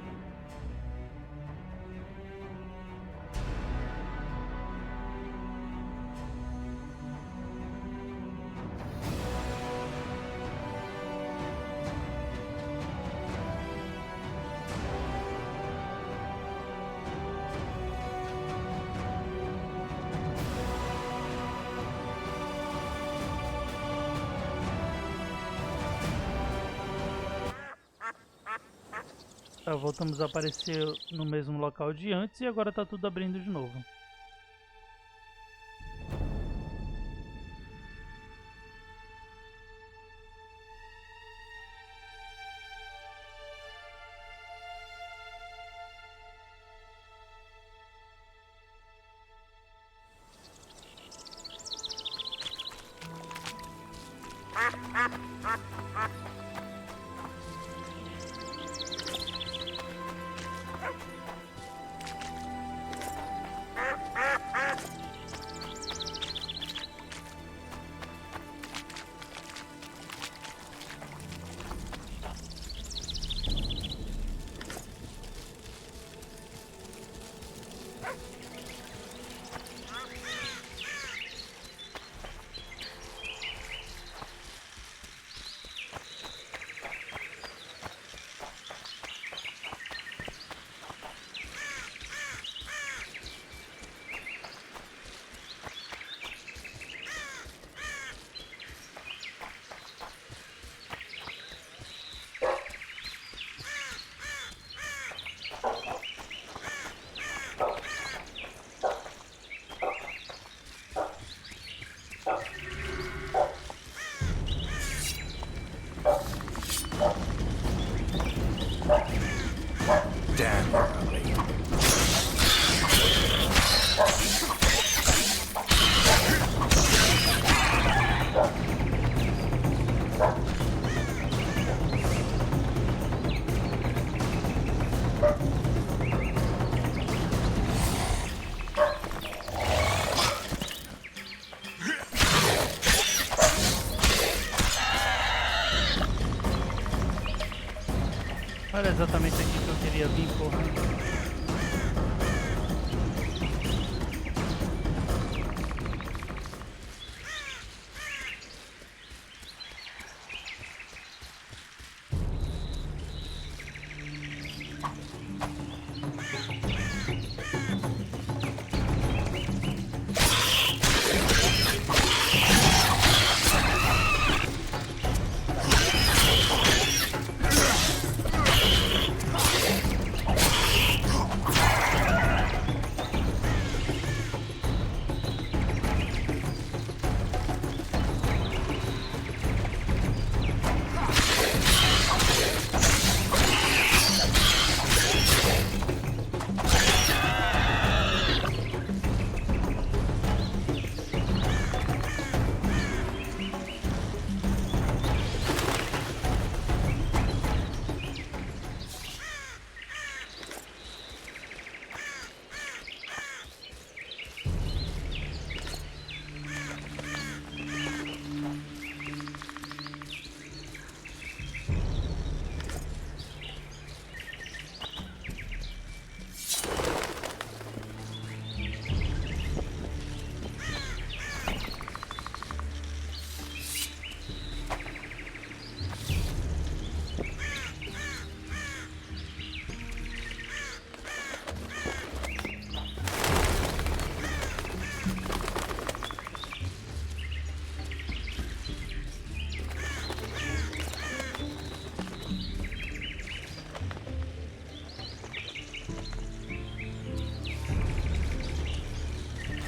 Tá, voltamos a aparecer no mesmo local de antes e agora tá tudo abrindo de novo. Era exatamente aqui que eu queria vir, porra.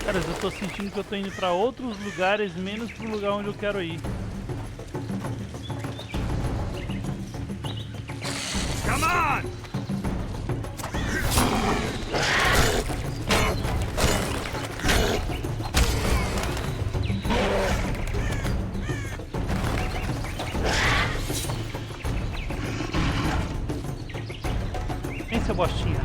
Cara, eu tô sentindo que eu tô indo pra outros lugares, menos pro lugar onde eu quero ir. Come on! Vem, seu bostinha.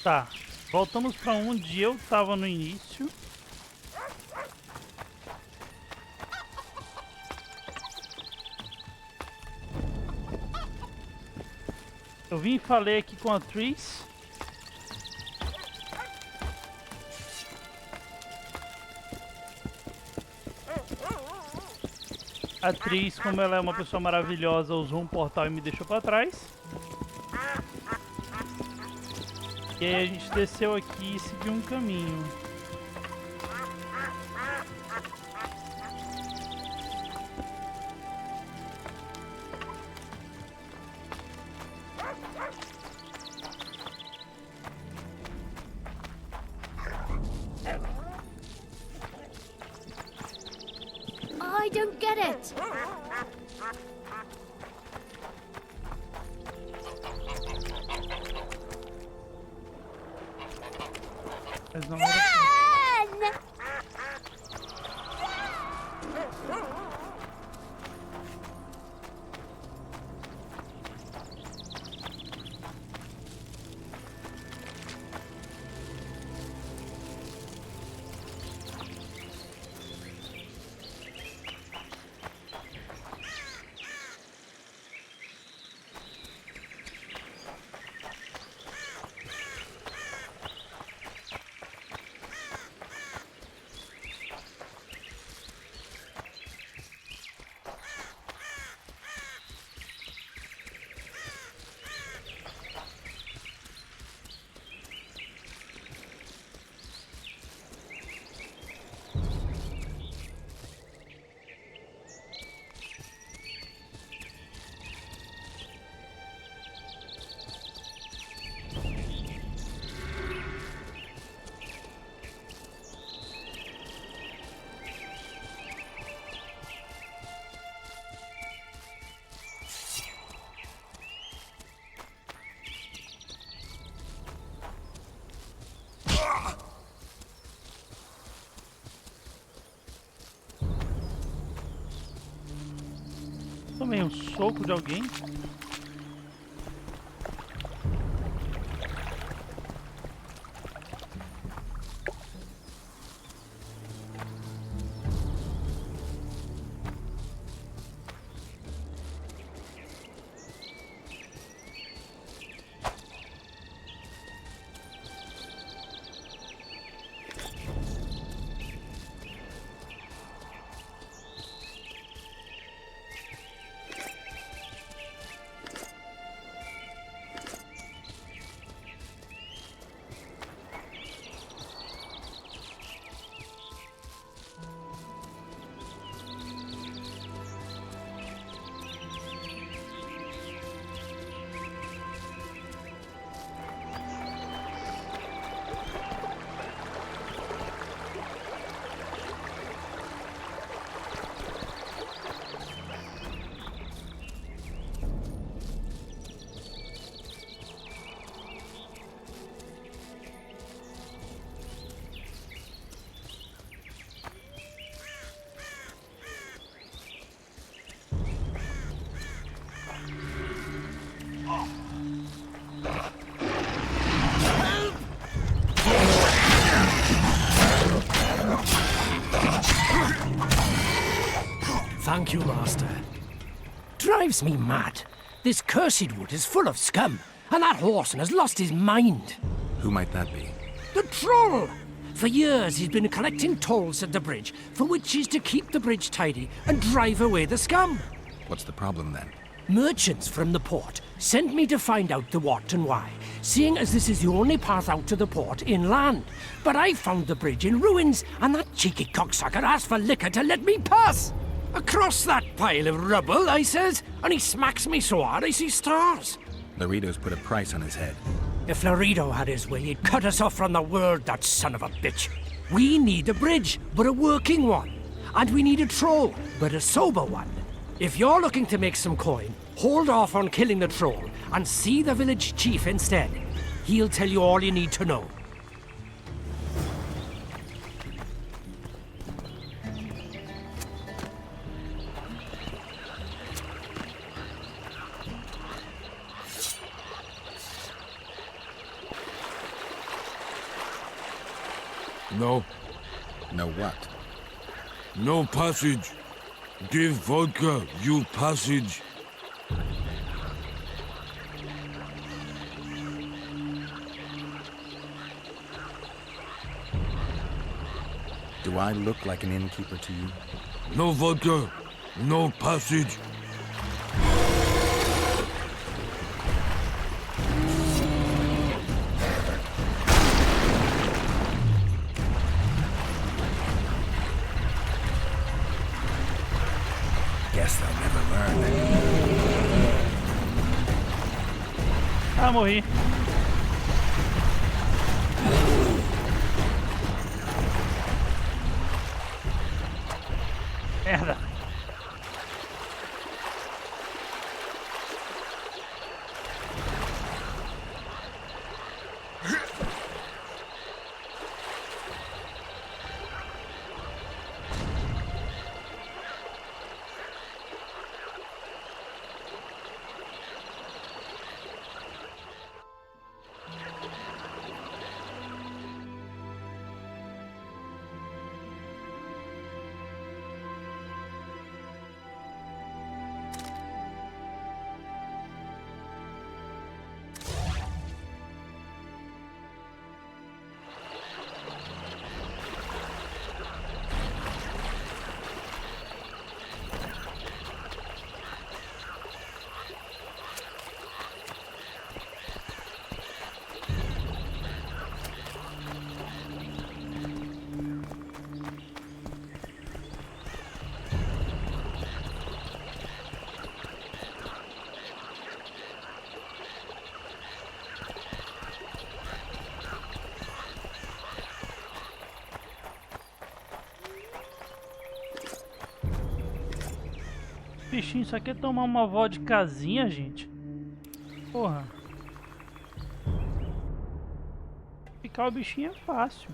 Tá, voltamos pra onde eu tava no início. Eu vim e falei aqui com a Tris. A Tris, como ela é uma pessoa maravilhosa, usou um portal e me deixou pra trás. E aí a gente desceu aqui e seguiu um caminho. I don't get it. Mas não era... Tomei um soco de alguém. Thank you, Master. Drives me mad. This cursed wood is full of scum, and that horseman has lost his mind. Who might that be? The troll! For years he's been collecting tolls at the bridge, for which is to keep the bridge tidy and drive away the scum. What's the problem then? Merchants from the port sent me to find out the what and why, seeing as this is the only path out to the port inland. But I found the bridge in ruins, and that cheeky cocksucker asked for liquor to let me pass. Across that pile of rubble, I says, and he smacks me so hard I see stars. Laredo's put a price on his head. If Laredo had his way, he'd cut us off from the world, that son of a bitch. We need a bridge, but a working one. And we need a troll, but a sober one. If you're looking to make some coin, hold off on killing the troll and see the village chief instead. He'll tell you all you need to know. No. No what? No passage. Give vodka, you passage. Do I look like an innkeeper to you? No vodka, no passage. Guess they'll never learn. Ah, morri. Merda. Bichinho, só quer tomar uma vodkazinha, gente. Porra. Picar o bichinho é fácil.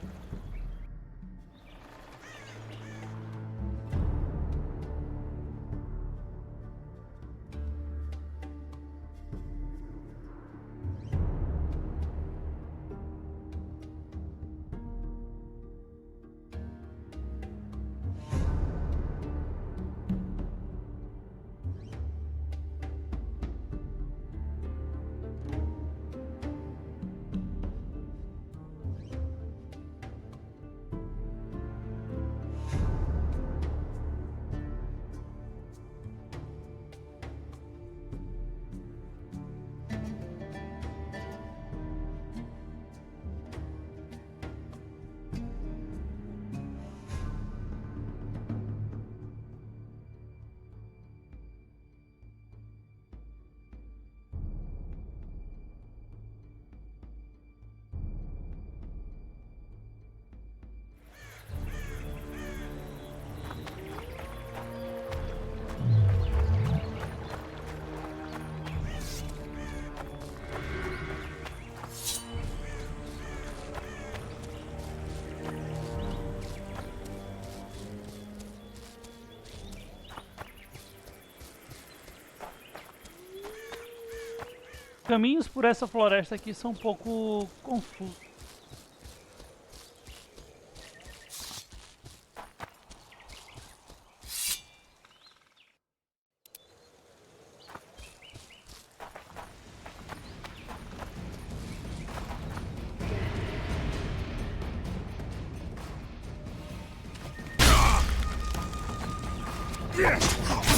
Caminhos por essa floresta aqui são um pouco confusos.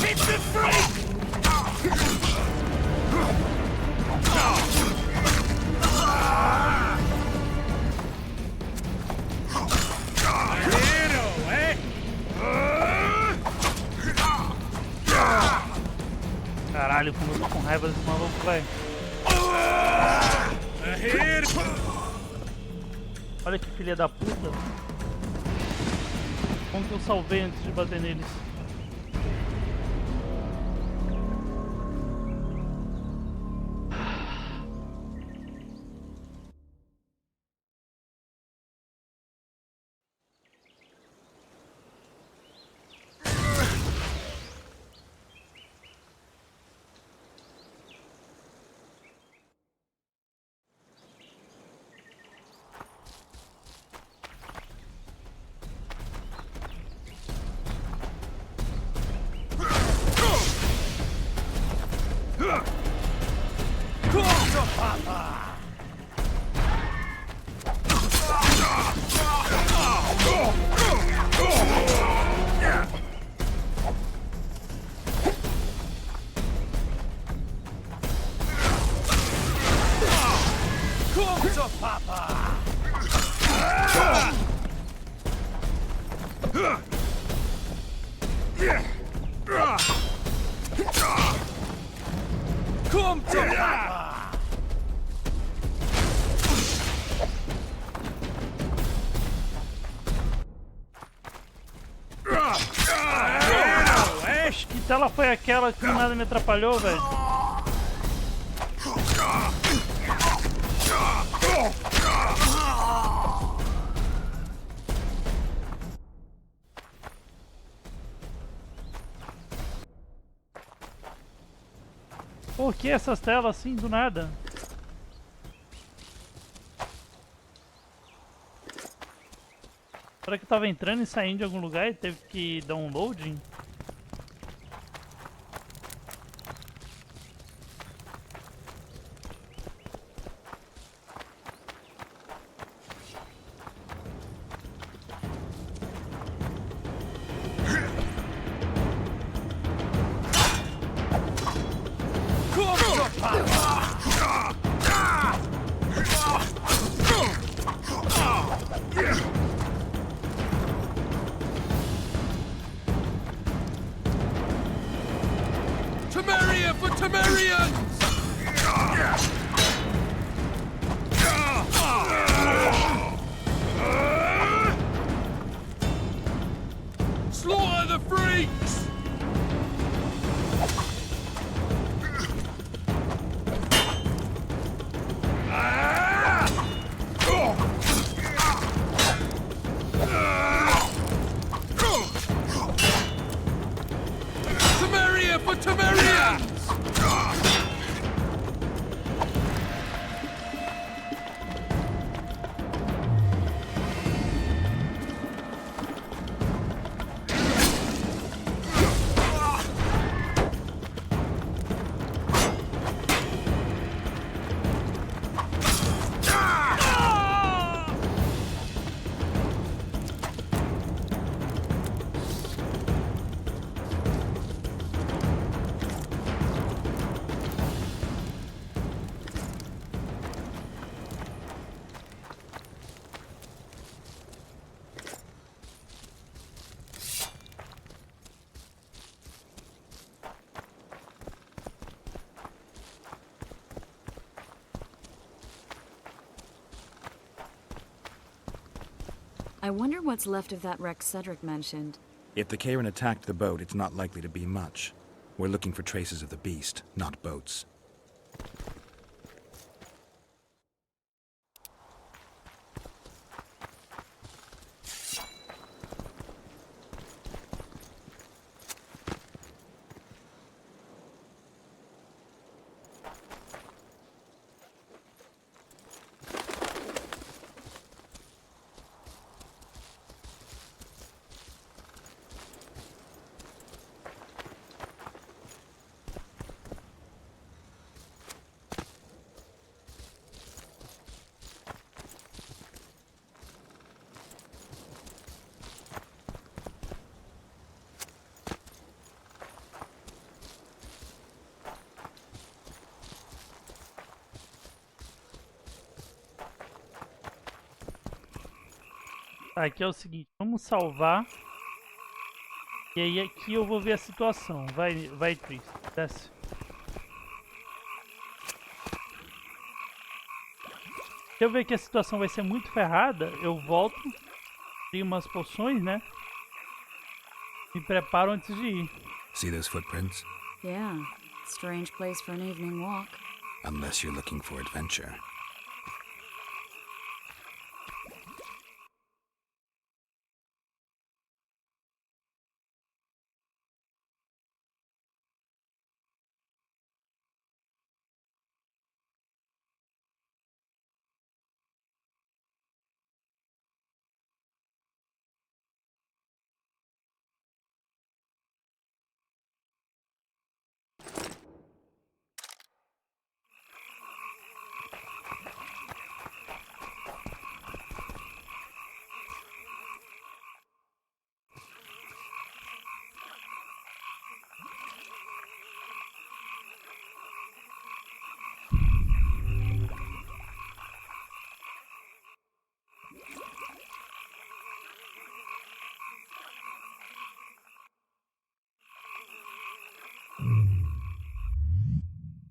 It's the freak! Caralho, como eu tô com raiva desse maluco, velho. Olha que filha da puta. Como que eu salvei antes de bater neles? tela foi aquela que nada me atrapalhou, velho? Por que essas telas assim do nada? Será que eu tava entrando e saindo de algum lugar e teve que dar um loading? Temeria for Temerians! Slaughter the freaks! Temeria for Temerians! I wonder what's left of that wreck Cedric mentioned. If the Karen attacked the boat, it's not likely to be much. We're looking for traces of the beast, not boats. Tá, aqui é o seguinte, vamos salvar. E aí aqui eu vou ver a situação. Vai Tris, desce. Se eu ver que a situação vai ser muito ferrada, eu volto, crio umas poções, né? Me preparo antes de ir. See those footprints? Yeah, strange place for an evening walk. Unless you're looking for adventure.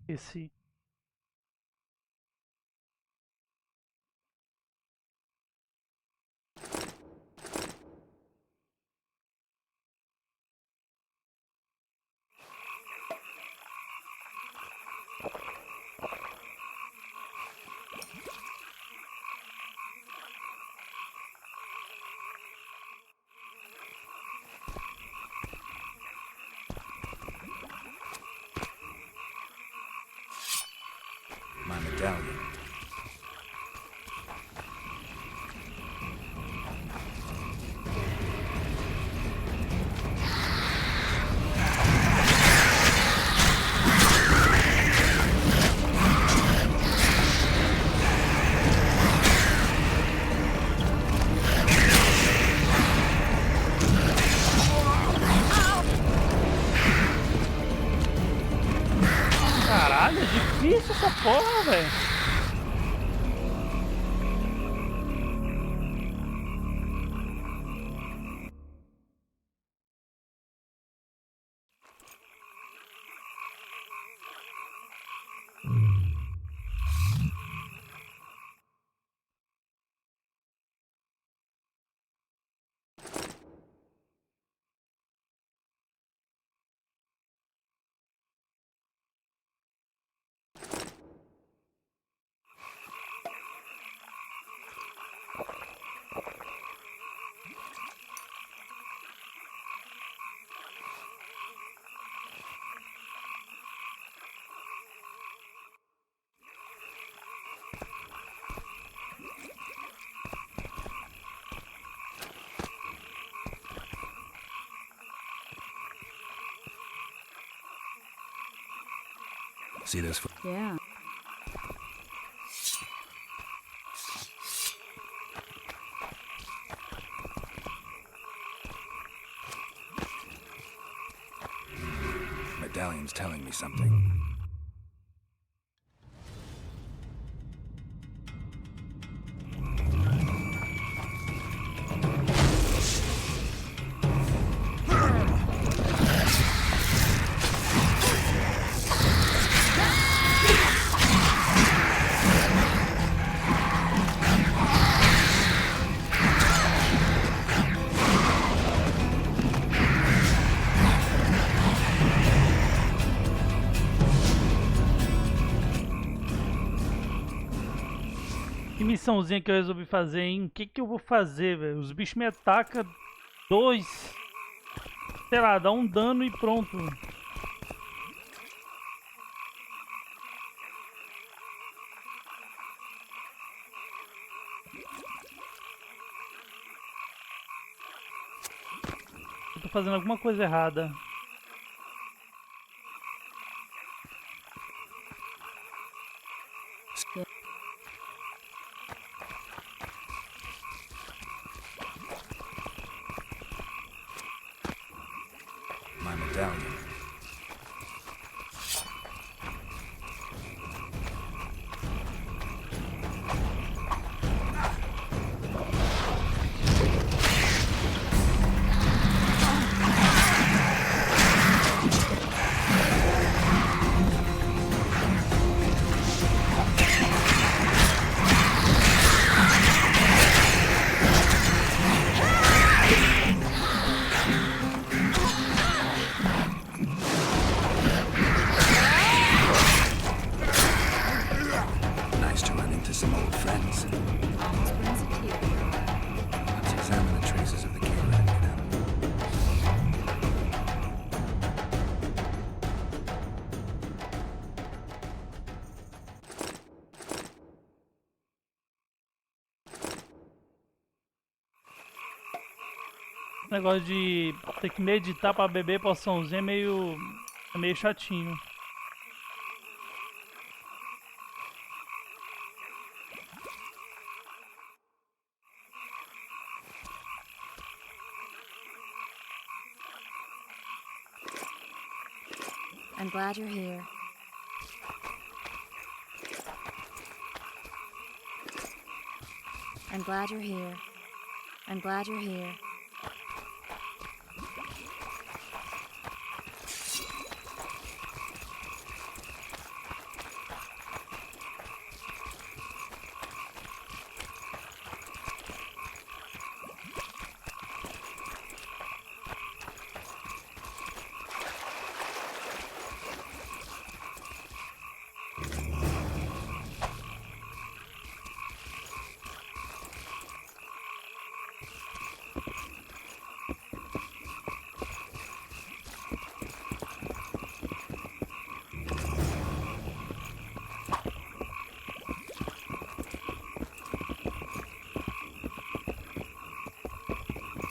Esse. Porra, velho. See this? Yeah. Medallion's telling me something. Que missãozinha que eu resolvi fazer, hein? O que que eu vou fazer, velho? Os bichos me atacam 2. Sei lá, dá um dano e pronto. Eu tô fazendo alguma coisa errada. My medallion. Esse negócio de ter que meditar pra beber poçãozinha é meio chatinho. I'm glad you're here. I'm glad you're here. I'm glad you're here.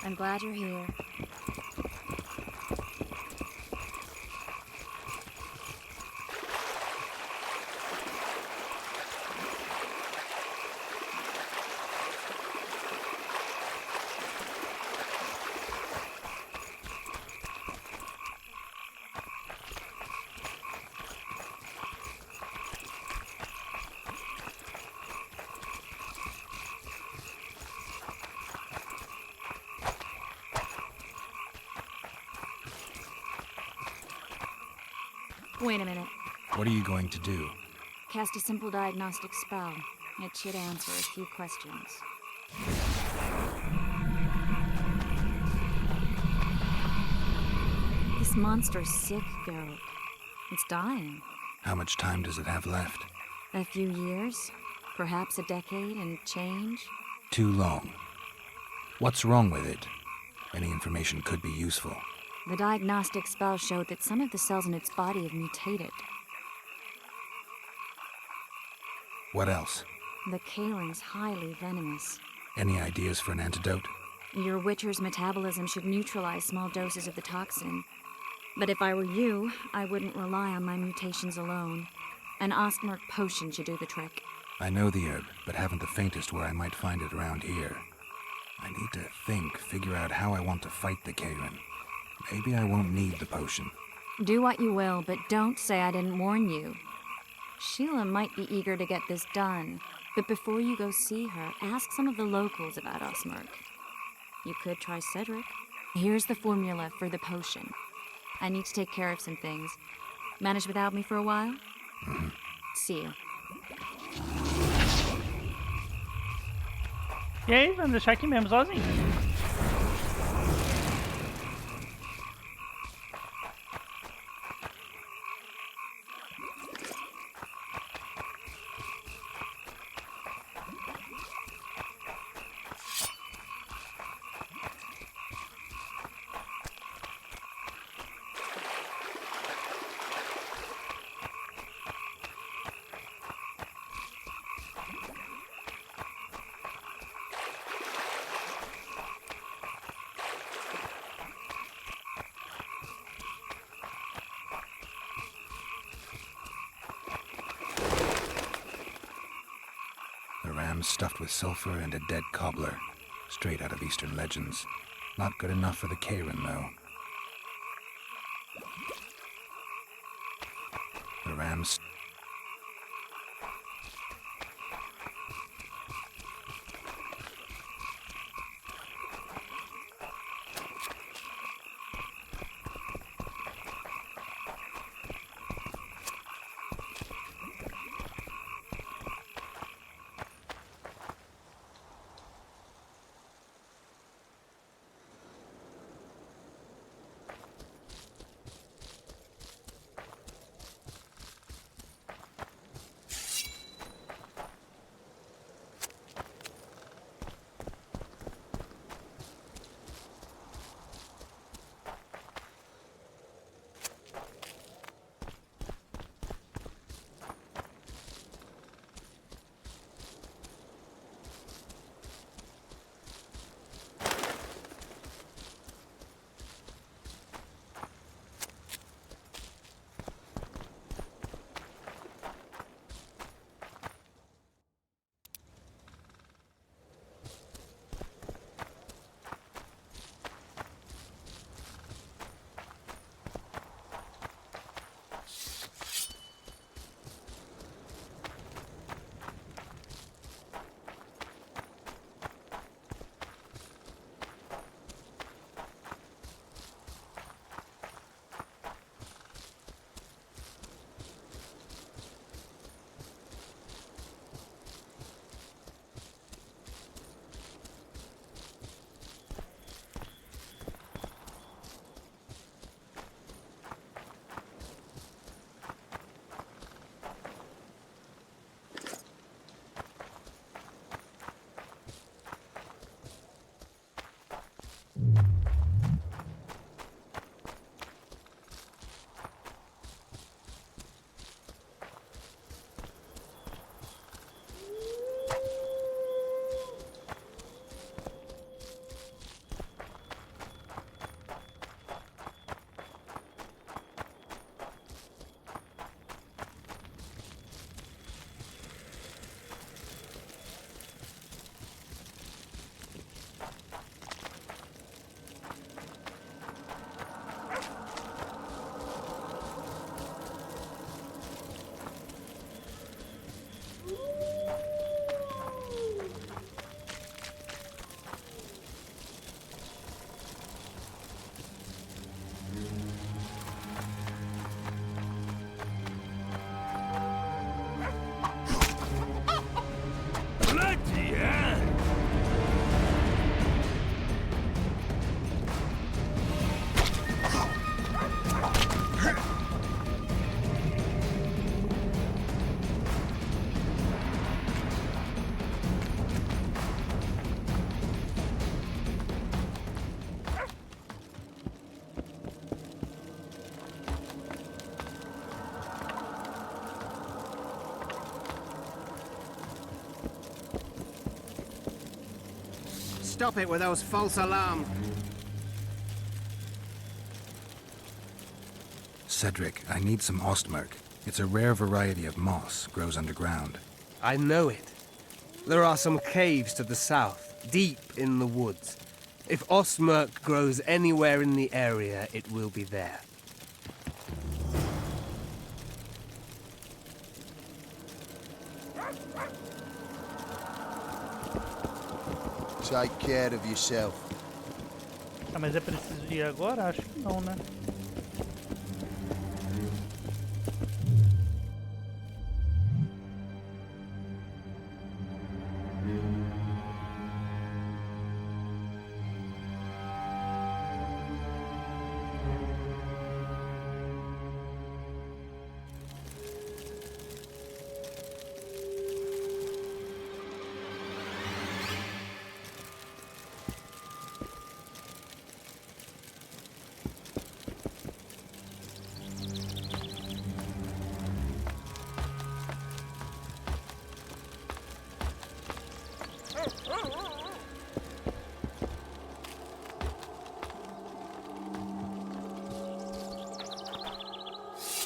I'm glad you're here. Wait a minute. What are you going to do? Cast a simple diagnostic spell. It should answer a few questions. This monster's sick, Geralt. It's dying. How much time does it have left? A few years? Perhaps a decade and change? Too long. What's wrong with it? Any information could be useful. The diagnostic spell showed that some of the cells in its body have mutated. What else? The Kalen's highly venomous. Any ideas for an antidote? Your Witcher's metabolism should neutralize small doses of the toxin. But if I were you, I wouldn't rely on my mutations alone. An Ostmark potion should do the trick. I know the herb, but haven't the faintest where I might find it around here. I need to figure out how I want to fight the Kalen. Maybe I won't need the potion. Do what you will, but don't say I didn't warn you. Sheila might be eager to get this done, but before you go see her, ask some of the locals about Ostmark. You could try Cedric. Here's the formula for the potion. I need to take care of some things. Manage without me for a while? See you. E aí, vamos deixar aqui mesmo, sozinho. Stuffed with sulfur and a dead cobbler. Straight out of Eastern legends. Not good enough for the Karen, though. The ram's... stop it with those false alarms. Cedric, I need some ostmerk. It's a rare variety of moss, grows underground. I know it. There are some caves to the south, deep in the woods. If ostmerk grows anywhere in the area, it will be there. Take care of yourself. Ah, mas é preciso ir agora? Acho que não, né?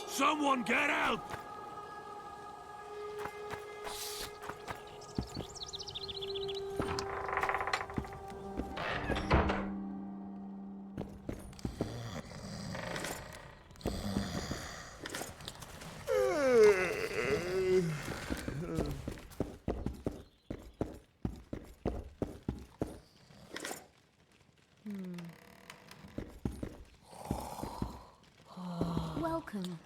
Someone get help! Welcome.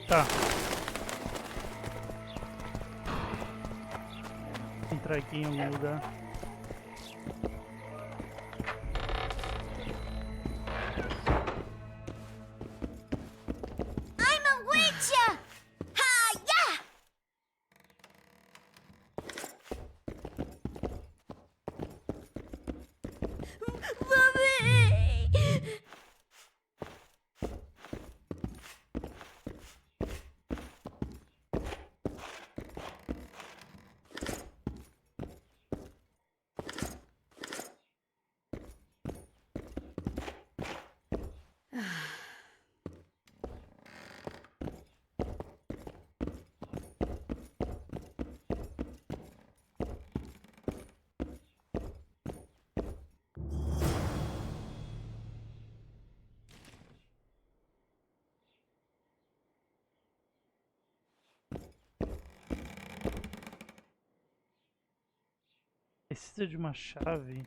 Tá. Entrar aqui em algum lugar. I'm a witcher! Ha yeah! Mommy! Precisa de uma chave.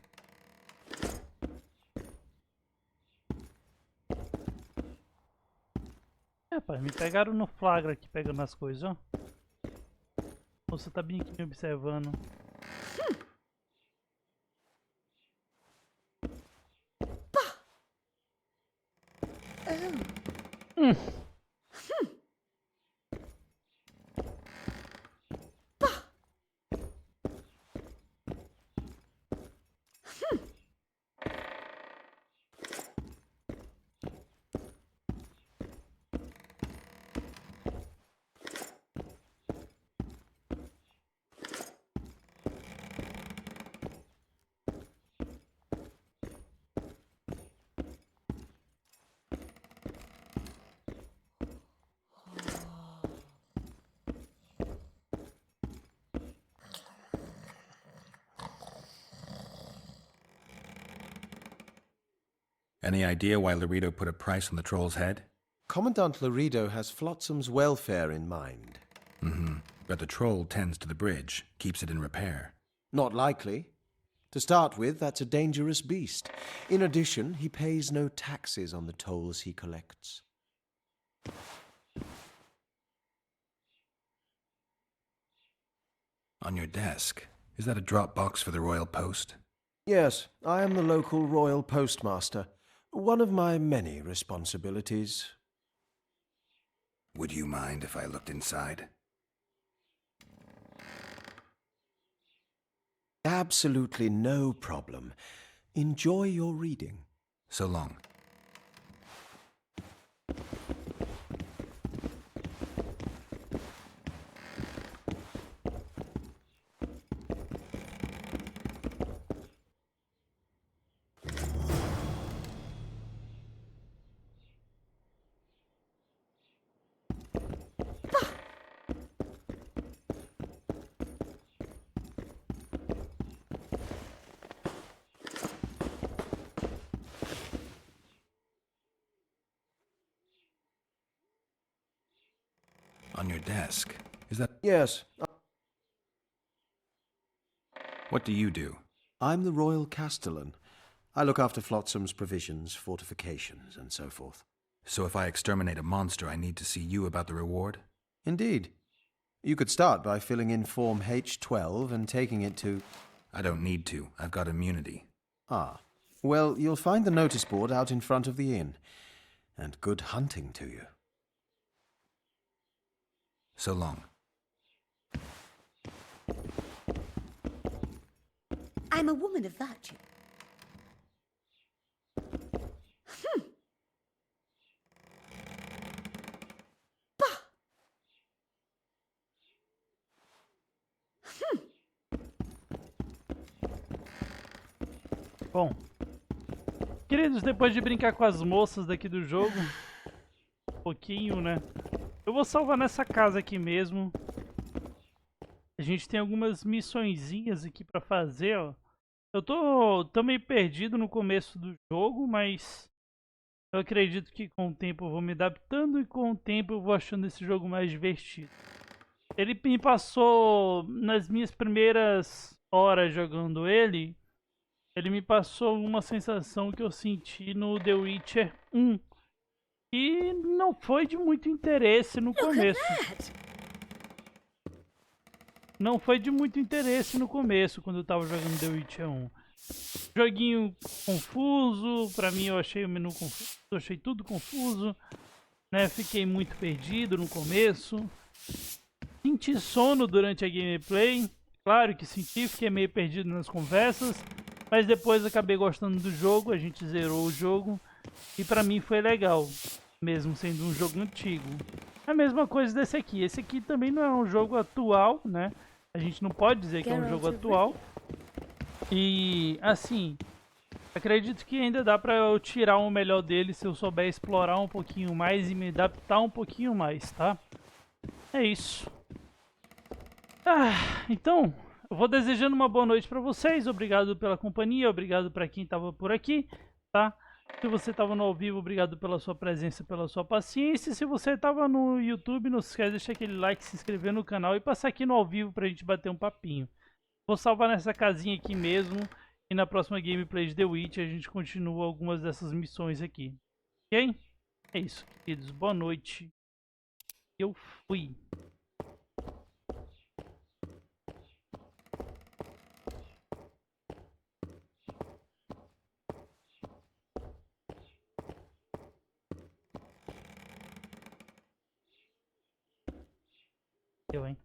É, rapaz, me pegaram no flagra aqui pegando as coisas, ó. Você tá bem aqui me observando. Any idea why Laredo put a price on the troll's head? Commandant Laredo has Flotsam's welfare in mind. Mm-hmm. But the troll tends to the bridge, keeps it in repair. Not likely. To start with, that's a dangerous beast. In addition, he pays no taxes on the tolls he collects. On your desk, is that a drop box for the Royal Post? Yes, I am the local Royal Postmaster. One of my many responsibilities. Would you mind if I looked inside? Absolutely no problem. Enjoy your reading. So long. On your desk, is that... Yes. What do you do? I'm the Royal Castellan. I look after Flotsam's provisions, fortifications, and so forth. So if I exterminate a monster, I need to see you about the reward? Indeed. You could start by filling in Form H12 and taking it to... I don't need to. I've got immunity. Ah. Well, you'll find the notice board out in front of the inn. And good hunting to you. So long. I'm a woman of virtue. Bah! Bom, queridos, depois de brincar com as moças daqui do jogo, um pouquinho, né? Eu vou salvar nessa casa aqui mesmo. A gente tem algumas missõezinhas aqui pra fazer, ó. Eu tô meio perdido no começo do jogo, mas eu acredito que com o tempo eu vou me adaptando e com o tempo eu vou achando esse jogo mais divertido. Ele me passou, nas minhas primeiras horas jogando ele me passou uma sensação que eu senti no The Witcher 1. E não foi de muito interesse no começo. Não foi de muito interesse no começo, quando eu tava jogando The Witcher 1. Joguinho confuso, pra mim eu achei o menu confuso, eu achei tudo confuso, né? Fiquei muito perdido no começo. Senti sono durante a gameplay. Claro que senti, fiquei meio perdido nas conversas. Mas depois acabei gostando do jogo, a gente zerou o jogo. E pra mim foi legal, mesmo sendo um jogo antigo. A mesma coisa desse aqui. Esse aqui também não é um jogo atual, né? A gente não pode dizer que é um jogo atual. E, assim, acredito que ainda dá pra eu tirar o melhor dele se eu souber explorar um pouquinho mais e me adaptar um pouquinho mais, tá? É isso. Então, eu vou desejando uma boa noite pra vocês. Obrigado pela companhia, obrigado pra quem tava por aqui, tá? Se você estava no ao vivo, obrigado pela sua presença, pela sua paciência. Se você estava no YouTube, não se esquece de deixar aquele like, se inscrever no canal e passar aqui no ao vivo pra gente bater um papinho. Vou salvar nessa casinha aqui mesmo e na próxima gameplay de The Witch a gente continua algumas dessas missões aqui. Ok? É isso, queridos. Boa noite. Eu fui. Eu, hein?